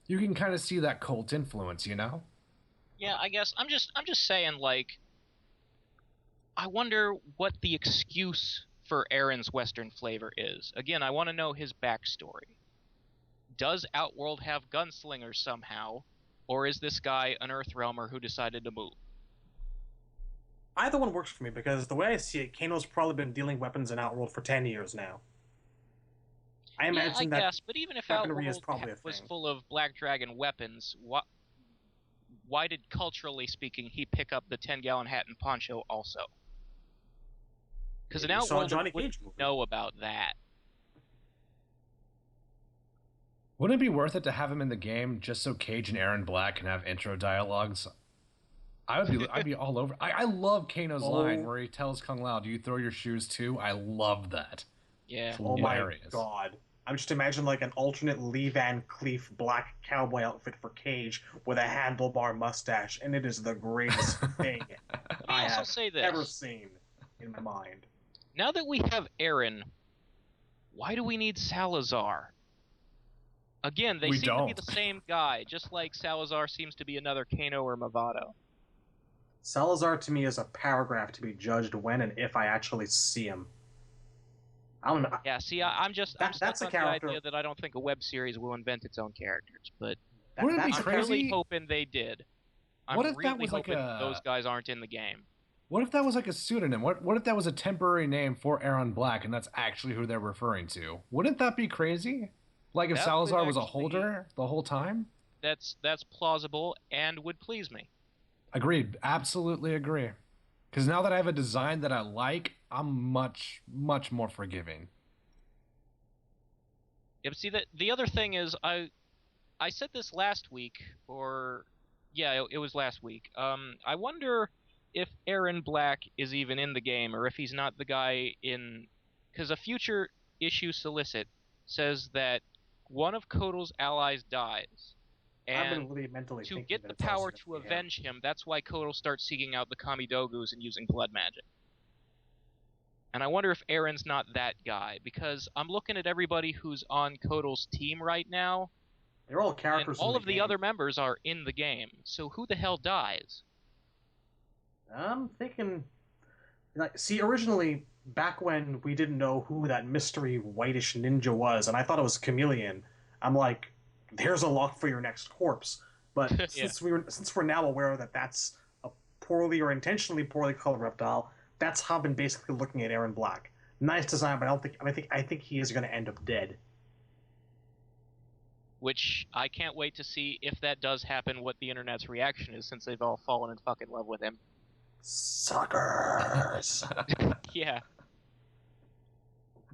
you can kind of see that cult influence, Yeah, I guess I'm just saying, like, I wonder what the excuse for Aaron's Western flavor is. Again, I want to know his backstory. Does Outworld have gunslingers somehow, or is this guy an Earthrealmer who decided to move? Either one works for me, because the way I see it, Kano's probably been dealing weapons in Outworld for 10 years now. I imagine that. Guess, but even if Outworld was full of Black Dragon weapons, why did, culturally speaking, he pick up the 10-gallon hat and poncho also? Because an Outworld would know about that. Wouldn't it be worth it to have him in the game just so Cage and Aaron Black can have intro dialogues? I'd be all over. I love Kano's line where he tells Kung Lao, "Do you throw your shoes too?" I love that. Yeah. Oh my god. I'm just imagining like an alternate Lee Van Cleef black cowboy outfit for Cage with a handlebar mustache, and it is the greatest thing I have ever seen in my mind. Now that we have Aaron, why do we need Salazar? Again, they seem to be the same guy, just like Salazar seems to be another Kano or Movado. Salazar to me is a paragraph to be judged when and if I actually see him. I don't know. Yeah, see, I'm stuck on the idea that I don't think a web series will invent its own characters, but wouldn't it be I'm crazy? really hoping they did. What if really that was like hoping those guys aren't in the game. What if that was like a pseudonym? What if that was a temporary name for Aaron Black, and that's actually who they're referring to? Wouldn't that be crazy? Like if That Salazar would was a actually- holder the whole time? That's plausible and would please me. Agreed. Absolutely agree. Because now that I have a design that I like, I'm much, much more forgiving. Yeah, but see, the other thing is, I said this last week, or yeah, it was last week. I wonder if Aaron Black is even in the game, or if he's not the guy in, because a future issue solicit says that one of Kotal's allies dies, I've been and really mentally to thinking get that the it's also power gonna to be him. avenge him, that's why Kotal starts seeking out the Kamidogus and using blood magic. And I wonder if Aaron's not that guy, because I'm looking at everybody who's on Kotal's team right now, They're all and characters. all in of the game. other members are in the game. So who the hell dies? I'm thinking, like, see, originally, back when we didn't know who that mystery whitish ninja was, and I thought it was Chameleon, I'm like, there's a lock for your next corpse. But Yeah. since we're now aware that that's a poorly or intentionally poorly colored reptile, that's how I've been basically looking at Aaron Black. Nice design, but I think he is going to end up dead. Which I can't wait to see if that does happen, what the internet's reaction is, since they've all fallen in fucking love with him. Suckers. Yeah.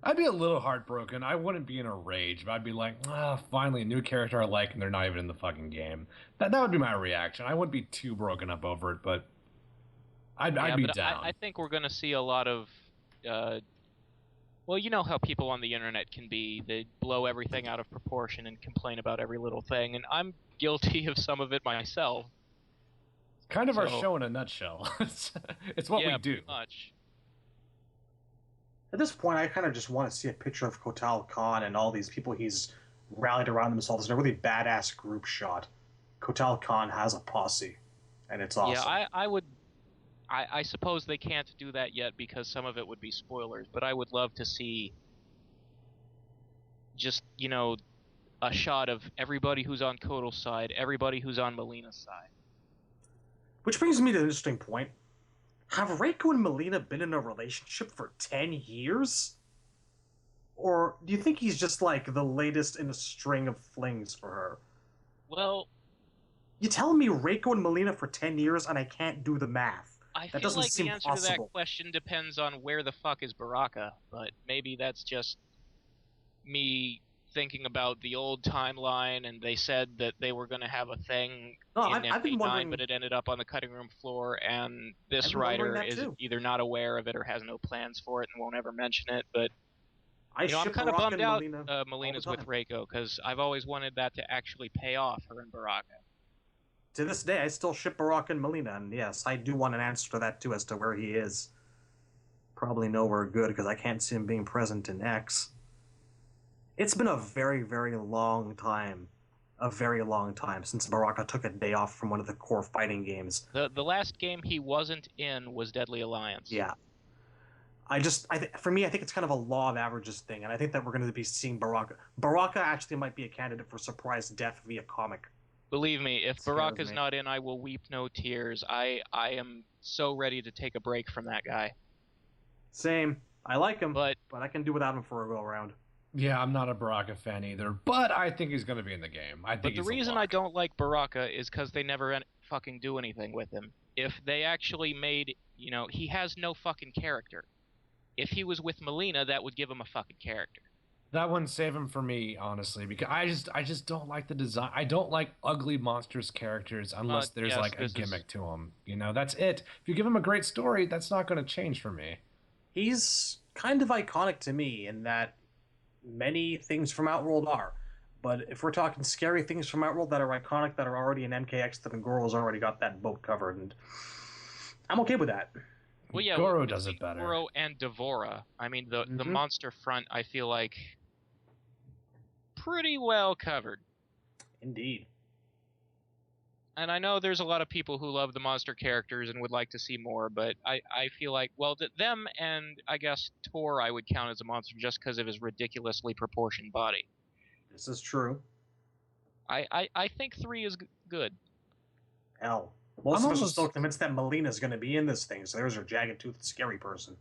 I'd be a little heartbroken. I wouldn't be in a rage, but I'd be like, finally a new character I like, and they're not even in the fucking game. That would be my reaction. I wouldn't be too broken up over it, but I'd be down. I think we're going to see a lot of... well, you know how people on the internet can be. They blow everything out of proportion and complain about every little thing, and I'm guilty of some of it myself. Kind of our show in a nutshell. It's what we do. Pretty much. At this point, I kind of just want to see a picture of Kotal Khan and all these people he's rallied around themselves in a really badass group shot. Kotal Khan has a posse, and it's awesome. Yeah, I would... I suppose they can't do that yet because some of it would be spoilers, but I would love to see just, you know, a shot of everybody who's on Kotal's side, everybody who's on Mileena's side. Which brings me to an interesting point. Have Reiko and Mileena been in a relationship for 10 years? Or do you think he's just like the latest in a string of flings for her? Well... You tell me Reiko and Mileena for 10 years and I can't do the math. I That feel doesn't like seem the answer possible. to that question depends on where the fuck is Baraka, but maybe that's just me thinking about the old timeline, and they said that they were going to have a thing No, in I've been MP9, wondering- but it ended up on the cutting room floor, and this I've been wondering writer that is too. either not aware of it or has no plans for it and won't ever mention it, but I'm I'm kind of Baraka bummed and out Mileena all the Mileena's with time. Reiko, because I've always wanted that to actually pay off, her and Baraka. To this day, I still ship Baraka and Mileena, and yes, I do want an answer to that too as to where he is. Probably nowhere good, because I can't see him being present in X. It's been a very, very long time. A very long time since Baraka took a day off from one of the core fighting games. The last game he wasn't in was Deadly Alliance. Yeah. For me, I think it's kind of a law of averages thing, and I think that we're going to be seeing Baraka. Baraka actually might be a candidate for surprise death via comic. Believe me, if Scares Baraka's me. not in, I will weep no tears. I am so ready to take a break from that guy. Same. I like him, But I can do without him for a go around. Yeah, I'm not a Baraka fan either, but I think he's going to be in the game. I think the he's a reason lock. I don't like Baraka is because they never fucking do anything with him. If they actually made, you know, he has no fucking character. If he was with Mileena, that would give him a fucking character. That wouldn't save him for me, honestly, because I just don't like the design. I don't like ugly monstrous characters unless there's yes, like a this gimmick to them. You know, that's it. If you give him a great story, that's not going to change for me. He's kind of iconic to me in that many things from Outworld are. But if we're talking scary things from Outworld that are iconic, that are already in MKX, then Goro's already got that boat covered, and I'm okay with that. Well, yeah, Goro does it better. Goro and Devora. I mean, the Mhm. monster front, I feel like, pretty well covered. Indeed. And I know there's a lot of people who love the monster characters and would like to see more, but I feel like, well, them and I guess Tor I would count as a monster just because of his ridiculously proportioned body. This is true. I think 3 is good. L. Most of us are still convinced that Mileena's going to be in this thing, so there's your jagged-toothed scary person.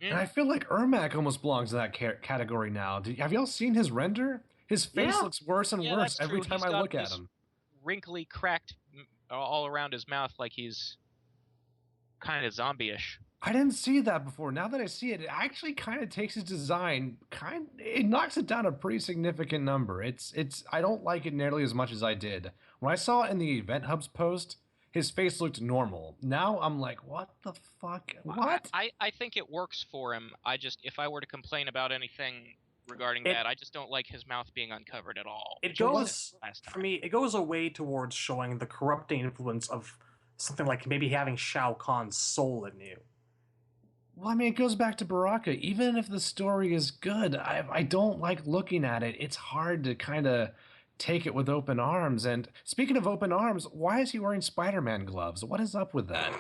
And I feel like Ermac almost belongs in that category now. Have y'all seen his render? His face looks worse and worse every time I look at him. Wrinkly, cracked all around his mouth, like he's kind of zombie-ish. I didn't see that before. Now that I see it, it actually kind of takes his design, it knocks it down a pretty significant number. I don't like it nearly as much as I did. When I saw it in the Event Hubs post, his face looked normal. Now I'm like, what the fuck? What? I think it works for him. If I were to complain about anything regarding that, I just don't like his mouth being uncovered at all. It goes, for me, it goes away towards showing the corrupting influence of something like maybe having Shao Kahn's soul in you. Well, I mean, it goes back to Baraka. Even if the story is good, I don't like looking at it. It's hard to kind of take it with open arms. And speaking of open arms, why is he wearing Spider-Man gloves? What is up with that?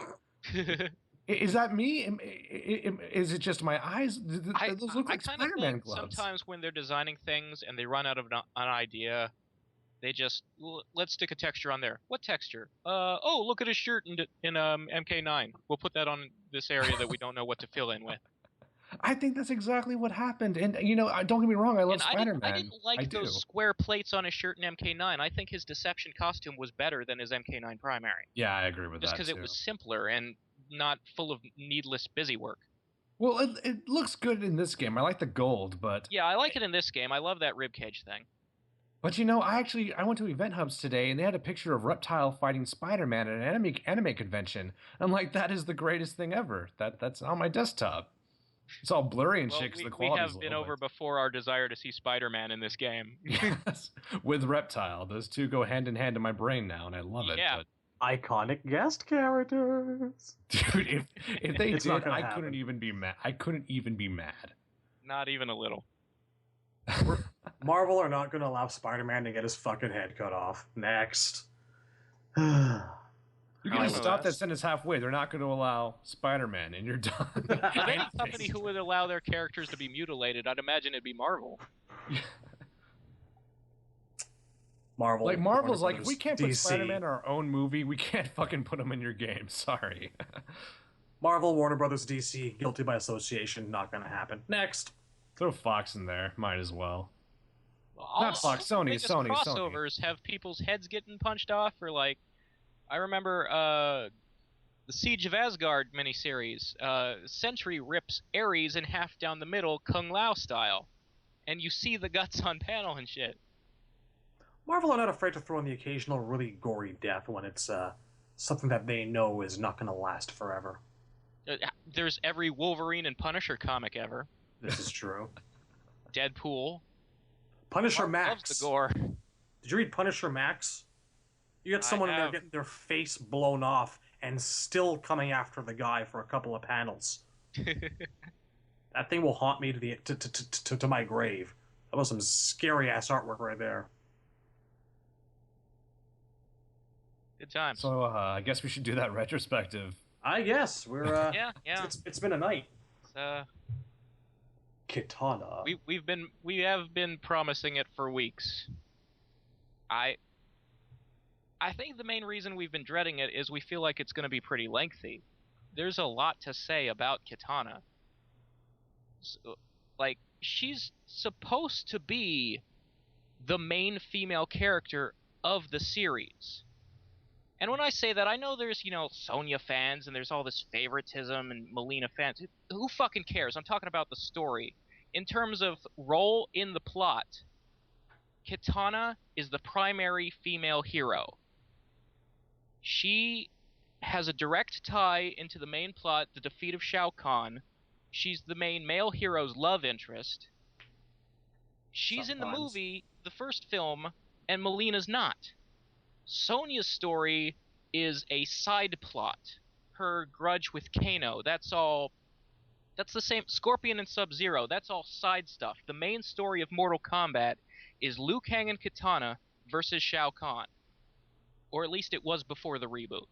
Is that me? Is it just my eyes? Those look like Spider-Man gloves. Sometimes when they're designing things and they run out of an idea, they just, let's stick a texture on there. What texture? Oh, look at his shirt in MK9. We'll put that on this area that we don't know what to fill in with. I think that's exactly what happened. And, don't get me wrong, I love Spider-Man. I didn't like those square plates on his shirt in MK9. I think his Deception costume was better than his MK9 primary. Yeah, I agree with that, just because it was simpler and not full of needless busy work. Well, it looks good in this game. I like the gold, but... Yeah, I like it in this game. I love that ribcage thing. But I went to Event Hubs today, and they had a picture of Reptile fighting Spider-Man at an anime convention. I'm like, that is the greatest thing ever. That's on my desktop. It's all blurry and shit because the quality is we have been over before our desire to see Spider-Man in this game. Yes, with Reptile. Those two go hand in hand in my brain now, and I love it. Yeah. Iconic guest characters. Dude, if they did, I couldn't even be mad. I couldn't even be mad. Not even a little. Marvel are not going to allow Spider-Man to get his fucking head cut off. Next. You're going to stop that sentence halfway. They're not going to allow Spider-Man, and you're done. Any company who would allow their characters to be mutilated, I'd imagine it'd be Marvel. Marvel. Like, Marvel's like, if we can't put Spider-Man in our own movie, we can't fucking put him in your game. Sorry. Marvel, Warner Brothers, DC, guilty by association, not going to happen. Next. Throw Fox in there. Might as well. Not Fox, Sony. Crossovers have people's heads getting punched off, or like, I remember the Siege of Asgard miniseries. Sentry rips Ares in half down the middle, Kung Lao style, and you see the guts on panel and shit. Marvel are not afraid to throw in the occasional really gory death when it's something that they know is not going to last forever. There's every Wolverine and Punisher comic ever. This is true. Deadpool. Punisher Max. Loves the gore. Did you read Punisher Max? You got someone in there getting their face blown off and still coming after the guy for a couple of panels. That thing will haunt me to my grave. That was some scary ass artwork right there. Good times. So I guess we should do that retrospective. I guess we're. Yeah. It's been a night. Kitana. We have been promising it for weeks. I think the main reason we've been dreading it is we feel like it's going to be pretty lengthy. There's a lot to say about Kitana. So, like, she's supposed to be the main female character of the series. And when I say that, I know there's, Sonya fans and there's all this favoritism and Mileena fans. Who fucking cares? I'm talking about the story. In terms of role in the plot, Kitana is the primary female hero. She has a direct tie into the main plot, the defeat of Shao Kahn. She's the main male hero's love interest. She's in the movie, the first film, and Mileena's not. Sonya's story is a side plot. Her grudge with Kano, that's all... That's the same... Scorpion and Sub-Zero, that's all side stuff. The main story of Mortal Kombat is Liu Kang and Kitana versus Shao Kahn. Or at least it was before the reboot.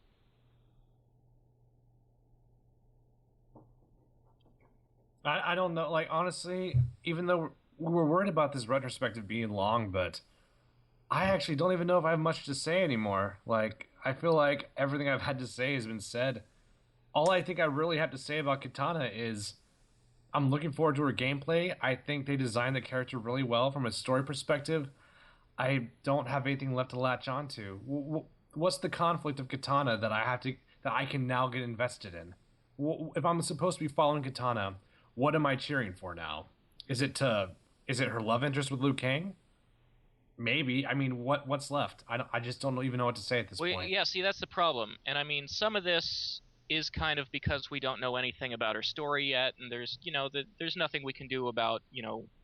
I don't know. Like, honestly, even though we're worried about this retrospective being long, but I actually don't even know if I have much to say anymore. Like, I feel like everything I've had to say has been said. All I think I really have to say about Kitana is I'm looking forward to her gameplay. I think they designed the character really well from a story perspective. I don't have anything left to latch onto. What's the conflict of Kitana that I can now get invested in? If I'm supposed to be following Kitana, what am I cheering for now? Is it her love interest with Liu Kang? Maybe. I mean, what's left? I just don't even know what to say at this point. Yeah, see, that's the problem. And I mean, some of this is kind of because we don't know anything about her story yet, and there's nothing we can do about,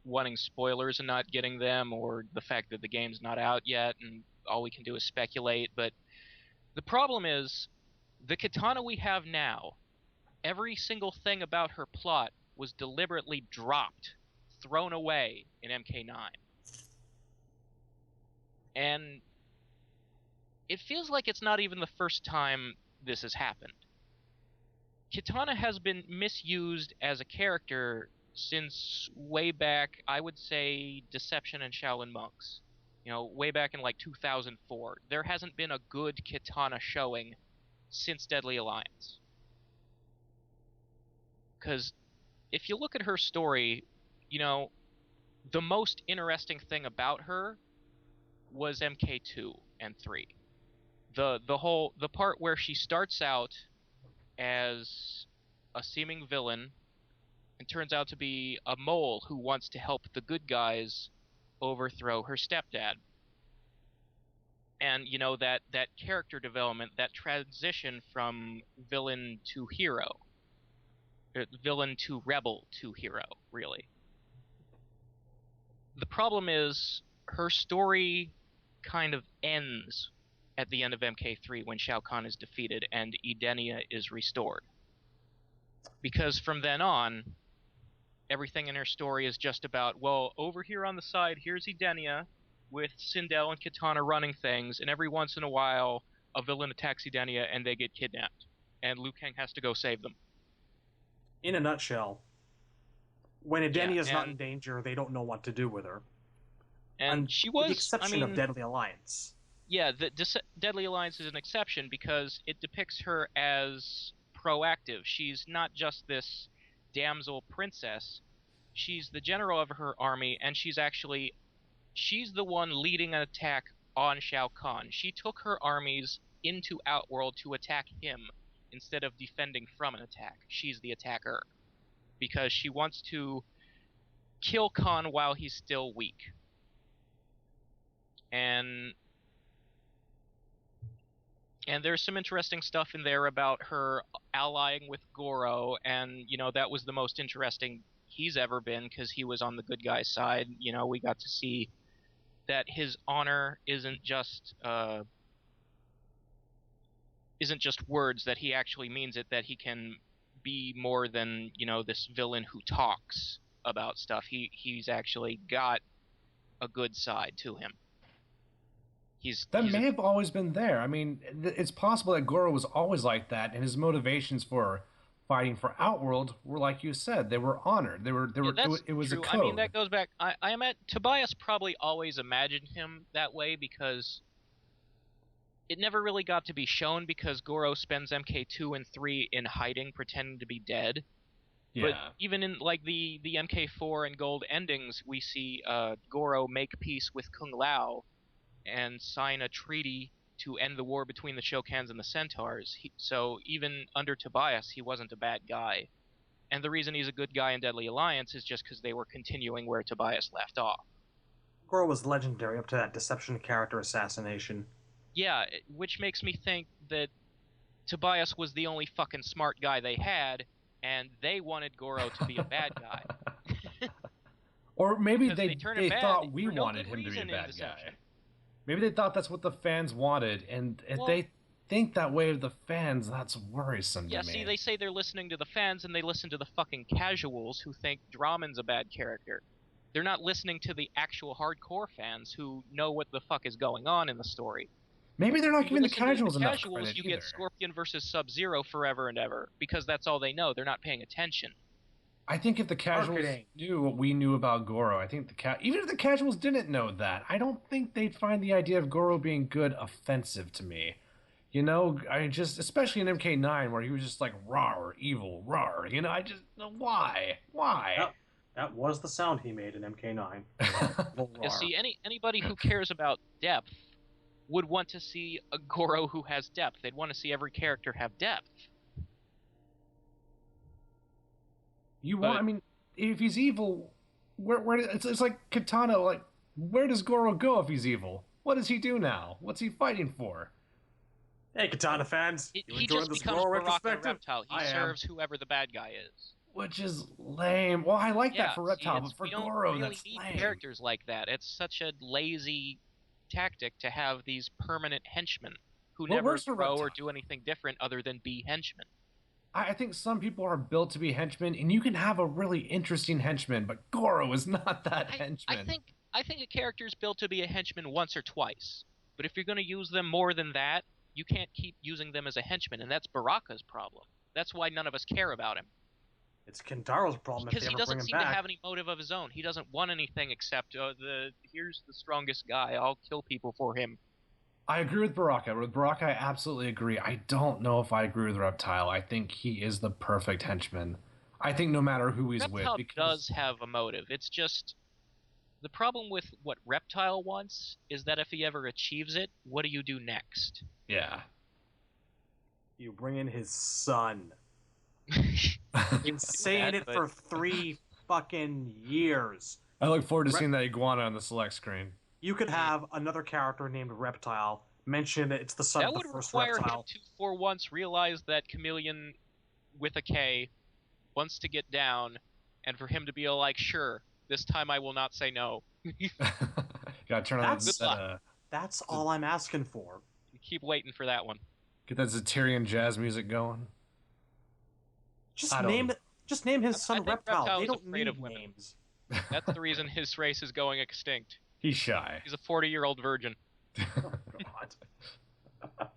wanting spoilers and not getting them, or the fact that the game's not out yet, and all we can do is speculate. But the problem is, the Kitana we have now, every single thing about her plot was deliberately dropped, thrown away in MK9. And it feels like it's not even the first time this has happened. Kitana has been misused as a character since way back, I would say, Deception and Shaolin Monks. Way back in like 2004. There hasn't been a good Kitana showing since Deadly Alliance. Because if you look at her story, the most interesting thing about her was MK2 and 3. The part where she starts out as a seeming villain and turns out to be a mole who wants to help the good guys overthrow her stepdad. And that character development, that transition from villain to hero, villain to rebel to hero, really. The problem is her story kind of ends at the end of MK3 when Shao Kahn is defeated and Edenia is restored. Because from then on, everything in her story is just about, well, over here on the side, here's Edenia with Sindel and Kitana running things, and every once in a while, a villain attacks Edenia and they get kidnapped, and Liu Kang has to go save them. In a nutshell, when Edenia is not in danger, they don't know what to do with her. And she was, with the exception of Deadly Alliance. Yeah, Deadly Alliance is an exception because it depicts her as proactive. She's not just this damsel princess. She's the general of her army, and she's the one leading an attack on Shao Kahn. She took her armies into Outworld to attack him instead of defending from an attack. She's the attacker because she wants to kill Kahn while he's still weak. And there's some interesting stuff in there about her allying with Goro, and that was the most interesting he's ever been because he was on the good guy's side. We got to see that his honor isn't just words, that he actually means it, that he can be more than this villain who talks about stuff. He's actually got a good side to him. That may have always been there. I mean, it's possible that Goro was always like that, and his motivations for fighting for Outworld were, like you said, they were honored. They were. It was true. A code. I mean, that goes back. Tobias probably always imagined him that way because it never really got to be shown because Goro spends MK2 and 3 in hiding, pretending to be dead. Yeah. But even in like the MK4 and Gold endings, we see Goro make peace with Kung Lao and sign a treaty to end the war between the Shokans and the Centaurs. So even under Tobias, he wasn't a bad guy. And the reason he's a good guy in Deadly Alliance is just because they were continuing where Tobias left off. Goro was legendary up to that Deception character assassination. Yeah, which makes me think that Tobias was the only fucking smart guy they had, and they wanted Goro to be a bad guy. Or maybe they thought we wanted him to be a bad guy. Maybe they thought that's what the fans wanted, and if they think that way of the fans, that's worrisome to me. Yeah, see, they say they're listening to the fans, and they listen to the fucking casuals who think Draman's a bad character. They're not listening to the actual hardcore fans who know what the fuck is going on in the story. Maybe they're not giving the casuals enough casuals, credit you either. get Scorpion versus Sub-Zero forever and ever, because that's all they know. They're not paying attention. I think if the casuals knew what we knew about Goro, I think even if the casuals didn't know that, I don't think they'd find the idea of Goro being good offensive to me. You know, I just, especially in MK9, where he was just like, rawr, evil, rawr. You know, I just, why? Why? That was the sound he made in MK9. You see, anybody who cares about depth would want to see a Goro who has depth. They'd want to see every character have depth. I mean, if he's evil, where it's like Kitana, like, where does Goro go if he's evil? What does he do now? What's he fighting for? Hey, Kitana fans, He just becomes Baraka Reptile. He serves whoever the bad guy is. Which is lame. Well, I like that for Reptile, but for Goro, really that's need lame. Characters like that. It's such a lazy tactic to have these permanent henchmen who never grow or do anything different other than be henchmen. I think some people are built to be henchmen, and you can have a really interesting henchman, but Goro is not that henchman. I think a character is built to be a henchman once or twice, but if you're going to use them more than that, you can't keep using them as a henchman, and that's Baraka's problem. That's why none of us care about him. It's Kentaro's problem because if they he ever bring doesn't him seem to back. have any motive of his own. He doesn't want anything except here's the strongest guy. I'll kill people for him. I agree with Baraka. With Baraka, I absolutely agree. I don't know if I agree with Reptile. I think he is the perfect henchman. I think no matter who he's Reptile with, does have a motive. It's just the problem with what Reptile wants is that if he ever achieves it, what do you do next? Yeah. You bring in his son. Been saying it for 3 fucking years. I look forward to seeing that iguana on the select screen. You could have another character named Reptile mention that it's the son of the first Reptile. That would require him to, for once, realize that Chameleon with a K wants to get down, and for him to be like, sure, this time I will not say no. Gotta turn on that. That's all I'm asking for. Keep waiting for that one. Get that Zaterian jazz music going. Just name his son Reptile. They don't need names. That's the reason his race is going extinct. He's shy. He's a 40-year-old virgin. Oh, God.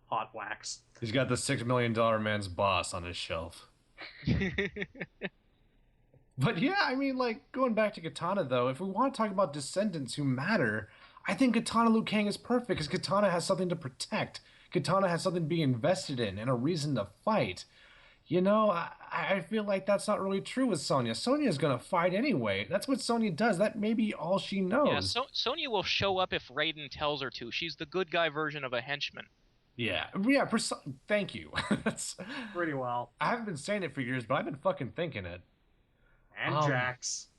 Hot wax. He's got the $6 million man's boss on his shelf. But yeah, I mean, like, going back to Kitana, though, if we want to talk about descendants who matter, I think Kitana Liu Kang is perfect because Kitana has something to protect. Kitana has something to be invested in and a reason to fight. You know, I feel like that's not really true with Sonya. Sonya's going to fight anyway. That's what Sonya does. That may be all she knows. Yeah, Sonya will show up if Raiden tells her to. She's the good guy version of a henchman. Yeah, thank you. That's pretty well. I haven't been saying it for years, but I've been fucking thinking it. And Jax.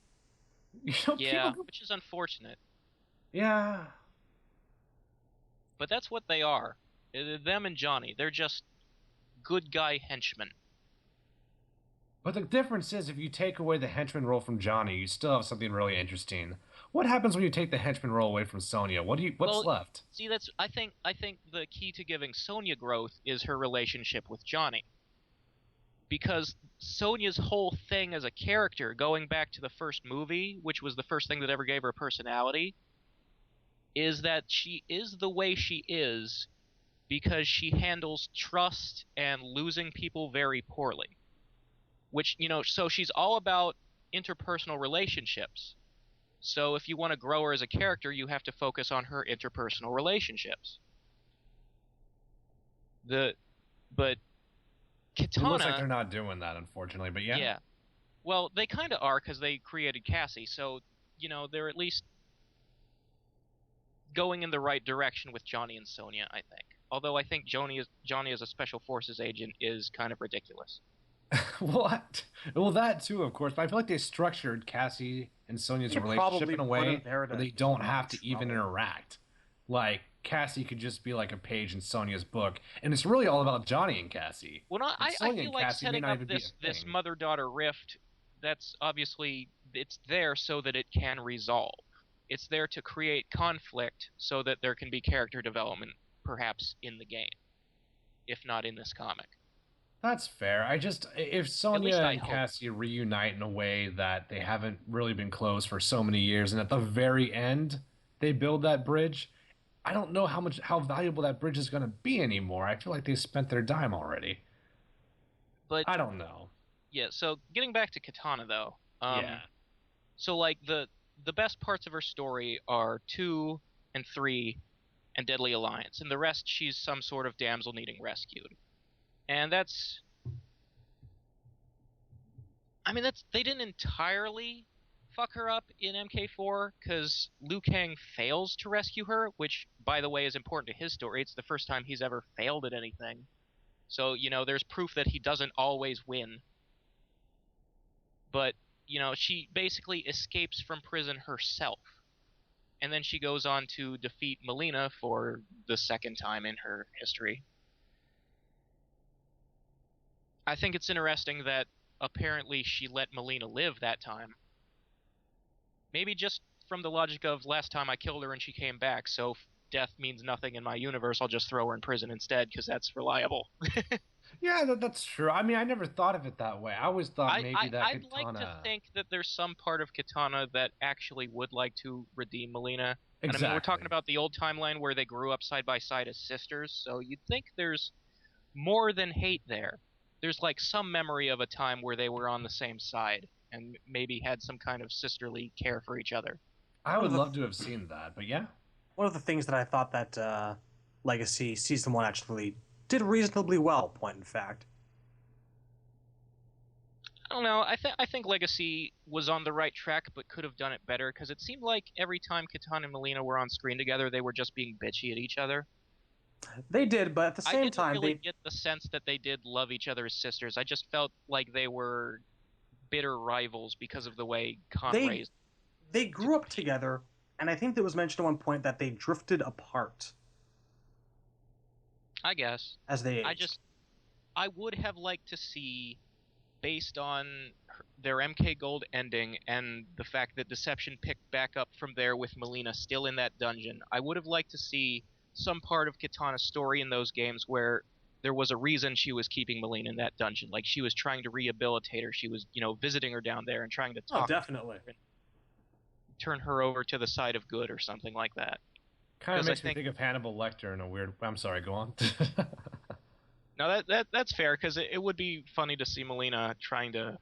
You know, yeah, which is unfortunate. Yeah. But that's what they are. Them and Johnny. They're just good guy henchmen. But the difference is, if you take away the henchman role from Johnny, you still have something really interesting. What happens when you take the henchman role away from Sonya? What's left? See, I think the key to giving Sonya growth is her relationship with Johnny. Because Sonya's whole thing as a character, going back to the first movie, which was the first thing that ever gave her a personality, is that she is the way she is because she handles trust and losing people very poorly. Which, you know, so she's all about interpersonal relationships. So if you want to grow her as a character, you have to focus on her interpersonal relationships. But Kitana... It looks like they're not doing that, unfortunately, but yeah. Yeah. Well, they kind of are because they created Cassie, so, you know, they're at least going in the right direction with Johnny and Sonya, I think. Although I think Johnny as a Special Forces agent is kind of ridiculous. What? Well, that too, of course. But I feel like they structured Cassie and Sonya's relationship in a way where they don't have to even interact. Like, Cassie could just be like a page in Sonya's book, and it's really all about Johnny and Cassie. Well, I feel like setting up this mother-daughter rift, that's obviously, it's there so that it can resolve. It's there to create conflict so that there can be character development, perhaps, in the game, if not in this comic. That's fair. If Sonya and Cassie reunite in a way that they haven't really been close for so many years, and at the very end they build that bridge, I don't know how valuable that bridge is going to be anymore. I feel like they spent their dime already. But I don't know. Yeah. So getting back to Kitana, though. Yeah. So like the best parts of her story are 2 and 3, and Deadly Alliance, and the rest she's some sort of damsel needing rescued. And that's... I mean, they didn't entirely fuck her up in MK4, because Liu Kang fails to rescue her, which, by the way, is important to his story. It's the first time he's ever failed at anything. So, there's proof that he doesn't always win. But, she basically escapes from prison herself. And then she goes on to defeat Mileena for the second time in her history. I think it's interesting that apparently she let Mileena live that time. Maybe just from the logic of last time I killed her and she came back, so if death means nothing in my universe, I'll just throw her in prison instead, because that's reliable. Yeah, that's true. I mean, I never thought of it that way. I always thought maybe that I'd Kitana... like to think that there's some part of Kitana that actually would like to redeem Mileena. Exactly. And I mean, we're talking about the old timeline where they grew up side by side as sisters, so you'd think there's more than hate there. There's like some memory of a time where they were on the same side and maybe had some kind of sisterly care for each other. I would love to have seen that, but yeah. One of the things that I thought that Legacy Season 1 actually did reasonably well, point in fact. I don't know. I think Legacy was on the right track, but could have done it better, because it seemed like every time Kitana and Mileena were on screen together, they were just being bitchy at each other. They did, but at the same time, I didn't really get the sense that they did love each other as sisters. I just felt like they were bitter rivals because of the way Khan raised. They grew up together, and I think there was mentioned at one point that they drifted apart. I guess. As they aged. I would have liked to see, based on their MK Gold ending and the fact that Deception picked back up from there with Mileena still in that dungeon, I would have liked to see some part of Kitana's story in those games where there was a reason she was keeping Mileena in that dungeon. Like, she was trying to rehabilitate her. She was, visiting her down there and trying to talk. Oh, definitely. To her and turn her over to the side of good or something like that. Kind of makes me think of Hannibal Lecter in a weird... I'm sorry, go on. No, that's fair, because it would be funny to see Mileena trying to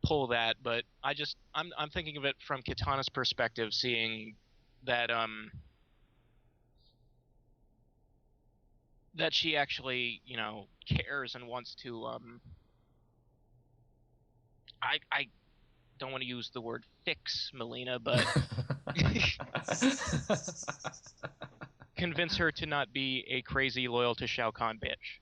pull that, but I'm thinking of it from Kitana's perspective, seeing that that she actually, cares and wants to I don't want to use the word fix Mileena, but convince her to not be a crazy loyal to Shao Kahn bitch.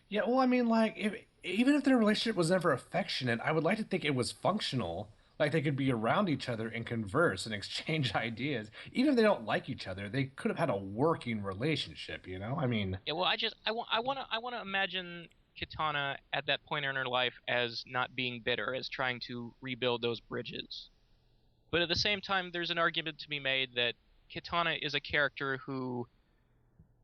Yeah, well, I mean, like, even if their relationship was never affectionate, I would like to think it was functional. Like, they could be around each other and converse and exchange ideas. Even if they don't like each other, they could have had a working relationship, I mean... Yeah, well, I want to imagine Kitana at that point in her life as not being bitter, as trying to rebuild those bridges. But at the same time, there's an argument to be made that Kitana is a character who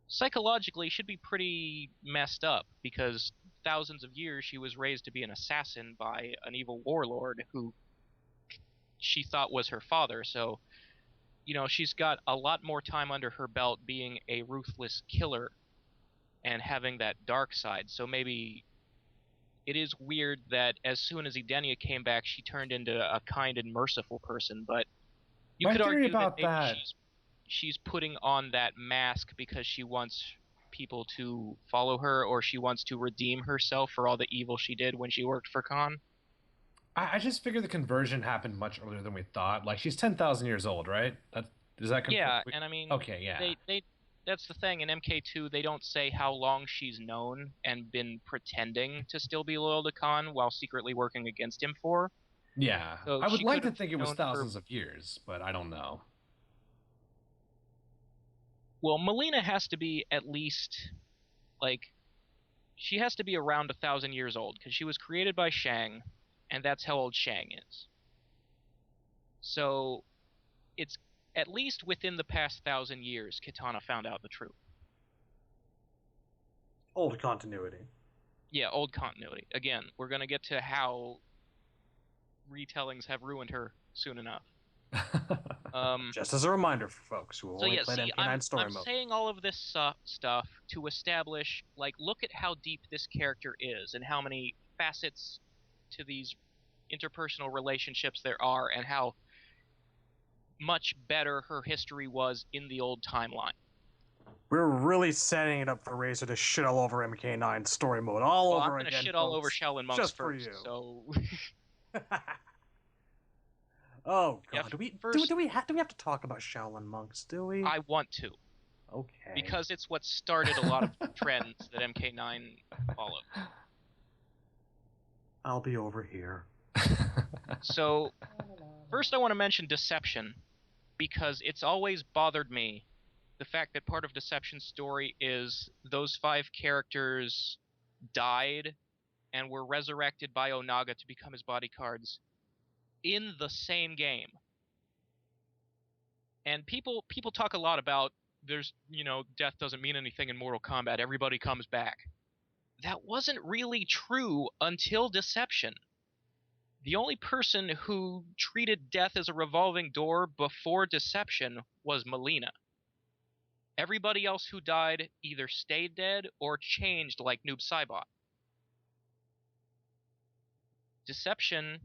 psychologically should be pretty messed up, because thousands of years she was raised to be an assassin by an evil warlord who she thought was her father. So, she's got a lot more time under her belt being a ruthless killer and having that dark side. So maybe it is weird that as soon as Edenia came back, she turned into a kind and merciful person, but you could argue that maybe she's putting on that mask because she wants people to follow her, or she wants to redeem herself for all the evil she did when she worked for Khan. I just figured the conversion happened much earlier than we thought. Like, she's 10,000 years old, right? Yeah, and I mean... Okay, yeah. That's the thing. In MK2, they don't say how long she's known and been pretending to still be loyal to Khan while secretly working against him for. Yeah. So I would like to think it was thousands of years, but I don't know. Well, Mileena has to be at least, she has to be around 1,000 years old, because she was created by Shang, and that's how old Shang is. So, it's at least within the past 1,000 years, Kitana found out the truth. Old continuity. Yeah, old continuity. Again, we're going to get to how retellings have ruined her soon enough. Just as a reminder for folks who only played MP9 story mode. I'm saying all of this stuff to establish, look at how deep this character is and how many facets to these interpersonal relationships there are, and how much better her history was in the old timeline. We're really setting it up for Razor to shit all over MK9 story mode all Well, over I'm gonna again, shit all over folks. Shaolin Monks Just first, for you. so... Oh Yeah, god, do we first- have to talk about Shaolin Monks? Do we? I want to. Okay. Because it's what started a lot of trends that MK9 followed. I'll be over here. So, first I want to mention Deception, because it's always bothered me the fact that part of Deception's story is those 5 characters died and were resurrected by Onaga to become his bodyguards in the same game. And people talk a lot about there's, death doesn't mean anything in Mortal Kombat, everybody comes back. That wasn't really true until Deception. The only person who treated death as a revolving door before Deception was Mileena. Everybody else who died either stayed dead or changed like Noob Saibot. Deception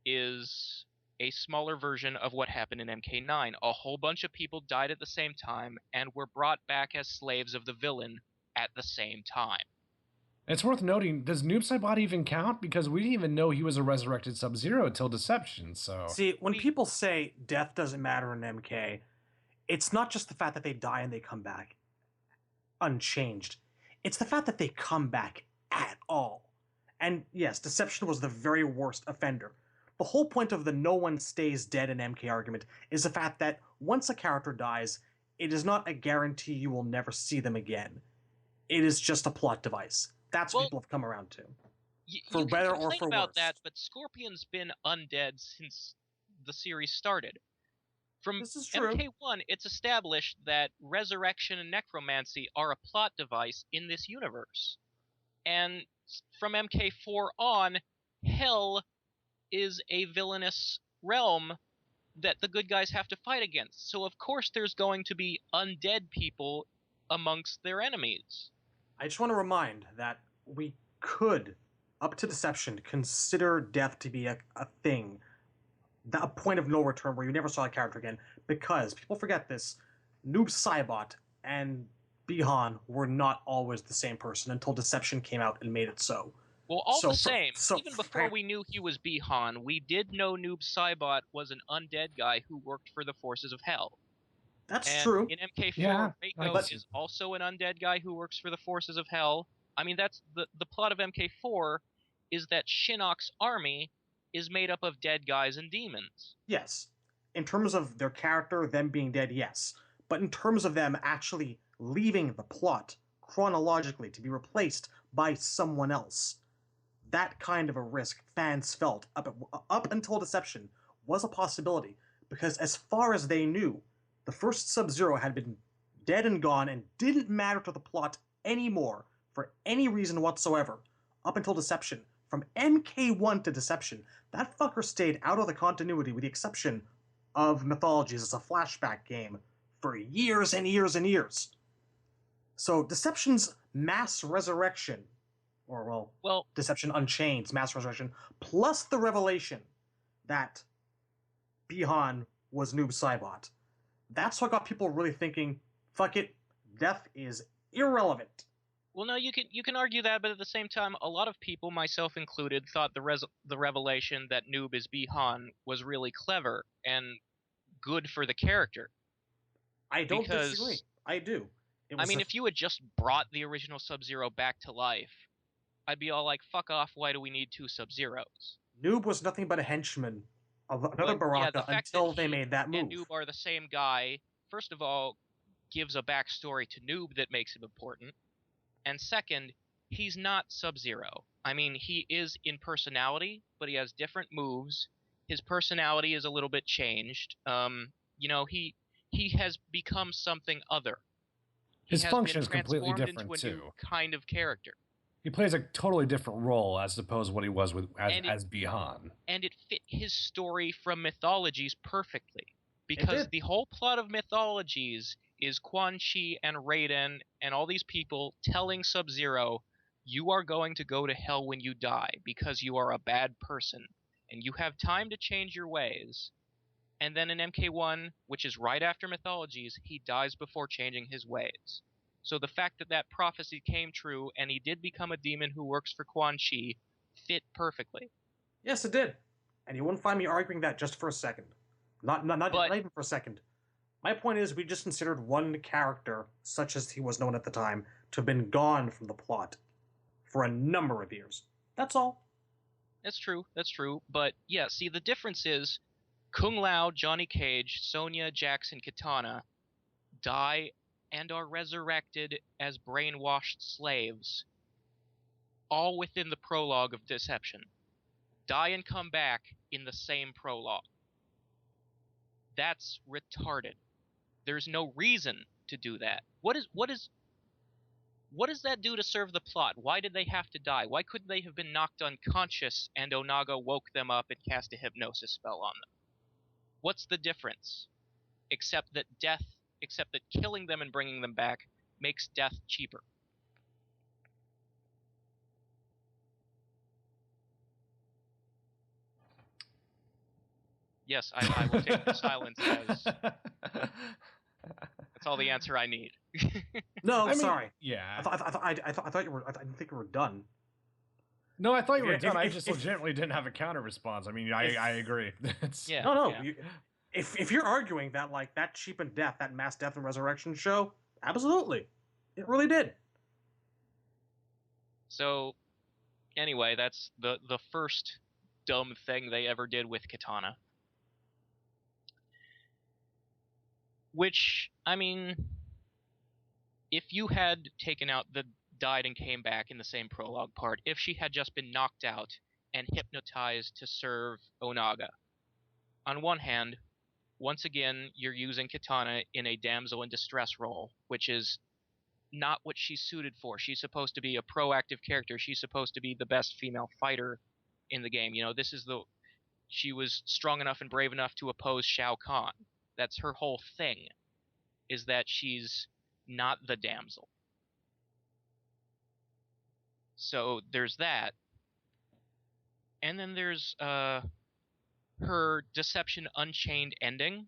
is a smaller version of what happened in MK9. A whole bunch of people died at the same time and were brought back as slaves of the villain at the same time. It's worth noting, does Noob Saibot even count? Because we didn't even know he was a resurrected Sub-Zero till Deception, so... See, when people say death doesn't matter in MK, it's not just the fact that they die and they come back unchanged. It's the fact that they come back at all. And yes, Deception was the very worst offender. The whole point of the no one stays dead in MK argument is the fact that once a character dies, it is not a guarantee you will never see them again. It is just a plot device. That's what people have come around to. For better or for about worse. that, but Scorpion's been undead since the series started. From This is true. MK1, it's established that resurrection and necromancy are a plot device in this universe. And from MK4 on, Hell is a villainous realm that the good guys have to fight against. So of course there's going to be undead people amongst their enemies. I just want to remind that we could, up to Deception, consider death to be a thing, a point of no return where you never saw a character again, because people forget this. Noob Saibot and Bihan were not always the same person until Deception came out and made it so. Well, the same, even before we knew he was Bihan, we did know Noob Saibot was an undead guy who worked for the forces of Hell. That's true. In MK4, Yeah, Reiko is also an undead guy who works for the forces of Hell. I mean, that's the plot of MK4 is that Shinnok's army is made up of dead guys and demons. Yes. In terms of their character, them being dead, yes. But in terms of them actually leaving the plot chronologically to be replaced by someone else, that kind of a risk fans felt up until Deception was a possibility, because as far as they knew, the first Sub-Zero had been dead and gone and didn't matter to the plot anymore for any reason whatsoever up until Deception. From MK1 to Deception, that fucker stayed out of the continuity with the exception of Mythologies as a flashback game for years and years and years. So Deception's mass resurrection, or Deception Unchained's mass resurrection, plus the revelation that Bihan was Noob Saibot, that's what got people really thinking, fuck it, death is irrelevant. Well, no, you can argue that, but at the same time, a lot of people, myself included, thought the revelation that Noob is Bihan was really clever and good for the character. I don't disagree. I do. I mean, if you had just brought the original Sub-Zero back to life, I'd be all like, fuck off, why do we need 2 Sub-Zeros? Noob was nothing but a henchman of another Baraka until they made that move. And Noob are the same guy, first of all, gives a backstory to Noob that makes him important. And second, he's not Sub-Zero. I mean, he is in personality, but he has different moves. His personality is a little bit changed. He has become something other. His function is completely different, into a too. New kind of character. He plays a totally different role as opposed to what he was as Bihan. And it fit his story from Mythologies perfectly. Because the whole plot of Mythologies is Quan Chi and Raiden and all these people telling Sub-Zero, you are going to go to hell when you die because you are a bad person and you have time to change your ways. And then in MK1, which is right after Mythologies, he dies before changing his ways. So the fact that that prophecy came true and he did become a demon who works for Quan Chi fit perfectly. Yes, it did. And you won't find me arguing that just for a second. Not even for a second. My point is, we just considered one character, such as he was known at the time, to have been gone from the plot for a number of years. That's all. That's true. But yeah, see, the difference is Kung Lao, Johnny Cage, Sonya, Jax, and Kitana die and are resurrected as brainwashed slaves, all within the prologue of Deception. Die and come back in the same prologue. That's retarded. There's no reason to do that. What does that do to serve the plot? Why did they have to die? Why couldn't they have been knocked unconscious and Onaga woke them up and cast a hypnosis spell on them? What's the difference? Except that killing them and bringing them back makes death cheaper. Yes, I will take the silence as that's all the answer I need. No, sorry. Yeah. I thought you were. I didn't think you were done. No, I thought you were done. I just legitimately didn't have a counter response. I mean, I agree. Yeah. No. Yeah. If you're arguing that like that cheapened death, that mass death and resurrection show, absolutely, it really did. So, anyway, that's the first dumb thing they ever did with Kitana. Which, I mean, if you had taken out the died and came back in the same prologue part, if she had just been knocked out and hypnotized to serve Onaga, on one hand, once again, you're using Kitana in a damsel in distress role, which is not what she's suited for. She's supposed to be a proactive character. She's supposed to be the best female fighter in the game. You know, she was strong enough and brave enough to oppose Shao Kahn. That's her whole thing, is that she's not the damsel. So there's that. And then there's her Deception Unchained ending,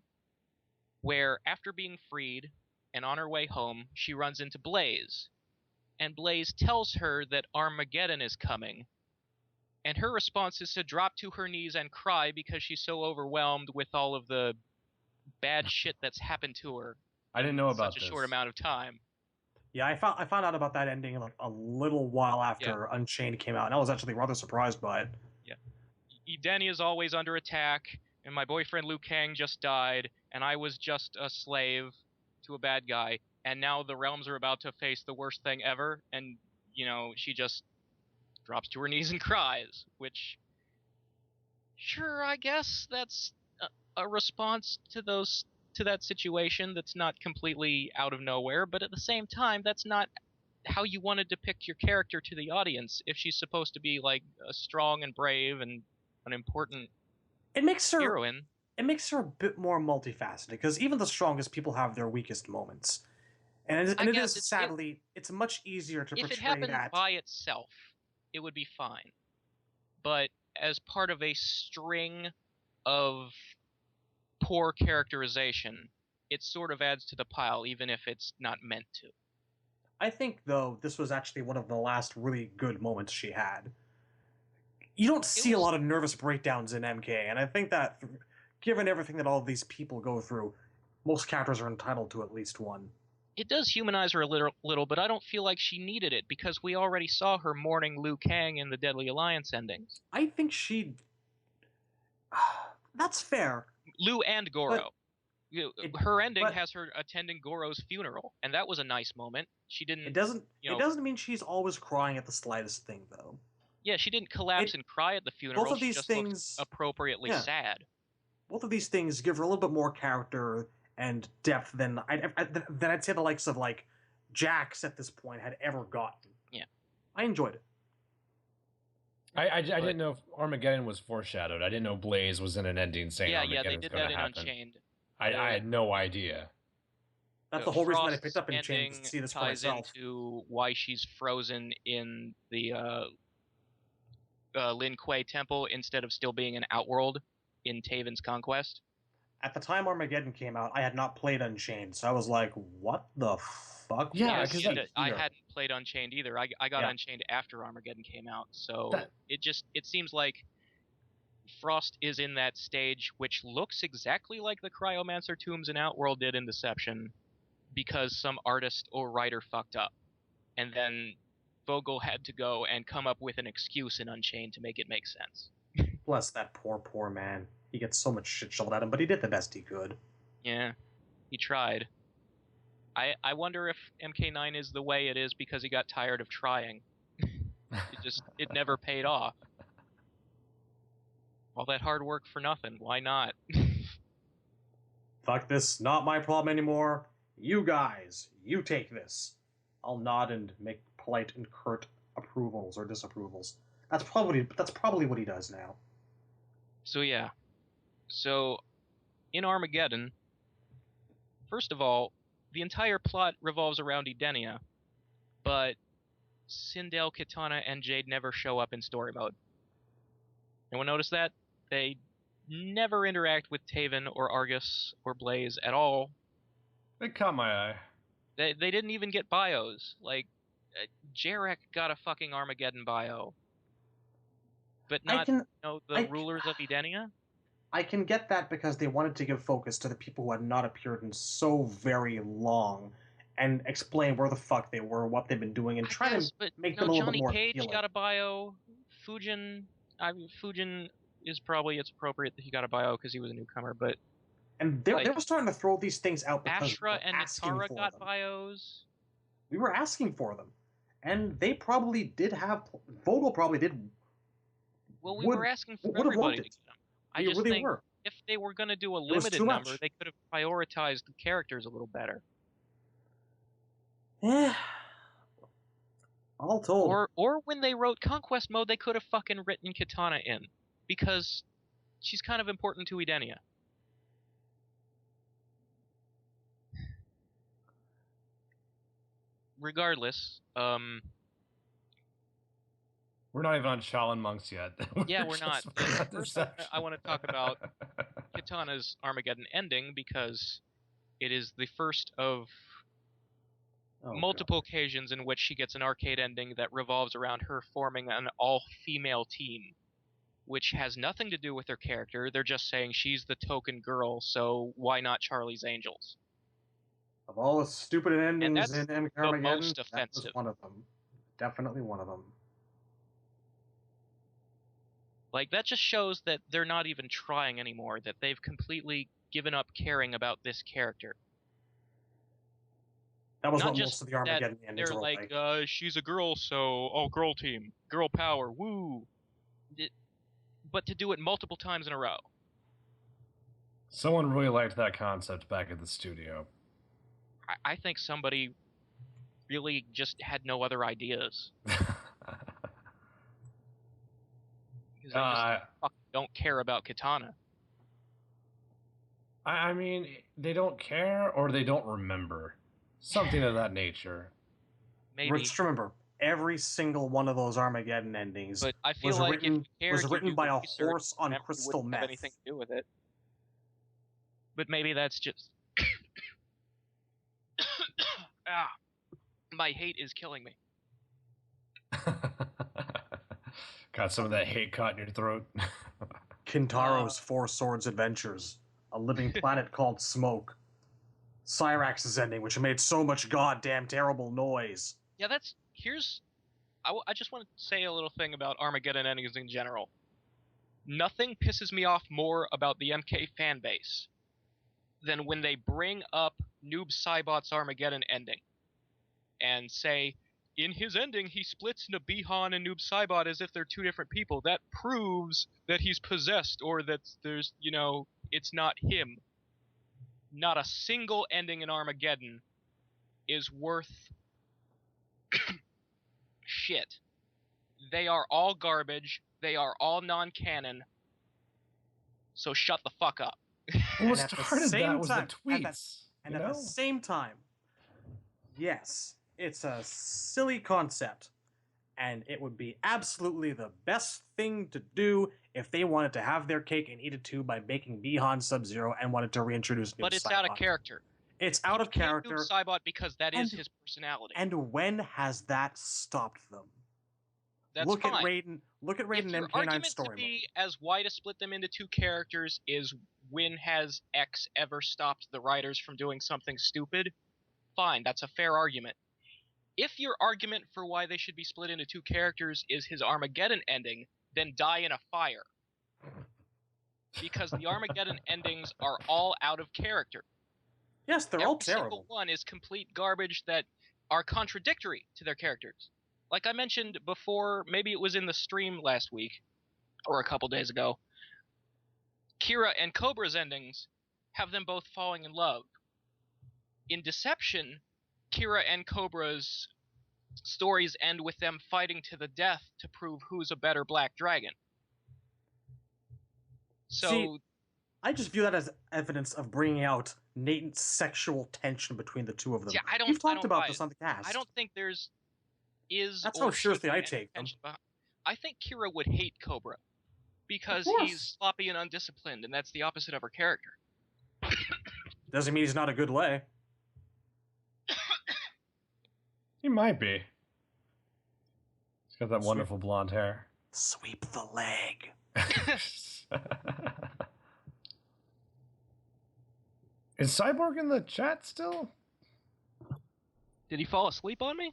where after being freed and on her way home, she runs into Blaze. And Blaze tells her that Armageddon is coming. And her response is to drop to her knees and cry because she's so overwhelmed with all of the bad shit that's happened to her. I didn't know about such a short amount of time. Yeah, I found out about that ending like a little while after Unchained came out, and I was actually rather surprised by it. Yeah, Danny is always under attack, and my boyfriend Liu Kang just died, and I was just a slave to a bad guy, and now the realms are about to face the worst thing ever, and you know she just drops to her knees and cries, which, sure, I guess that's a response to that situation that's not completely out of nowhere, but at the same time, that's not how you want to depict your character to the audience if she's supposed to be like a strong and brave and an important heroine. It makes her a bit more multifaceted, because even the strongest people have their weakest moments. And it is sadly, it's much easier to portray that. If it happened by itself, it would be fine. But as part of a string of poor characterization, it sort of adds to the pile, even if it's not meant to. I think, though, this was actually one of the last really good moments she had. You don't see a lot of nervous breakdowns in MK, and I think that, given everything that all of these people go through, most characters are entitled to at least one. It does humanize her a little, but I don't feel like she needed it, because we already saw her mourning Liu Kang in the Deadly Alliance endings. I think she... That's fair. Liu and Goro. Her ending has her attending Goro's funeral, and that was a nice moment. She didn't... It doesn't mean she's always crying at the slightest thing, though. Yeah, she didn't collapse and cry at the funeral. Both of these things looked appropriately sad. Both of these things give her a little bit more character and depth than I'd say the likes of like Jax at this point had ever gotten. Yeah, I enjoyed it. I didn't know if Armageddon was foreshadowed. I didn't know Blaze was in an ending saying Armageddon's they did that in happen. Unchained. I had no idea. That's the whole reason that I picked up Unchained, to see this for myself. Ties into why she's frozen in the Lin Kuei Temple instead of still being an Outworld in Taven's Conquest. at the time Armageddon came out, I had not played Unchained, so I was like, what the fuck? Yeah, was because this I here? hadn't played Unchained either. I got Yeah. Unchained after Armageddon came out, so That- it seems like Frost is in that stage which looks exactly like the Cryomancer tombs in Outworld did in Deception, because some artist or writer fucked up, and then Vogel had to go and come up with an excuse in Unchained to make it make sense. Bless that poor man. He gets so much shit shoveled at him, but he did the best he could. Yeah, he tried. I wonder if MK9 is the way it is because he got tired of trying. It never paid off. All that hard work for nothing. Why not? Fuck this, not my problem anymore. You guys, you take this. I'll nod and make polite and curt approvals or disapprovals. That's probably what he does now. So yeah. So in Armageddon, first of all, the entire plot revolves around Edenia, but Sindel, Kitana, and Jade never show up in story mode. Anyone notice that? They never interact with Taven or Argus or Blaze at all. It caught my eye. They didn't even get bios. Like, Jerek got a fucking Armageddon bio. But not the rulers of Edenia? I can get that because they wanted to give focus to the people who had not appeared in so very long and explain where the fuck they were, what they've been doing, and try to make them a little Johnny bit more Cage appealing. got a bio. Fujin is probably, it's appropriate that he got a bio because he was a newcomer, but... And they were starting to throw these things out because Ashra and Natara got bios. We were asking for them. And they probably did have... Vogel probably did... Well, we were asking for everybody to get them. I just think if they were going to do a limited number, they could have prioritized the characters a little better. Yeah. All told. Or when they wrote Conquest Mode, they could have fucking written Kitana in. Because she's kind of important to Edenia. Regardless, we're not even on Shaolin Monks yet. Yeah, we're not. First, I want to talk about Kitana's Armageddon ending because it is the first of multiple occasions in which she gets an arcade ending that revolves around her forming an all-female team, which has nothing to do with her character. They're just saying she's the token girl, so why not Charlie's Angels? Of all the stupid endings in the Armageddon, most offensive. that was one of them. Definitely one of them. Like, that just shows that they're not even trying anymore, that they've completely given up caring about this character. That was not what just most of the Armageddon that endings they're were like, she's a girl, so, girl team, girl power, woo. But to do it multiple times in a row. Someone really liked that concept back at the studio. I think somebody really just had no other ideas. They just don't care about Kitana. I mean, they don't care or they don't remember. Something of that nature. Maybe. Just remember, every single one of those Armageddon endings but I feel like was written by a horse on crystal meth. Have anything to do with it. But maybe that's just... my hate is killing me. Got some of that hate caught in your throat. Kintaro's Four Swords Adventures, A Living Planet Called Smoke, Cyrax's ending, which made so much goddamn terrible noise. Yeah, I just want to say a little thing about Armageddon endings in general. Nothing pisses me off more about the MK fanbase than when they bring up Noob Saibot's Armageddon ending and say, in his ending, he splits into Bihan and Noob Saibot as if they're two different people. That proves that he's possessed or that there's, it's not him. Not a single ending in Armageddon is worth shit. They are all garbage. They are all non-canon. So shut the fuck up. What started that was the tweets. At the same time, yes, it's a silly concept, and it would be absolutely the best thing to do if they wanted to have their cake and eat it too by making Bihan Sub-Zero and wanted to reintroduce Noob But it's Saibot. out of character. It's out of character. Noob Saibot because that is his personality. And when has that stopped them? That's look fine. At Raiden. Look at Raiden If MK9 your argument story to be as why to split them into two characters is when has X ever stopped the writers from doing something stupid? Fine, that's a fair argument. If your argument for why they should be split into two characters is his Armageddon ending, then die in a fire. Because the Armageddon endings are all out of character. Yes, they're all terrible. Every single one is complete garbage that are contradictory to their characters. Like I mentioned before, maybe it was in the stream last week, or a couple days ago, Kira and Cobra's endings have them both falling in love. In Deception, Kira and Cobra's stories end with them fighting to the death to prove who's a better Black Dragon. So, see, I just view that as evidence of bringing out latent sexual tension between the two of them. Yeah, We've talked about this on the cast. I don't think there's That's how seriously I take them. I think Kira would hate Cobra because he's sloppy and undisciplined, and that's the opposite of her character. Doesn't mean he's not a good lay. He might be. He's got that wonderful blonde hair. Sweep the leg. Is Cyborg in the chat still? Did he fall asleep on me?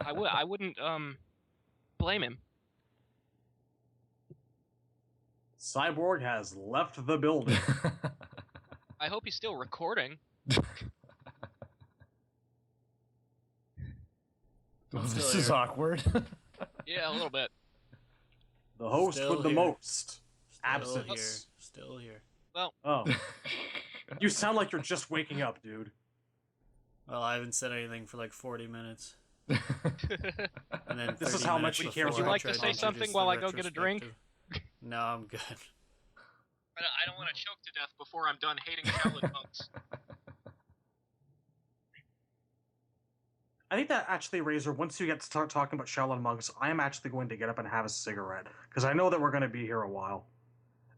I wouldn't blame him. Cyborg has left the building. I hope he's still recording. This is awkward. Yeah, a little bit. The host Still with the here. most Still here. absence. Still here. Well, Oh. You sound like you're just waking up, dude. Well, I haven't said anything for like 40 minutes. And then This is 30 how minutes much he cares before Would you about like tried to say introduce something the while I go get a drink? retrospective. No, I'm good. I don't want to choke to death before I'm done hating Shaolin monks. I think that actually, Razor, once you get to start talking about Shaolin monks, I'm actually going to get up and have a cigarette. Because I know that we're going to be here a while.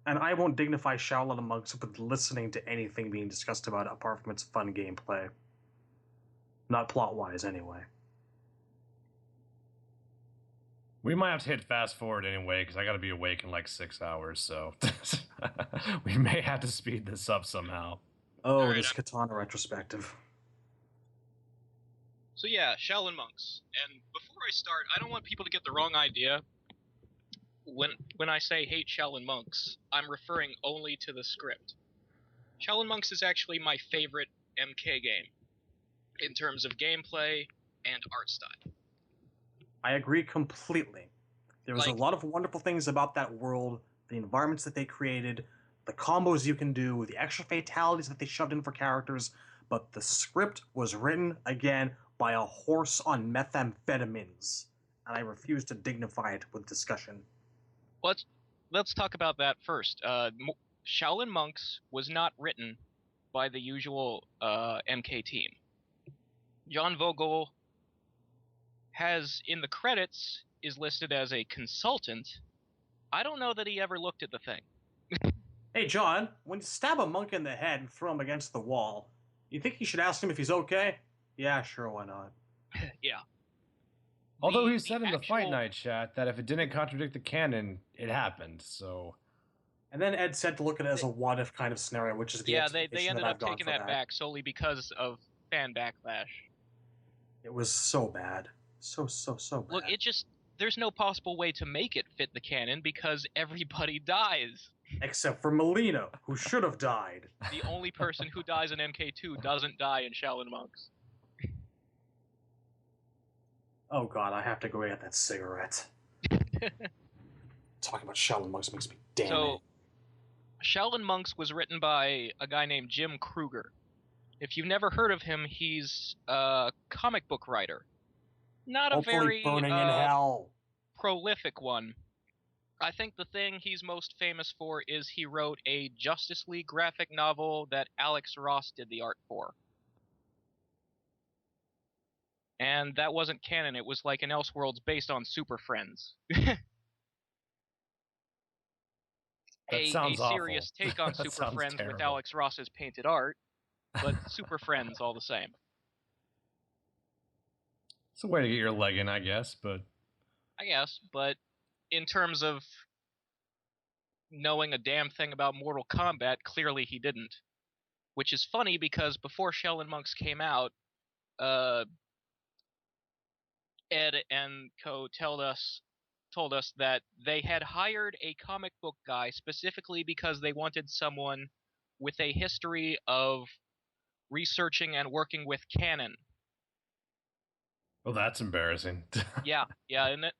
And I won't dignify Shaolin monks with listening to anything being discussed about it apart from its fun gameplay. Not plot-wise, anyway. We might have to hit fast forward anyway, because I got to be awake in like 6 hours, so we may have to speed this up somehow. Oh, Alright, this Kitana retrospective. So yeah, Shaolin monks. And before I start, I don't want people to get the wrong idea. When I say hate Shaolin monks, I'm referring only to the script. Shaolin monks is actually my favorite MK game in terms of gameplay and art style. I agree completely. There was a lot of wonderful things about that world, the environments that they created, the combos you can do, the extra fatalities that they shoved in for characters, but the script was written, again, by a horse on methamphetamines, and I refuse to dignify it with discussion. Let's talk about that first. Shaolin monks was not written by the usual MK team. John Vogel has, in the credits, is listed as a consultant. I don't know that he ever looked at the thing. Hey, John, when you stab a monk in the head and throw him against the wall, you think you should ask him if he's okay? Yeah, sure, why not? Yeah. Although he said in the Fight Night chat that if it didn't contradict the canon, it happened, so... And then Ed said to look at it as a what-if kind of scenario, which is the they ended up taking that back solely because of fan backlash. It was so bad. So bad. Look, there's no possible way to make it fit the canon because everybody dies. Except for Mileena, who should have died. The only person who dies in MK2 doesn't die in Shaolin monks. Oh god, I have to go get that cigarette. Talking about Shaolin monks makes me damn So, Shaolin monks was written by a guy named Jim Kruger. If you've never heard of him, he's a comic book writer. Not a Hopefully very burning in hell. prolific one. I think the thing he's most famous for is he wrote a Justice League graphic novel that Alex Ross did the art for. And that wasn't canon, it was like an Elseworlds based on Super Friends. That a sounds awful. serious take on That Super sounds Friends with terrible. Alex Ross's painted art, but Super Friends all the same. It's a way to get your leg in, I guess, but I guess, but in terms of knowing a damn thing about Mortal Kombat, clearly he didn't. Which is funny because before Shell and Monks came out, Ed and co told us that they had hired a comic book guy specifically because they wanted someone with a history of researching and working with canon. well, that's embarrassing. Yeah, isn't it?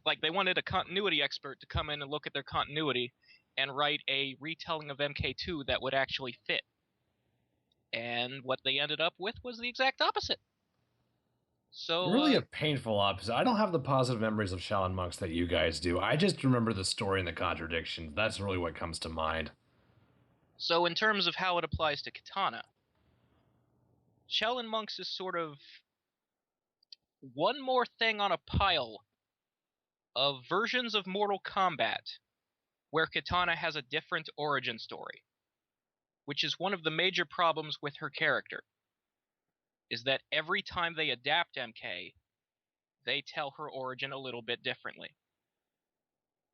Like they wanted a continuity expert to come in and look at their continuity and write a retelling of MK2 that would actually fit. And what they ended up with was the exact opposite. So Really a painful opposite. I don't have the positive memories of Shaolin Monks that you guys do. I just remember the story and the contradictions. That's really what comes to mind. So in terms of how it applies to Kitana, Shaolin Monks is sort of one more thing on a pile of versions of Mortal Kombat where Kitana has a different origin story, which is one of the major problems with her character, is that every time they adapt MK, they tell her origin a little bit differently.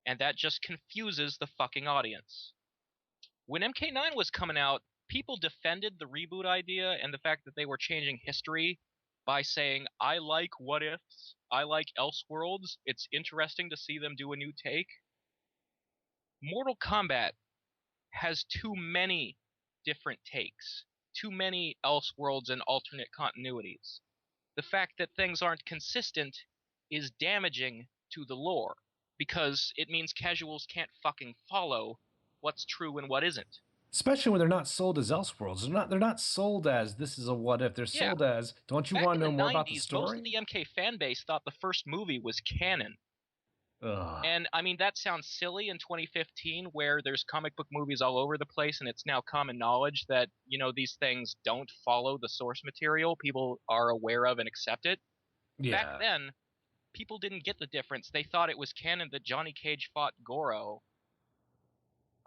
And that just confuses the fucking audience. When MK9 was coming out, people defended the reboot idea and the fact that they were changing history by saying, I like what ifs, I like Elseworlds, it's interesting to see them do a new take. Mortal Kombat has too many different takes, too many Elseworlds and alternate continuities. The fact that things aren't consistent is damaging to the lore, because it means casuals can't fucking follow what's true and what isn't. Especially when they're not sold as Elseworlds. They're not sold as this is a what if. They're sold as, don't you want to know more about the story? Most of the MK fan base thought the first movie was canon. Ugh. And I mean, that sounds silly in 2015 where there's comic book movies all over the place and it's now common knowledge that, you know, these things don't follow the source material. People are aware of and accept it. Yeah. Back then, people didn't get the difference. They thought it was canon that Johnny Cage fought Goro.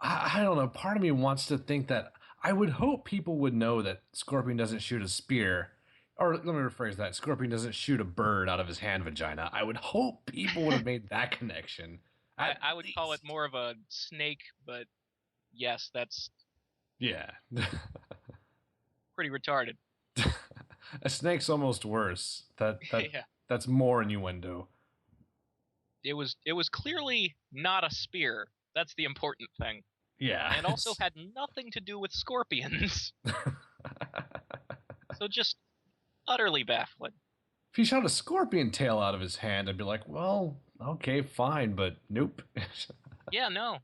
I don't know. Part of me wants to think that I would hope people would know that Scorpion doesn't shoot a spear. Or let me rephrase that. Scorpion doesn't shoot a bird out of his hand vagina. I would hope people would have made that connection. I would call it more of a snake, but yes, that's Yeah. pretty retarded. A snake's almost worse. Yeah. That's more innuendo. It was clearly not a spear. That's the important thing. Yeah. And also had nothing to do with scorpions. So just utterly baffling. If he shot a scorpion tail out of his hand, I'd be like, well, okay, fine, but nope. Yeah, no.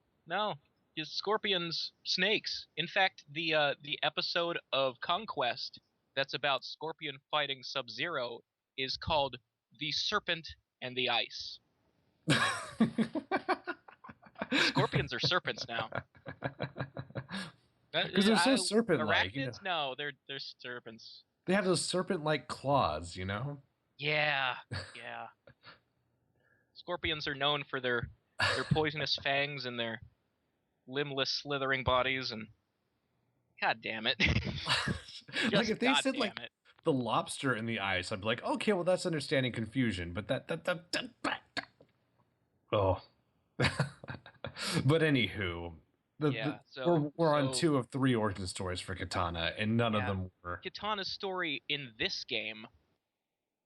Just scorpions, snakes. In fact, the episode of Conquest that's about Scorpion fighting Sub-Zero is called The Serpent and the Ice. Scorpions are serpents now. Because they're so serpent-like. Arachnids? No, they're serpents. They have those serpent-like claws, you know? Yeah. Scorpions are known for their poisonous fangs and their limbless, slithering bodies, and god damn it. Like if they said like the lobster in the ice, I'd be like, okay, well that's understanding confusion, but that oh. But anywho, we're on 2 of 3 origin stories for Kitana, and none of them were. Kitana's story in this game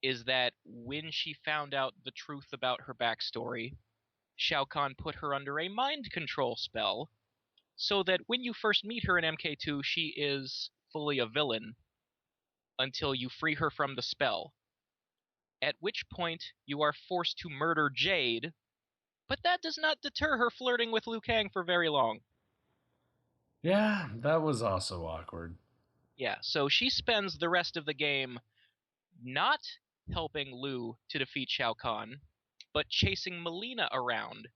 is that when she found out the truth about her backstory, Shao Kahn put her under a mind control spell, so that when you first meet her in MK2, she is fully a villain until you free her from the spell. At which point you are forced to murder Jade, but that does not deter her flirting with Liu Kang for very long. Yeah, that was also awkward. Yeah, so she spends the rest of the game not helping Liu to defeat Shao Kahn, but chasing Mileena around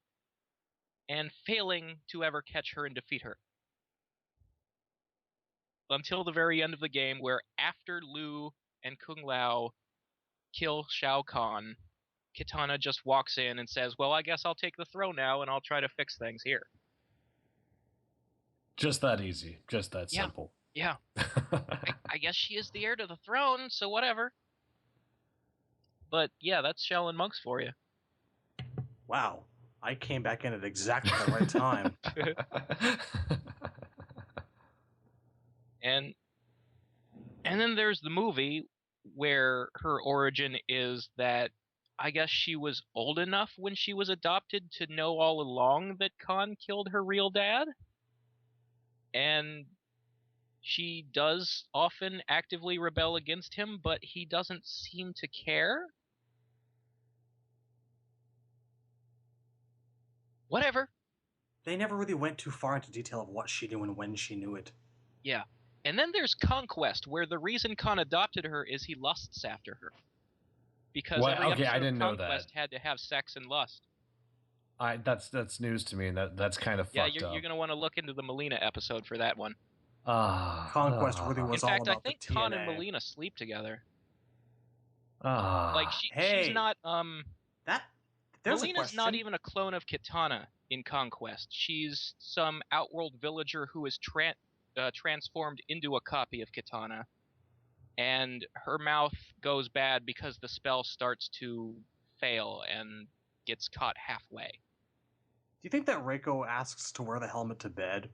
and failing to ever catch her and defeat her. Until the very end of the game, where after Liu and Kung Lao kill Shao Kahn, Kitana just walks in and says, well, I guess I'll take the throne now and I'll try to fix things here. Just that easy. Just that simple. Yeah. I guess she is the heir to the throne, so whatever. But yeah, that's Shell and Monks for you. Wow. I came back in at exactly the right time. And then there's the movie where her origin is that I guess she was old enough when she was adopted to know all along that Khan killed her real dad. And she does often actively rebel against him, but he doesn't seem to care. Whatever. They never really went too far into detail of what she knew and when she knew it. Yeah. And then there's Conquest, where the reason Khan adopted her is he lusts after her. Because every episode I didn't of know Conquest that. had to have sex and lust. That's news to me, and that's kind of fucked up. Yeah, you're going to want to look into the Mileena episode for that one. Conquest really was all In fact, about I think the Khan TNA. and Mileena sleep together. Like, hey, she's not, there's a Mileena's question. not even a clone of Kitana in Conquest. She's some outworld villager who is transformed into a copy of Kitana. And her mouth goes bad because the spell starts to fail and gets caught halfway. Do you think that Reiko asks to wear the helmet to bed?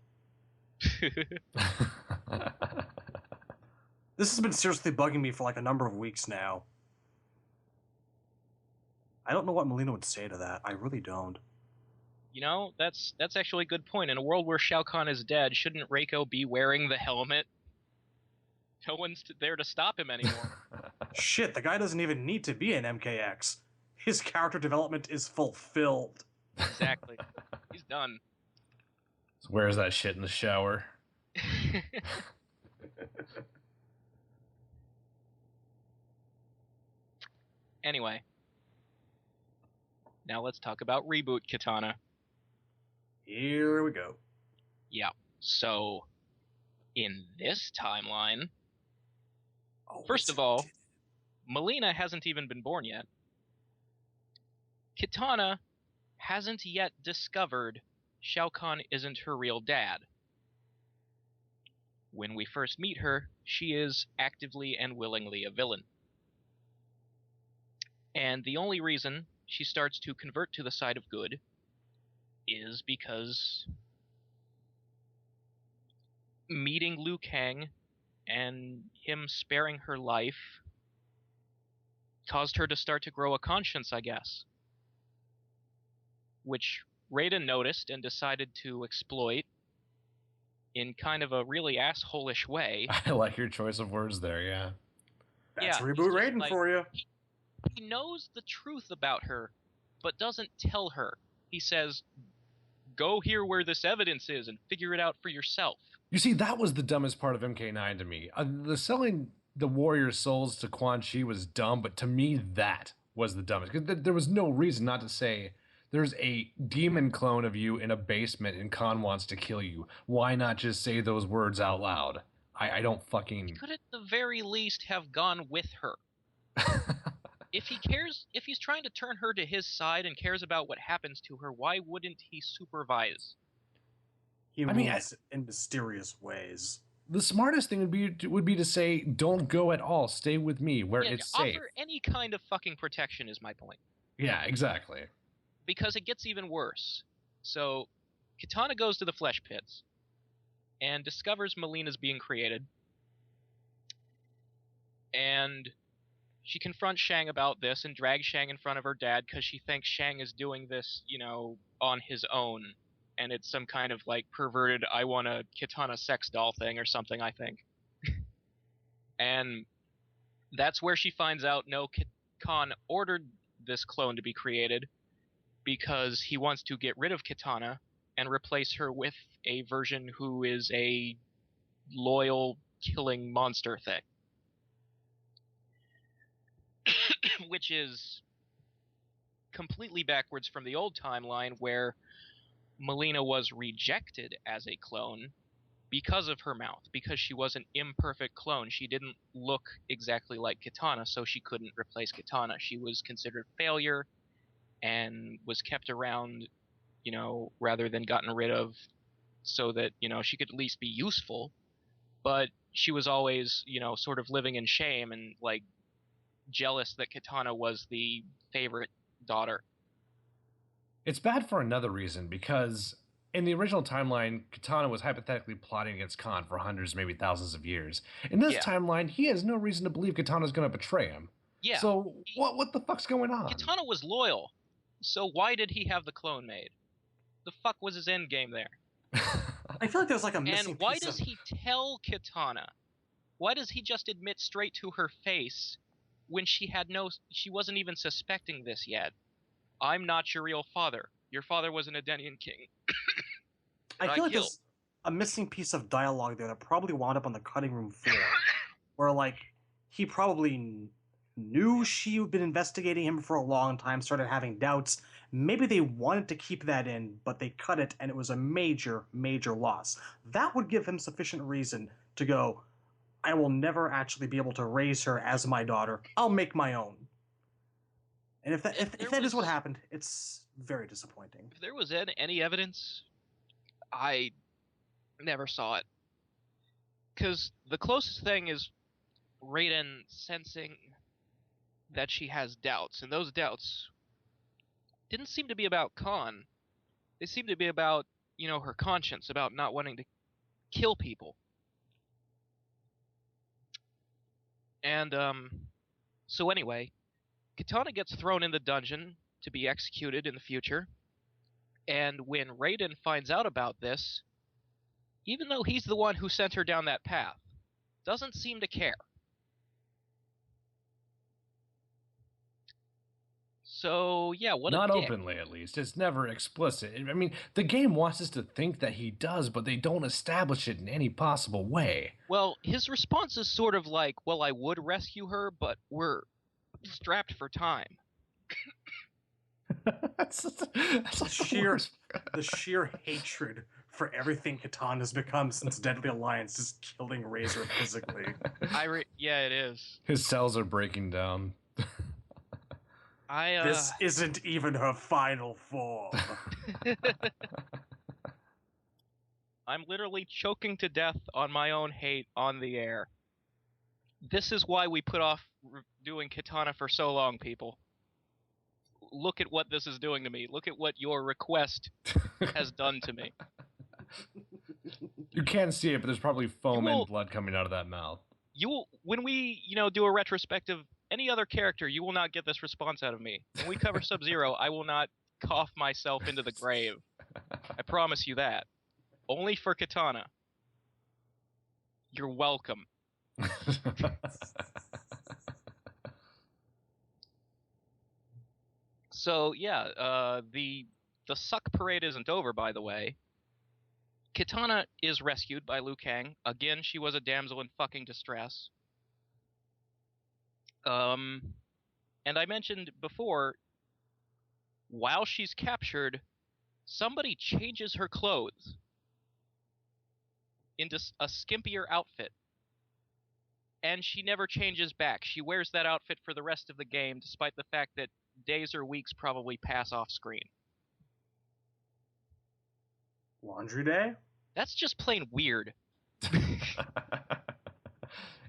This has been seriously bugging me for like a number of weeks now. I don't know what Mileena would say to that. I really don't. You know, that's actually a good point. In a world where Shao Kahn is dead, shouldn't Reiko be wearing the helmet? No one's there to stop him anymore. Shit, the guy doesn't even need to be an MKX. His character development is fulfilled. Exactly. He's done. So where's that shit in the shower? Anyway. Now let's talk about Reboot Kitana. Here we go. Yeah. So, in this timeline, first of all, Mileena hasn't even been born yet. Kitana hasn't yet discovered Shao Kahn isn't her real dad. When we first meet her, she is actively and willingly a villain. And the only reason she starts to convert to the side of good is because meeting Liu Kang and him sparing her life caused her to start to grow a conscience, I guess. Which Raiden noticed and decided to exploit in kind of a really asshole-ish way. I like your choice of words there, yeah. That's Yeah, Reboot Raiden for you. He knows the truth about her, but doesn't tell her. He says, go here where this evidence is and figure it out for yourself. You see, that was the dumbest part of MK9 to me. The selling the warrior souls to Quan Chi was dumb, but to me, that was the dumbest. Because there was no reason not to say, there's a demon clone of you in a basement and Khan wants to kill you. Why not just say those words out loud? I don't fucking... He could at the very least have gone with her. If he's trying to turn her to his side and cares about what happens to her, why wouldn't he supervise? He moves in mysterious ways. The smartest thing would be to say, don't go at all. Stay with me where it's safe. Offer any kind of fucking protection is my point. Yeah, exactly. Because it gets even worse. So, Kitana goes to the Flesh Pits and discovers Mileena's being created. And she confronts Shang about this and drags Shang in front of her dad because she thinks Shang is doing this, on his own. And it's some kind of, perverted, I want a Kitana sex doll thing or something, I think. And that's where she finds out, no, Khan ordered this clone to be created because he wants to get rid of Kitana and replace her with a version who is a loyal, killing monster thing. Which is completely backwards from the old timeline where Mileena was rejected as a clone because of her mouth, because she was an imperfect clone. She didn't look exactly like Kitana, so she couldn't replace Kitana. She was considered failure and was kept around, rather than gotten rid of, so that, she could at least be useful. But she was always, sort of living in shame and, like, jealous that Kitana was the favorite daughter. It's bad for another reason, because in the original timeline, Kitana was hypothetically plotting against Khan for hundreds, maybe thousands of years. In this timeline, he has no reason to believe Kitana's going to betray him. Yeah. So what the fuck's going on? Kitana was loyal, so why did he have the clone made? The fuck was his end game there? I feel like there's like a missing And why does he tell Kitana? Why does he just admit straight to her face when she wasn't even suspecting this yet? I'm not your real father. Your father was an Edenian king. I feel like there's a missing piece of dialogue there that probably wound up on the cutting room floor, where like he probably knew she'd been investigating him for a long time, started having doubts. Maybe they wanted to keep that in, but they cut it, and it was a major, major loss. That would give him sufficient reason to go, I will never actually be able to raise her as my daughter. I'll make my own. And if that is what happened, it's very disappointing. If there was any evidence, I never saw it. Because the closest thing is Raiden sensing that she has doubts, and those doubts didn't seem to be about Khan. They seemed to be about, her conscience, about not wanting to kill people. And, so anyway, Kitana gets thrown in the dungeon to be executed in the future, and when Raiden finds out about this, even though he's the one who sent her down that path, doesn't seem to care. So, yeah, what Not a dick. openly, at least. It's never explicit. I mean, the game wants us to think that he does, but they don't establish it in any possible way. Well, his response is sort of like, well, I would rescue her, but we're strapped for time. The sheer hatred for everything Kitana's become since Deadly Alliance is killing Razor physically. Yeah, it is. His cells are breaking down. This isn't even her final form. I'm literally choking to death on my own hate on the air. This is why we put off doing Kitana for so long, people. Look at what this is doing to me. Look at what your request has done to me. You can't see it, but there's probably foam and blood coming out of that mouth. When we, do a retrospective, any other character, you will not get this response out of me. When we cover Sub-Zero, I will not cough myself into the grave. I promise you that. Only for Kitana. You're welcome. So, yeah, the suck parade isn't over, by the way. Kitana is rescued by Liu Kang. Again, she was a damsel in fucking distress. And I mentioned before, while she's captured, somebody changes her clothes into a skimpier outfit. And she never changes back. She wears that outfit for the rest of the game, despite the fact that days or weeks probably pass off screen. Laundry day? That's just plain weird.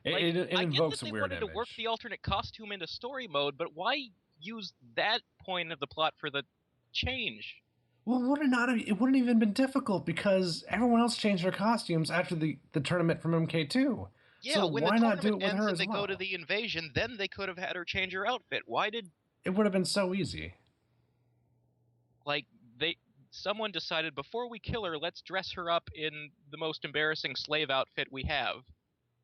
It invokes a weird image. I get that they wanted to work the alternate costume into story mode, but why use that point of the plot for the change? Well, it wouldn't even been difficult because everyone else changed their costumes after the tournament from MK2. Yeah, so when why the not do it tournament with ends her and as they well? go to the invasion, then they could have had her change her outfit. Why did... It would have been so easy. Like, someone decided, before we kill her, let's dress her up in the most embarrassing slave outfit we have.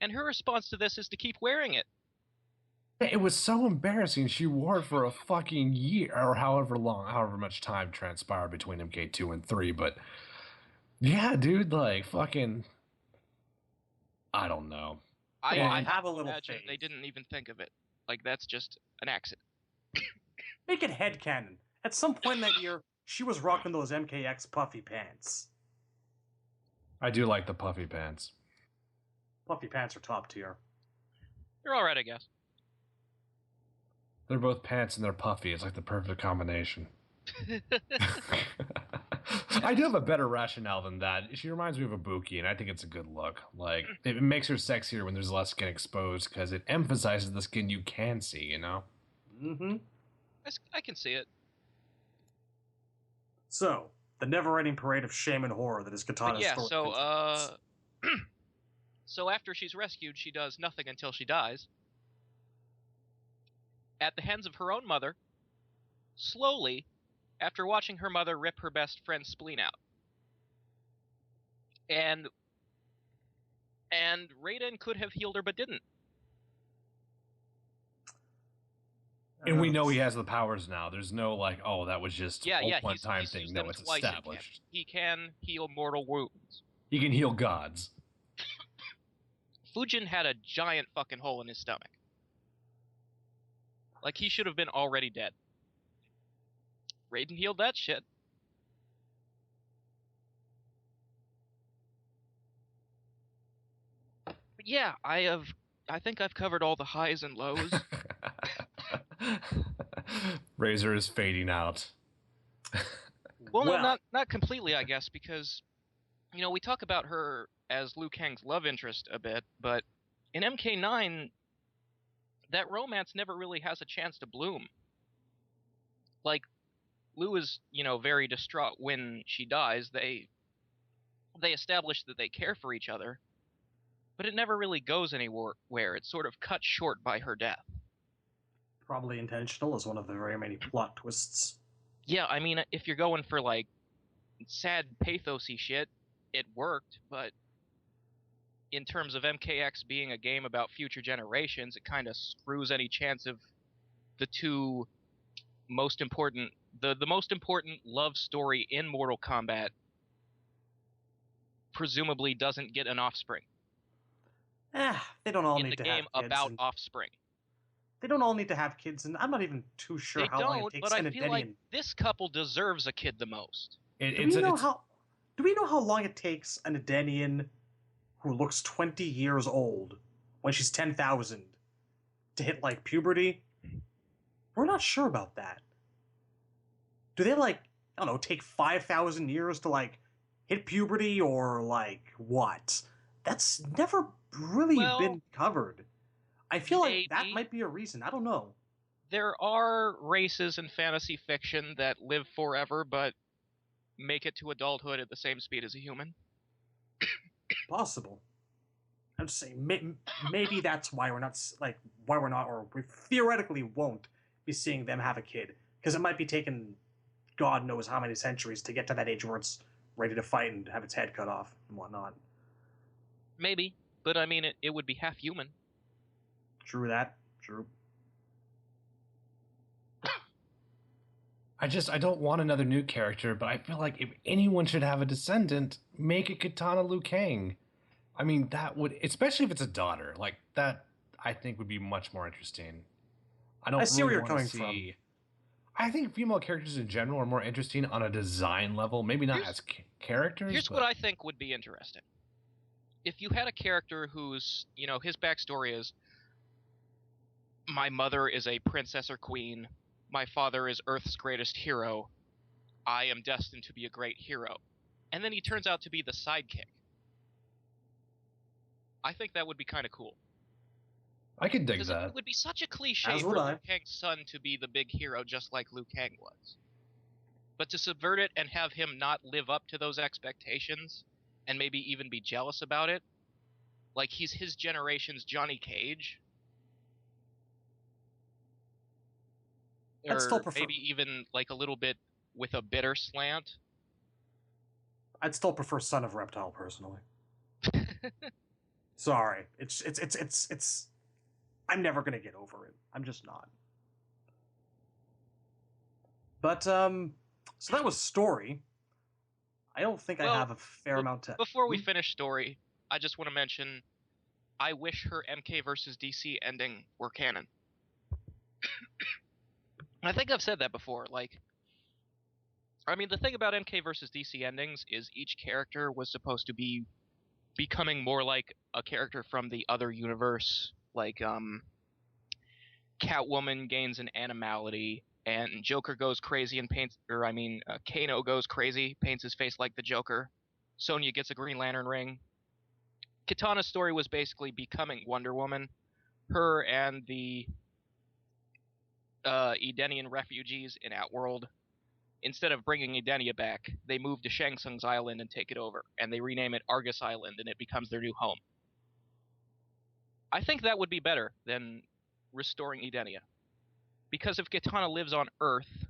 And her response to this is to keep wearing it. It was so embarrassing. She wore it for a fucking year, or however much time transpired between MK2 and 3. But yeah, dude, like fucking, I don't know. I have a little imagine faith. They didn't even think of it. Like, that's just an accident. Make it headcanon. At some point that year, she was rocking those MKX puffy pants. I do like the puffy pants. Puffy pants are top tier. They're all right, I guess. They're both pants and they're puffy. It's like the perfect combination. I do have a better rationale than that. She reminds me of Ibuki, and I think it's a good look. Like, it makes her sexier when there's less skin exposed, because it emphasizes the skin you can see, you know? Mm-hmm. I can see it. So, the never-ending parade of shame and horror that is Kitana's Yeah, story. so, so after she's rescued, she does nothing until she dies. At the hands of her own mother, slowly, after watching her mother rip her best friend's spleen out. And Raiden could have healed her but didn't. And we know he has the powers now. There's no like, oh, that was just a one-time he's thing. used No, them it's twice in camp. established. He can heal mortal wounds. He can heal gods. Fujin had a giant fucking hole in his stomach. Like, he should have been already dead. Raiden healed that shit. But yeah, I think I've covered all the highs and lows. Razor is fading out. Well, no, not completely, I guess, because, you know, we talk about her as Liu Kang's love interest a bit, but in MK9, that romance never really has a chance to bloom. Like, Liu is, you know, very distraught when she dies. They establish that they care for each other, but it never really goes anywhere. It's sort of cut short by her death. Probably intentional as one of the very many plot twists. Yeah, I mean, if you're going for, like, sad pathosy shit, it worked, but in terms of MKX being a game about future generations, it kind of screws any chance of the two most important, the most important love story in Mortal Kombat presumably doesn't get an offspring. They don't all need to have kids. In the game about offspring. They don't all need to have kids, and I'm not even too sure how long it takes but I feel like this couple deserves a kid the most. Do we know how long it takes an Edenian who looks 20 years old when she's 10,000 to hit, like, puberty? We're not sure about that. Do they, like, I don't know, take 5,000 years to, like, hit puberty, or, like, what? That's never really been covered. I feel like that might be a reason. I don't know. There are races in fantasy fiction that live forever, but make it to adulthood at the same speed as a human. Possible. I'm just saying, maybe that's why we're not, or we theoretically won't be seeing them have a kid. Because it might be taking God knows how many centuries to get to that age where it's ready to fight and have its head cut off and whatnot. Maybe, but I mean, it would be half human. True that. True. I don't want another new character, but I feel like if anyone should have a descendant, make it Kitana Liu Kang. I mean, that would, especially if it's a daughter, like that, I think would be much more interesting. I see where you're coming from. I think female characters in general are more interesting on a design level, maybe not as characters. Here's what I think would be interesting. If you had a character whose, you know, his backstory is, my mother is a princess or queen, my father is Earth's greatest hero, I am destined to be a great hero. And then he turns out to be the sidekick. I think that would be kind of cool. I could dig that. It would be such a cliche for Liu Kang's son to be the big hero just like Liu Kang was. But to subvert it and have him not live up to those expectations, and maybe even be jealous about it, like he's his generation's Johnny Cage. Or maybe even like a little bit with a bitter slant. I'd still prefer Son of Reptile personally. Sorry, it's. I'm never gonna get over it. I'm just not. But so that was story. I don't think I have a fair amount to. Before we finish story, I just want to mention, I wish her MK versus DC ending were canon. I think I've said that before. Like, I mean, the thing about MK versus DC endings is each character was supposed to be becoming more like a character from the other universe. Like, Catwoman gains an animality, and Joker goes crazy and Kano goes crazy, paints his face like the Joker. Sonya gets a Green Lantern ring. Kitana's story was basically becoming Wonder Woman. Her and the Edenian refugees in Outworld, instead of bringing Edenia back, they move to Shang Tsung's island and take it over, and they rename it Argus Island, and it becomes their new home. I think that would be better than restoring Edenia. Because if Kitana lives on Earth,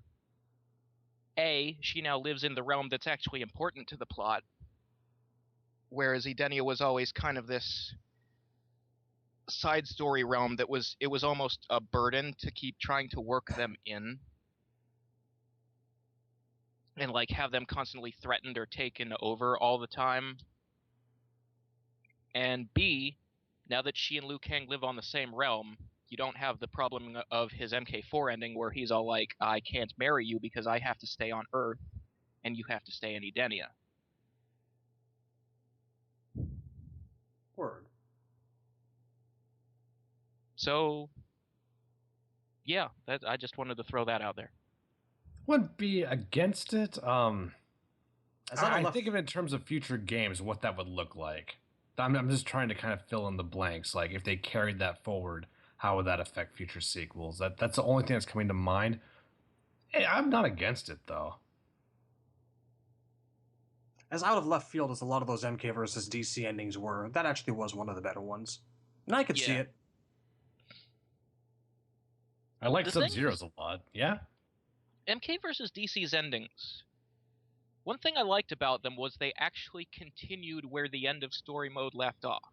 A, she now lives in the realm that's actually important to the plot, whereas Edenia was always kind of this side story realm that was almost a burden to keep trying to work them in and like have them constantly threatened or taken over all the time. And B, now that she and Liu Kang live on the same realm, you don't have the problem of his MK4 ending where he's all like, I can't marry you because I have to stay on Earth and you have to stay in Edenia. Word. So, yeah, I just wanted to throw that out there. Wouldn't be against it. I left... think of it in terms of future games, what that would look like. I'm just trying to kind of fill in the blanks. Like, if they carried that forward, how would that affect future sequels? That's the only thing that's coming to mind. Hey, I'm not against it, though. As out of left field as a lot of those MK versus DC endings were, that actually was one of the better ones. And I could see it. I like Sub-Zero's a lot. Yeah? MK versus DC's endings. One thing I liked about them was they actually continued where the end of story mode left off.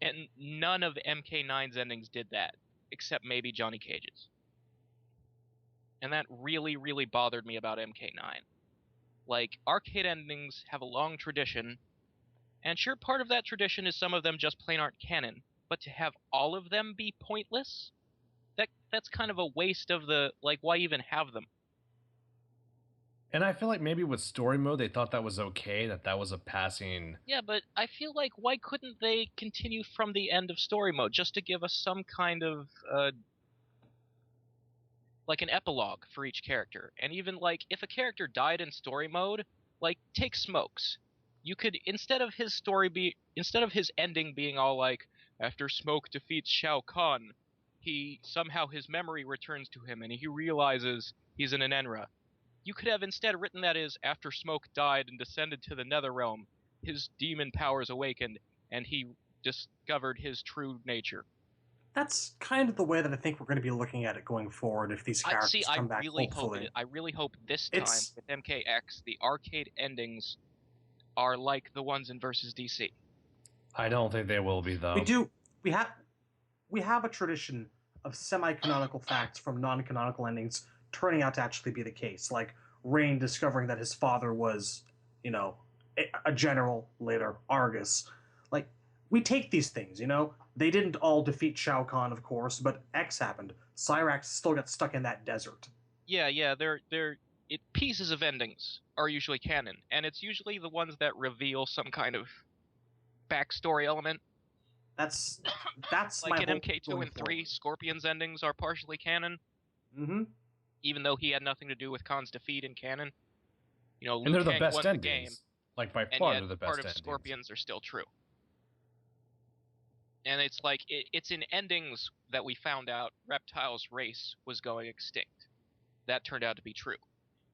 And none of MK9's endings did that, except maybe Johnny Cage's. And that really, really bothered me about MK9. Like, arcade endings have a long tradition, and sure, part of that tradition is some of them just plain aren't canon, but to have all of them be pointless? That's kind of a waste of why even have them? And I feel like maybe with story mode, they thought that was okay, that was a passing... Yeah, but I feel like why couldn't they continue from the end of story mode just to give us some kind of, like an epilogue for each character? And even, like, if a character died in story mode, like, take Smokes. You could, instead of his ending being all like, after Smoke defeats Shao Kahn, somehow his memory returns to him and he realizes he's in an Enra. You could have instead written that as after Smoke died and descended to the NetherRealm, his demon powers awakened and he discovered his true nature. That's kind of the way that I think we're going to be looking at it going forward if these characters come back, hopefully. I really hope this time with MKX, the arcade endings are like the ones in versus DC. I don't think they will be, though. We have a tradition of semi-canonical facts from non-canonical endings turning out to actually be the case. Like Rain discovering that his father was, a general, later Argus. Like, we take these things, They didn't all defeat Shao Kahn, of course, but X happened. Cyrax still got stuck in that desert. Yeah, pieces of endings are usually canon, and it's usually the ones that reveal some kind of backstory element. That's like in MK2 and 3, Scorpion's endings are partially canon. Mm-hmm. Even though he had nothing to do with Khan's defeat in canon. And they're the best endings. Game, like, by far, they're the best endings. Part of Scorpions are still true. And it's like, it's in endings that we found out Reptile's race was going extinct. That turned out to be true.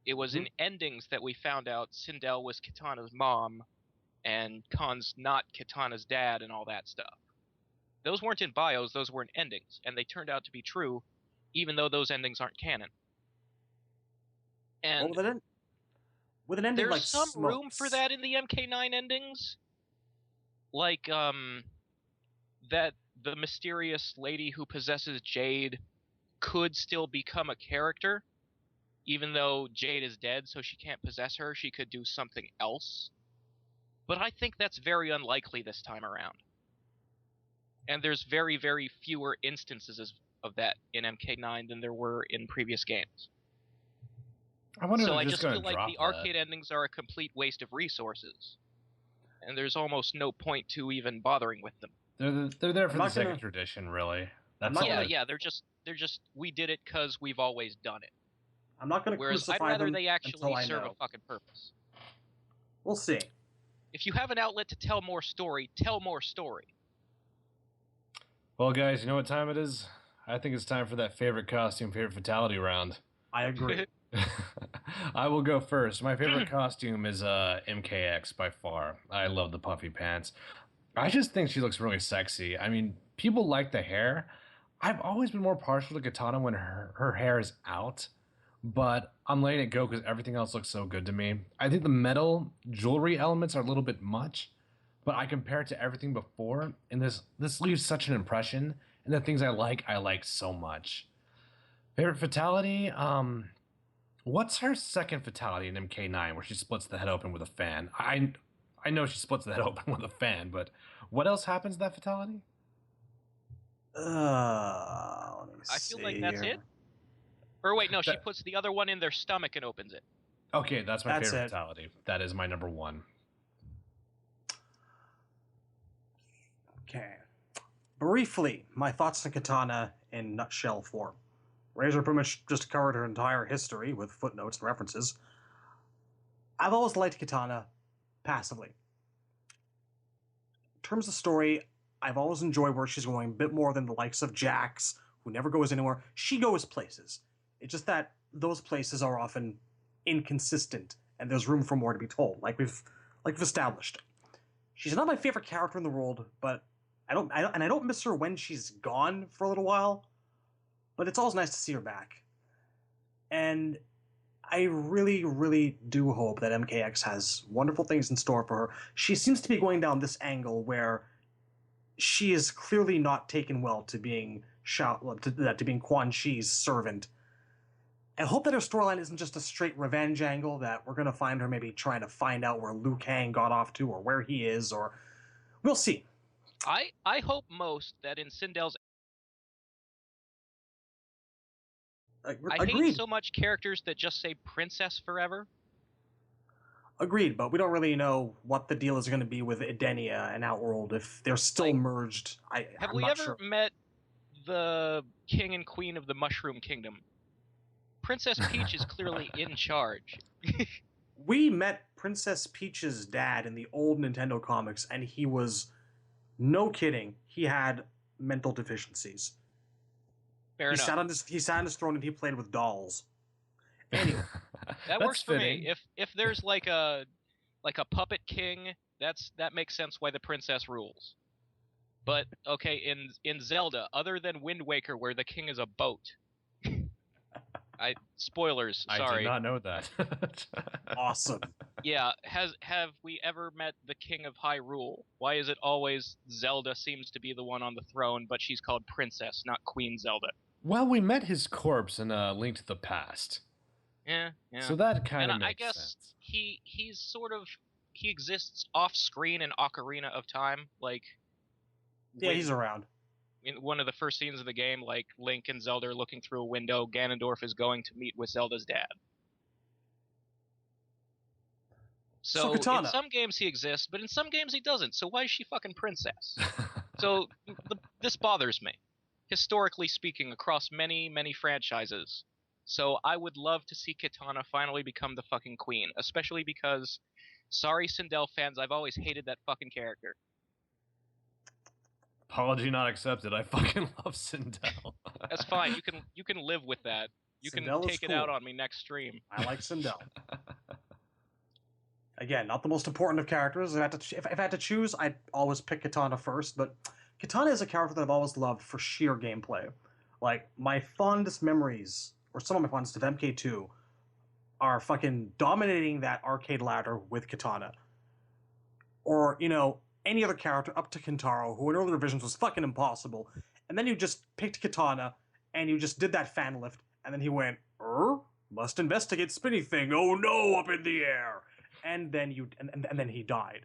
It was in endings that we found out Sindel was Kitana's mom, and Khan's not Kitana's dad, and all that stuff. Those weren't in bios, those were in endings, and they turned out to be true, even though those endings aren't canon. And with an ending there's like some Smokes. room for that in the MK9 endings. Like, that the mysterious lady who possesses Jade could still become a character, even though Jade is dead, so she can't possess her. She could do something else. But I think that's very unlikely this time around. And there's very, very fewer instances of that in MK9 than there were in previous games. I wonder So if I they're just going feel to like drop the that. arcade endings are a complete waste of resources, and there's almost no point to even bothering with them. They're there for I'm the not second gonna- tradition, really. That's not all. gonna- Yeah, they're just we did it because we've always done it. I'm not going to Whereas crucify I'd rather them they actually until I serve know. a fucking purpose. We'll see. If you have an outlet to tell more story, tell more story. Well, guys, you know what time it is? I think it's time for that favorite costume, favorite fatality round. I agree. I will go first. My favorite costume is MKX by far. I love the puffy pants. I just think she looks really sexy. I mean, people like the hair. I've always been more partial to Kitana when her hair is out, but I'm letting it go because everything else looks so good to me. I think the metal jewelry elements are a little bit much, but I compare it to everything before, and this leaves such an impression. And the things I like so much. Favorite fatality? What's her second fatality in MK9 where she splits the head open with a fan? I know she splits the head open with a fan, but what else happens to that fatality? Let me I feel see like that's here. it. Or wait, no, she puts the other one in their stomach and opens it. Okay, that's my That's favorite it. fatality. That is my number one. Okay. Briefly, my thoughts on Kitana in nutshell form. Razor pretty much just covered her entire history with footnotes and references. I've always liked Kitana passively. In terms of story, I've always enjoyed where she's going a bit more than the likes of Jax, who never goes anywhere. She goes places. It's just that those places are often inconsistent, and there's room for more to be told, like we've established. She's not my favorite character in the world, but I don't miss her when she's gone for a little while. But it's always nice to see her back. And I really, really do hope that MKX has wonderful things in store for her. She seems to be going down this angle where she is clearly not taken well to being to being Quan Chi's servant. I hope that her storyline isn't just a straight revenge angle, that we're going to find her maybe trying to find out where Liu Kang got off to or where he is, or we'll see. I hope most that in Sindel's I Agreed. hate so much characters that just say princess forever. Agreed, but we don't really know what the deal is going to be with Edenia and Outworld if they're still merged. Have I'm we not ever sure. met the king and queen of the Mushroom Kingdom? Princess Peach is clearly in charge. We met Princess Peach's dad in the old Nintendo comics, and he was, no kidding, he had mental deficiencies. Fair enough. He sat on his throne and he played with dolls. Anyway, That works for me. If there's like a puppet king, that makes sense why the princess rules. But okay, in Zelda, other than Wind Waker, where the king is a boat. Spoilers. Sorry. I did not know that. awesome. Yeah, have we ever met the king of Hyrule? Why is it always Zelda seems to be the one on the throne, but she's called Princess, not Queen Zelda? Well, we met his corpse in Link to the Past. Yeah. So that kind of And makes I guess sense. he exists off screen in Ocarina of Time, like Yeah, he's around. in one of the first scenes of the game, like Link and Zelda are looking through a window, Ganondorf is going to meet with Zelda's dad. So in Kitana. some games he exists, but in some games he doesn't. So why is she fucking princess? So this bothers me, historically speaking, across many, many franchises. So I would love to see Kitana finally become the fucking queen, especially because, sorry Sindel fans, I've always hated that fucking character. Apology not accepted. I fucking love Sindel. That's fine. You can live with that. You Sindel can is take it out cool. on me next stream. I like Sindel. Again, not the most important of characters. If I had to choose, I'd always pick Kitana first, but Kitana is a character that I've always loved for sheer gameplay. Like, my fondest memories, or some of my fondest of MK2, are fucking dominating that arcade ladder with Kitana. Or, any other character up to Kintaro, who in earlier versions was fucking impossible, and then you just picked Kitana, and you just did that fan lift, and then he went, must investigate spinny thing, oh no, up in the air! And then and then he died.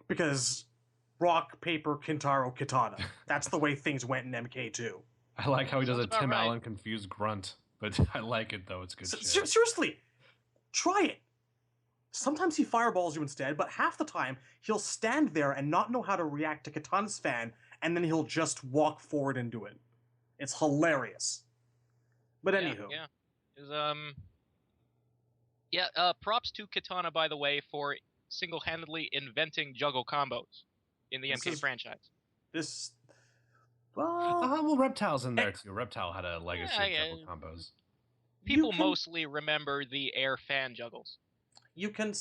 Because rock, paper, Kintaro, Kitana. That's the way things went in MK2. I like how he does Sounds a Tim about right. Allen confused grunt, but I like it though. It's good shit. Seriously, Try it. Sometimes he fireballs you instead, but half the time he'll stand there and not know how to react to Kitana's fan, and then he'll just walk forward and do it. It's hilarious. But anywho. Props to Kitana, by the way, for single-handedly inventing juggle combos in the MK franchise. Well, Reptile's in there too. Reptile had a legacy of juggle combos. People mostly remember the air fan juggles. You can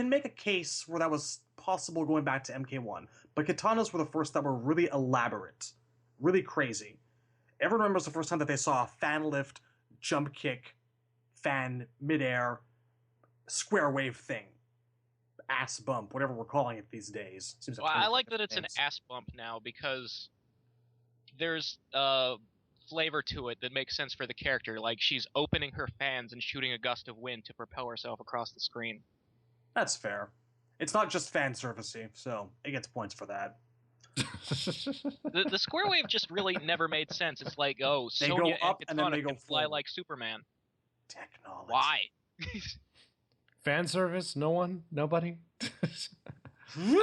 make a case where that was possible going back to MK1, but Katanas were the first that were really elaborate, really crazy. Everyone remembers the first time that they saw a fan lift, jump kick, fan midair, square wave thing. Ass bump, whatever we're calling it these days. Seems I like that it's an ass bump now because there's flavor to it that makes sense for the character. Like she's opening her fans and shooting a gust of wind to propel herself across the screen. That's fair. It's not just fan servicey, so it gets points for that. The square wave just really never made sense. It's like, oh, they Sonya go up and then they can go fly forward. like Superman. Technology. Why? Fan service? No one? Nobody? I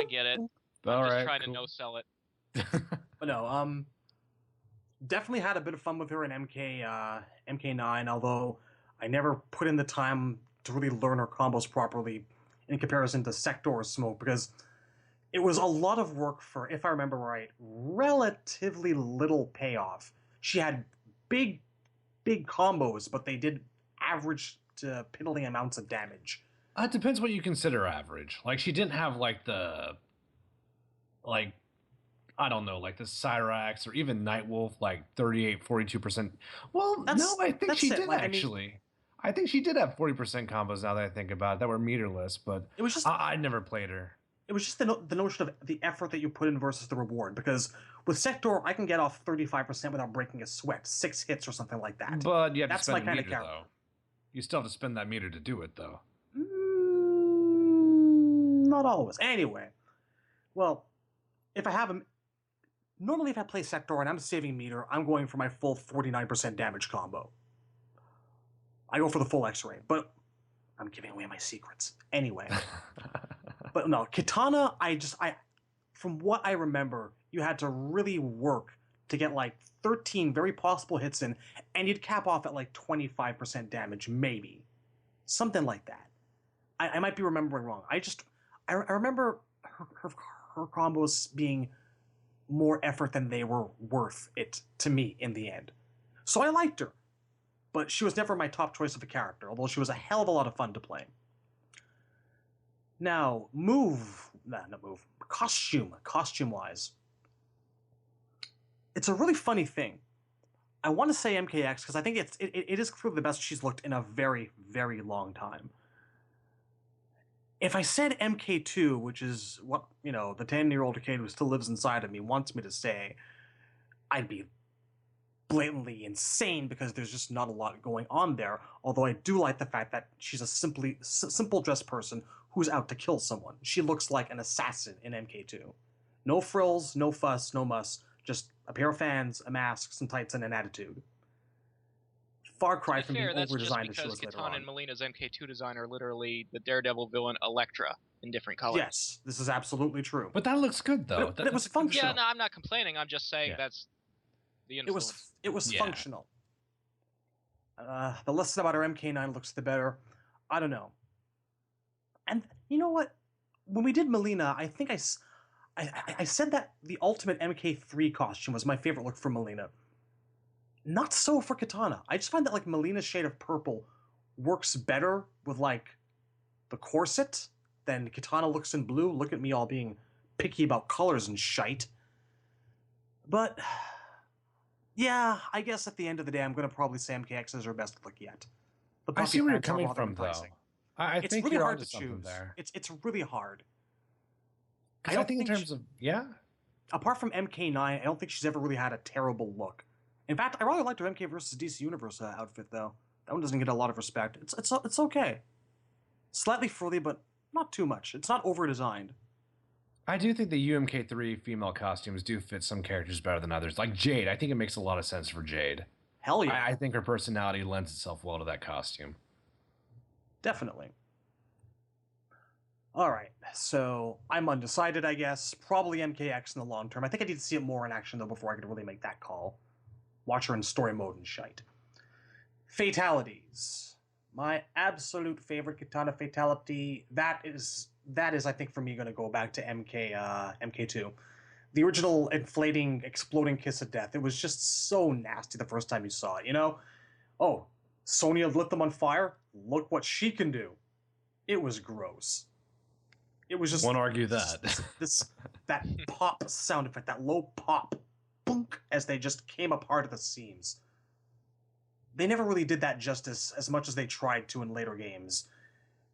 get it. I'm just trying to no-sell it. But no, definitely had a bit of fun with her in MK9, although I never put in the time to really learn her combos properly in comparison to Sector or Smoke, because it was a lot of work for, if I remember right, relatively little payoff. She had big combos, but they did average to piddling amounts of damage. It depends what you consider average. Like, she didn't have, like, the Cyrax or even Nightwolf, like 38, 42%. Well, no, I think she did, actually. I think she did have 40% combos now that I think about it, that were meterless, but it was just I never played her. It was just the notion of the effort that you put in versus the reward, because with Sector, I can get off 35% without breaking a sweat, 6 hits or something like that. But you have to spend a meter, though. You still have to spend that meter to do it, though. Not always. Anyway, well, normally if I play Sector and I'm saving meter, I'm going for my full 49% damage combo. I go for the full X-ray, but I'm giving away my secrets. Anyway. But no, Kitana, from what I remember, you had to really work to get like 13 very possible hits in, and you'd cap off at like 25% damage, maybe. Something like that. I might be remembering wrong. I remember her combos being more effort than they were worth it to me in the end. So I liked her. But she was never my top choice of a character, although she was a hell of a lot of fun to play. Now, costume-wise. It's a really funny thing. I want to say MKX because I think it is clearly the best she's looked in a very, very long time. If I said MK2, which is what, the 10-year-old kid who still lives inside of me wants me to say, I'd be blatantly insane because there's just not a lot going on there, although I do like the fact that she's a simple dressed person who's out to kill someone. She looks like an assassin in MK2. No frills, no fuss, no muss, just a pair of fans, a mask, some tights, and an attitude. Far cry from being over-designed as she was later on. Kitana and Mileena's MK2 design are literally the Daredevil villain Elektra in different colors. Yes, this is absolutely true. But that looks good, though. But it was functional. Yeah, no, I'm not complaining. I'm just saying that's the influence. It was functional. The less about her MK9 looks, the better. I don't know. And you know what? When we did Mileena, I think I said that the ultimate MK3 costume was my favorite look for Mileena. Not so for Kitana. I just find that like Mileena's shade of purple works better with like the corset than Kitana looks in blue. Look at me all being picky about colors and shite. But yeah, I guess at the end of the day, I'm going to probably say MKX is her best look yet. I see where you're coming from, though. I it's think really you're hard to something choose. There. It's really hard. I think in terms of apart from MK9, I don't think she's ever really had a terrible look. In fact, I really liked her MK vs. DC Universe outfit, though. That one doesn't get a lot of respect. It's okay. Slightly frilly, but not too much. It's not over-designed. I do think the UMK3 female costumes do fit some characters better than others. Like Jade, I think it makes a lot of sense for Jade. Hell yeah. I think her personality lends itself well to that costume. Definitely. All right, so I'm undecided, I guess. Probably MKX in the long term. I think I need to see it more in action, though, before I could really make that call. Watch her in story mode and shite. Fatalities. My absolute favorite Kitana Fatality. That is, I think, for me, going to go back to MK2. The original inflating, exploding kiss of death. It was just so nasty the first time you saw it, you know? Oh, Sonya lit them on fire? Look what she can do. It was gross. It was just... Won't argue that. That pop sound effect, that low pop, boonk, as they just came apart at the seams. They never really did that justice as much as they tried to in later games.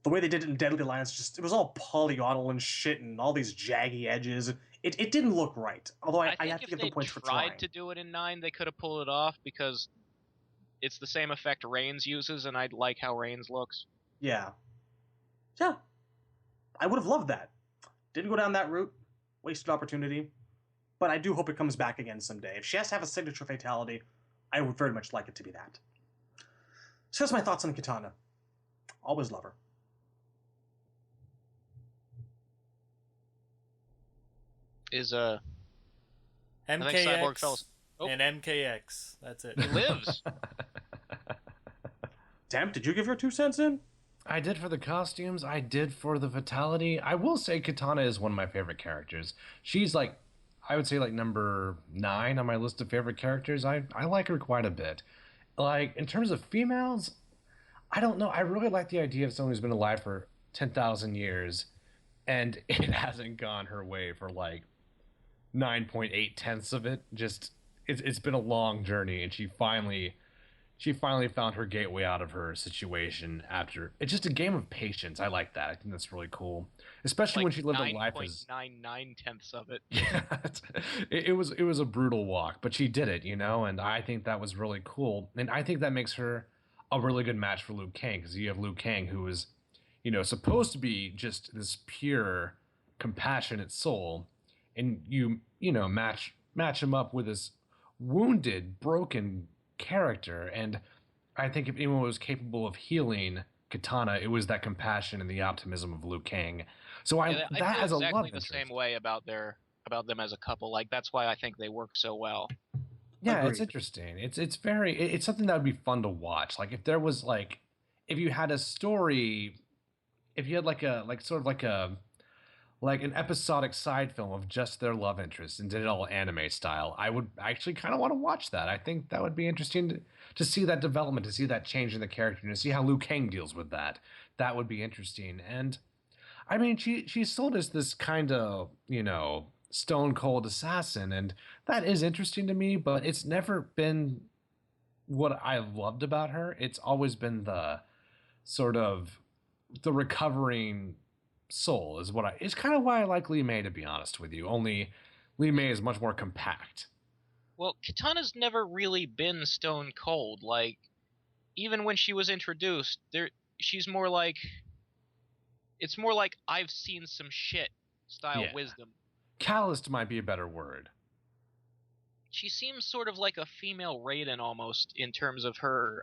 The way they did it in Deadly Alliance, it was all polygonal and shit and all these jaggy edges. It didn't look right. Although I have to give them points for trying. If they tried to do it in 9, they could have pulled it off because it's the same effect Reigns uses, and I like how Reigns looks. Yeah. Yeah. I would have loved that. Didn't go down that route. Wasted opportunity. But I do hope it comes back again someday. If she has to have a signature fatality, I would very much like it to be that. So that's my thoughts on Kitana. Always love her. MKX Cyborg fellas. Oh. and MKX. That's it. He lives. Damn, did you give your 2 cents in? I did for the costumes. I did for the fatality. I will say Kitana is one of my favorite characters. She's like, I would say like number 9 on my list of favorite characters. I like her quite a bit. Like, in terms of females, I don't know. I really like the idea of someone who's been alive for 10,000 years and it hasn't gone her way for like 9.8 tenths of it. Just, it's been a long journey, and she finally found her gateway out of her situation after. It's just a game of patience. I like that. I think that's really cool, especially like when she lived a life as 9.99 tenths of it. Yeah, it was a brutal walk, but she did it, you know, and I think that was really cool, and I think that makes her a really good match for Liu Kang, because you have Liu Kang, who is, you know, supposed to be just this pure, compassionate soul, and you know match him up with this wounded, broken character. And I think if anyone was capable of healing Kitana, it was that compassion and the optimism of Liu Kang. So I feel as a exactly love the interest. same way about them as a couple. Like, that's why I think they work so well. Yeah, Agreed. it's interesting. It's something that would be fun to watch. Like, if there was like, if you had a story, if you had like an episodic side film of just their love interest and did it all anime style, I would actually kind of want to watch that. I think that would be interesting to see that development, to see that change in the character, and to see how Liu Kang deals with that. That would be interesting. And I mean, she's sold as this kind of, you know, stone cold assassin, and that is interesting to me, but it's never been what I loved about her. It's always been the sort of the recovering soul is what it's kind of why I like Li Mei, to be honest with you. Only Li Mei is much more compact. Well, Kitana's never really been stone cold. Like, even when she was introduced, she's more like, it's more like I've seen some shit style wisdom. Calloused might be a better word. She seems sort of like a female Raiden almost in terms of her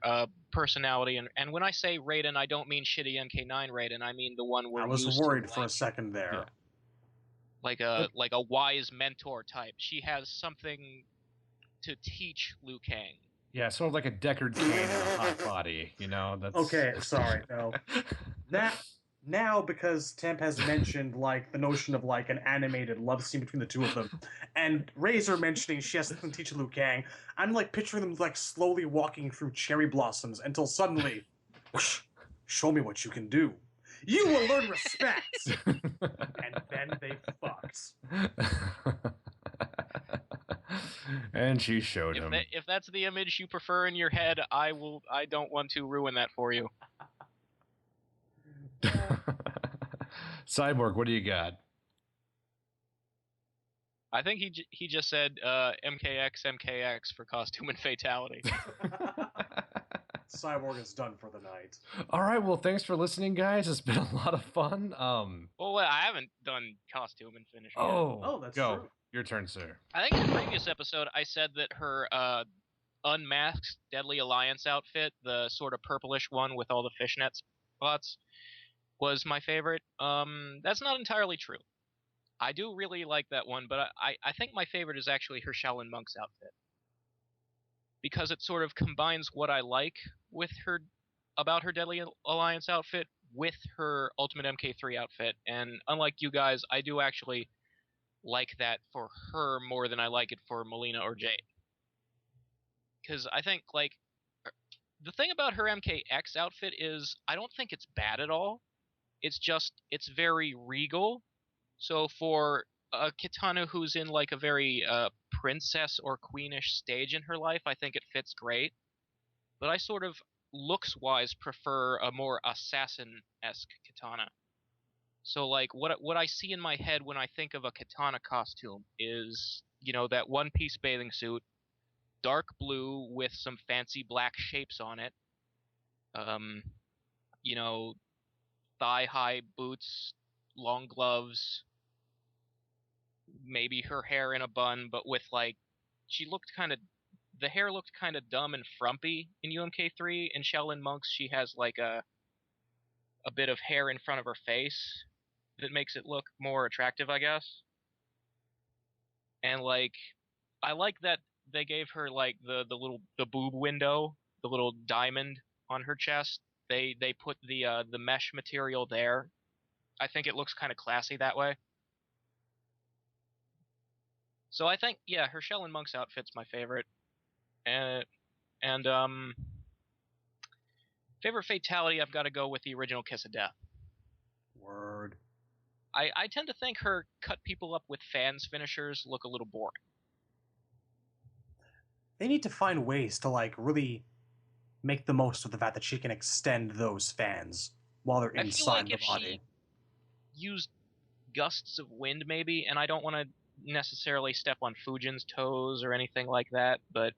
personality. And when I say Raiden, I don't mean shitty MK9 Raiden. I mean the one where I was worried for a second there. Yeah. Like a wise mentor type. She has something to teach Liu Kang. Yeah, sort of like a Deckard Cain in a hot body, you know? That's Okay, sorry, no. Now, because Temp has mentioned, like, the notion of, like, an animated love scene between the two of them, and Razor mentioning she has something to teach Liu Kang, I'm, like, picturing them, like, slowly walking through cherry blossoms until suddenly, whoosh, show me what you can do. You will learn respect! And then they fucked. And she showed him. If that's the image you prefer in your head, I don't want to ruin that for you. Cyborg, what do you got? I think he just said MKX for costume and fatality. Cyborg is done for the night. All right, well, thanks for listening, guys. It's been a lot of fun. Well, I haven't done costume and finish yet. Oh, that's go. true. Your turn, sir. I think in the previous episode I said that her unmasked Deadly Alliance outfit, the sort of purplish one with all the fishnets, thoughts was my favorite. That's not entirely true. I do really like that one, but I think my favorite is actually her Shaolin Monk's outfit. Because it sort of combines what I like with her about her Deadly Alliance outfit with her Ultimate MK3 outfit. And unlike you guys, I do actually like that for her more than I like it for Mileena or Jade. Because I think, like, the thing about her MKX outfit is I don't think it's bad at all. It's just, it's very regal. So for a Kitana who's in, like, a very princess or queenish stage in her life, I think it fits great. But I sort of, looks-wise, prefer a more assassin-esque Kitana. So, like, what I see in my head when I think of a Kitana costume is, you know, that one-piece bathing suit, dark blue with some fancy black shapes on it, you know, thigh-high boots, long gloves, maybe her hair in a bun, but with, like, the hair looked kind of dumb and frumpy in UMK3. In Shaolin Monks, she has, like, a bit of hair in front of her face that makes it look more attractive, I guess. And, like, I like that they gave her, like, the boob window, the little diamond on her chest. They put the mesh material there. I think it looks kind of classy that way. So I think, yeah, her Shaolin Monk's outfit's my favorite. And favorite fatality, I've got to go with the original Kiss of Death. Word. I tend to think her cut people up with fans finishers look a little boring. They need to find ways to, like, really make the most of the fact that she can extend those fans while they're inside the body. I feel like if she used gusts of wind, maybe, and I don't want to necessarily step on Fujin's toes or anything like that, but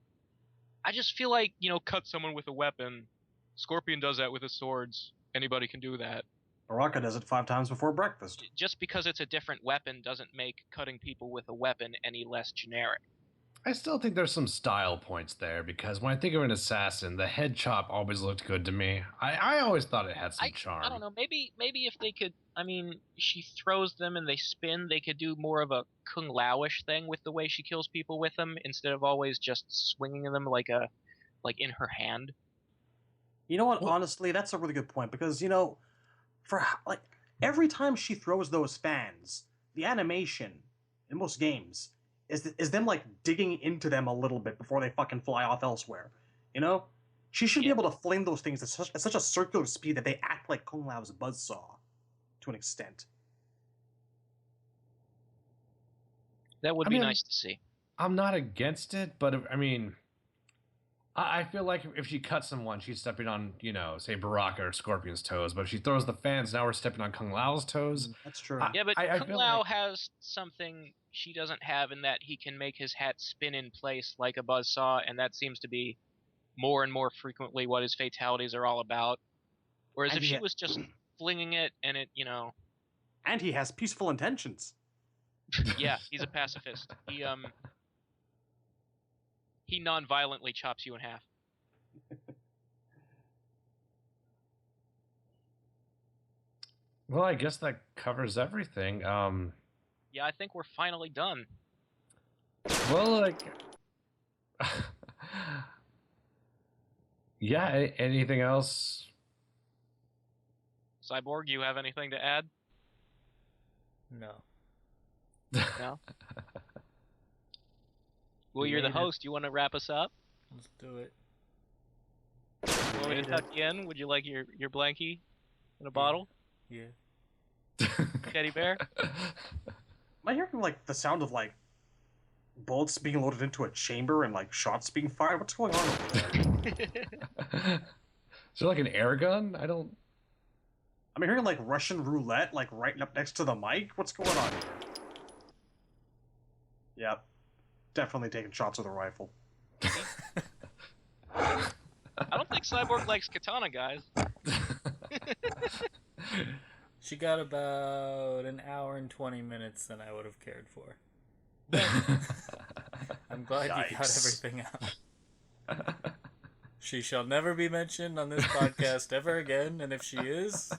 I just feel like, you know, cut someone with a weapon. Scorpion does that with his swords. Anybody can do that. Baraka does it 5 times before breakfast. Just because it's a different weapon doesn't make cutting people with a weapon any less generic. I still think there's some style points there, because when I think of an assassin, the head chop always looked good to me. I always thought it had some charm. I don't know. Maybe if they could, I mean, she throws them and they spin, they could do more of a Kung Lao-ish thing with the way she kills people with them, instead of always just swinging them like in her hand. You know what? Well, honestly, that's a really good point, because, you know, for, like, every time she throws those fans, the animation in most games is them, like, digging into them a little bit before they fucking fly off elsewhere. You know? She should be able to fling those things at such a circular speed that they act like Kung Lao's buzzsaw, to an extent. That would be nice to see. I'm not against it, but, I mean, I feel like if she cuts someone, she's stepping on, you know, say Baraka or Scorpion's toes. But if she throws the fans, now we're stepping on Kung Lao's toes. That's true. Yeah, but Kung Lao has something she doesn't have, in that he can make his hat spin in place like a buzzsaw, and that seems to be more and more frequently what his fatalities are all about. Whereas if she was just flinging it and it, you know... And he has peaceful intentions. Yeah, he's a pacifist. He non-violently chops you in half. Well, I guess that covers everything. Yeah, I think we're finally done. Well, like... yeah, anything else? Cyborg, you have anything to add? No. No? Well, you're the host. You want to wrap us up? Let's do it. You want me to tuck you in? Would you like your blankie in a bottle? Yeah. Teddy bear? Am I hearing, like, the sound of, like, bullets being loaded into a chamber and, like, shots being fired? What's going on over there? Is there, like, an air gun? I'm hearing, like, Russian roulette, like, right up next to the mic? What's going on here? Yep. Definitely taking shots with a rifle. I don't think Cyborg likes Kitana, guys. She got about an hour and 20 minutes than I would have cared for. I'm glad you got everything out. She shall never be mentioned on this podcast ever again, and if she is,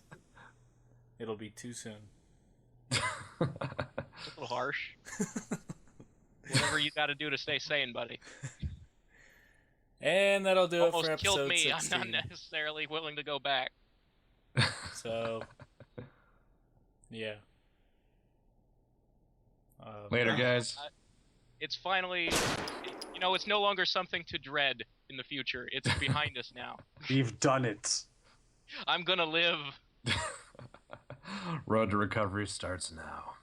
it'll be too soon. A little harsh. Whatever you got to do to stay sane, buddy. And that'll do Almost it for episode killed me. 16. I'm not necessarily willing to go back. So, yeah. Later, guys. It's finally, it's no longer something to dread in the future. It's behind us now. We've done it. I'm gonna live. Road to recovery starts now.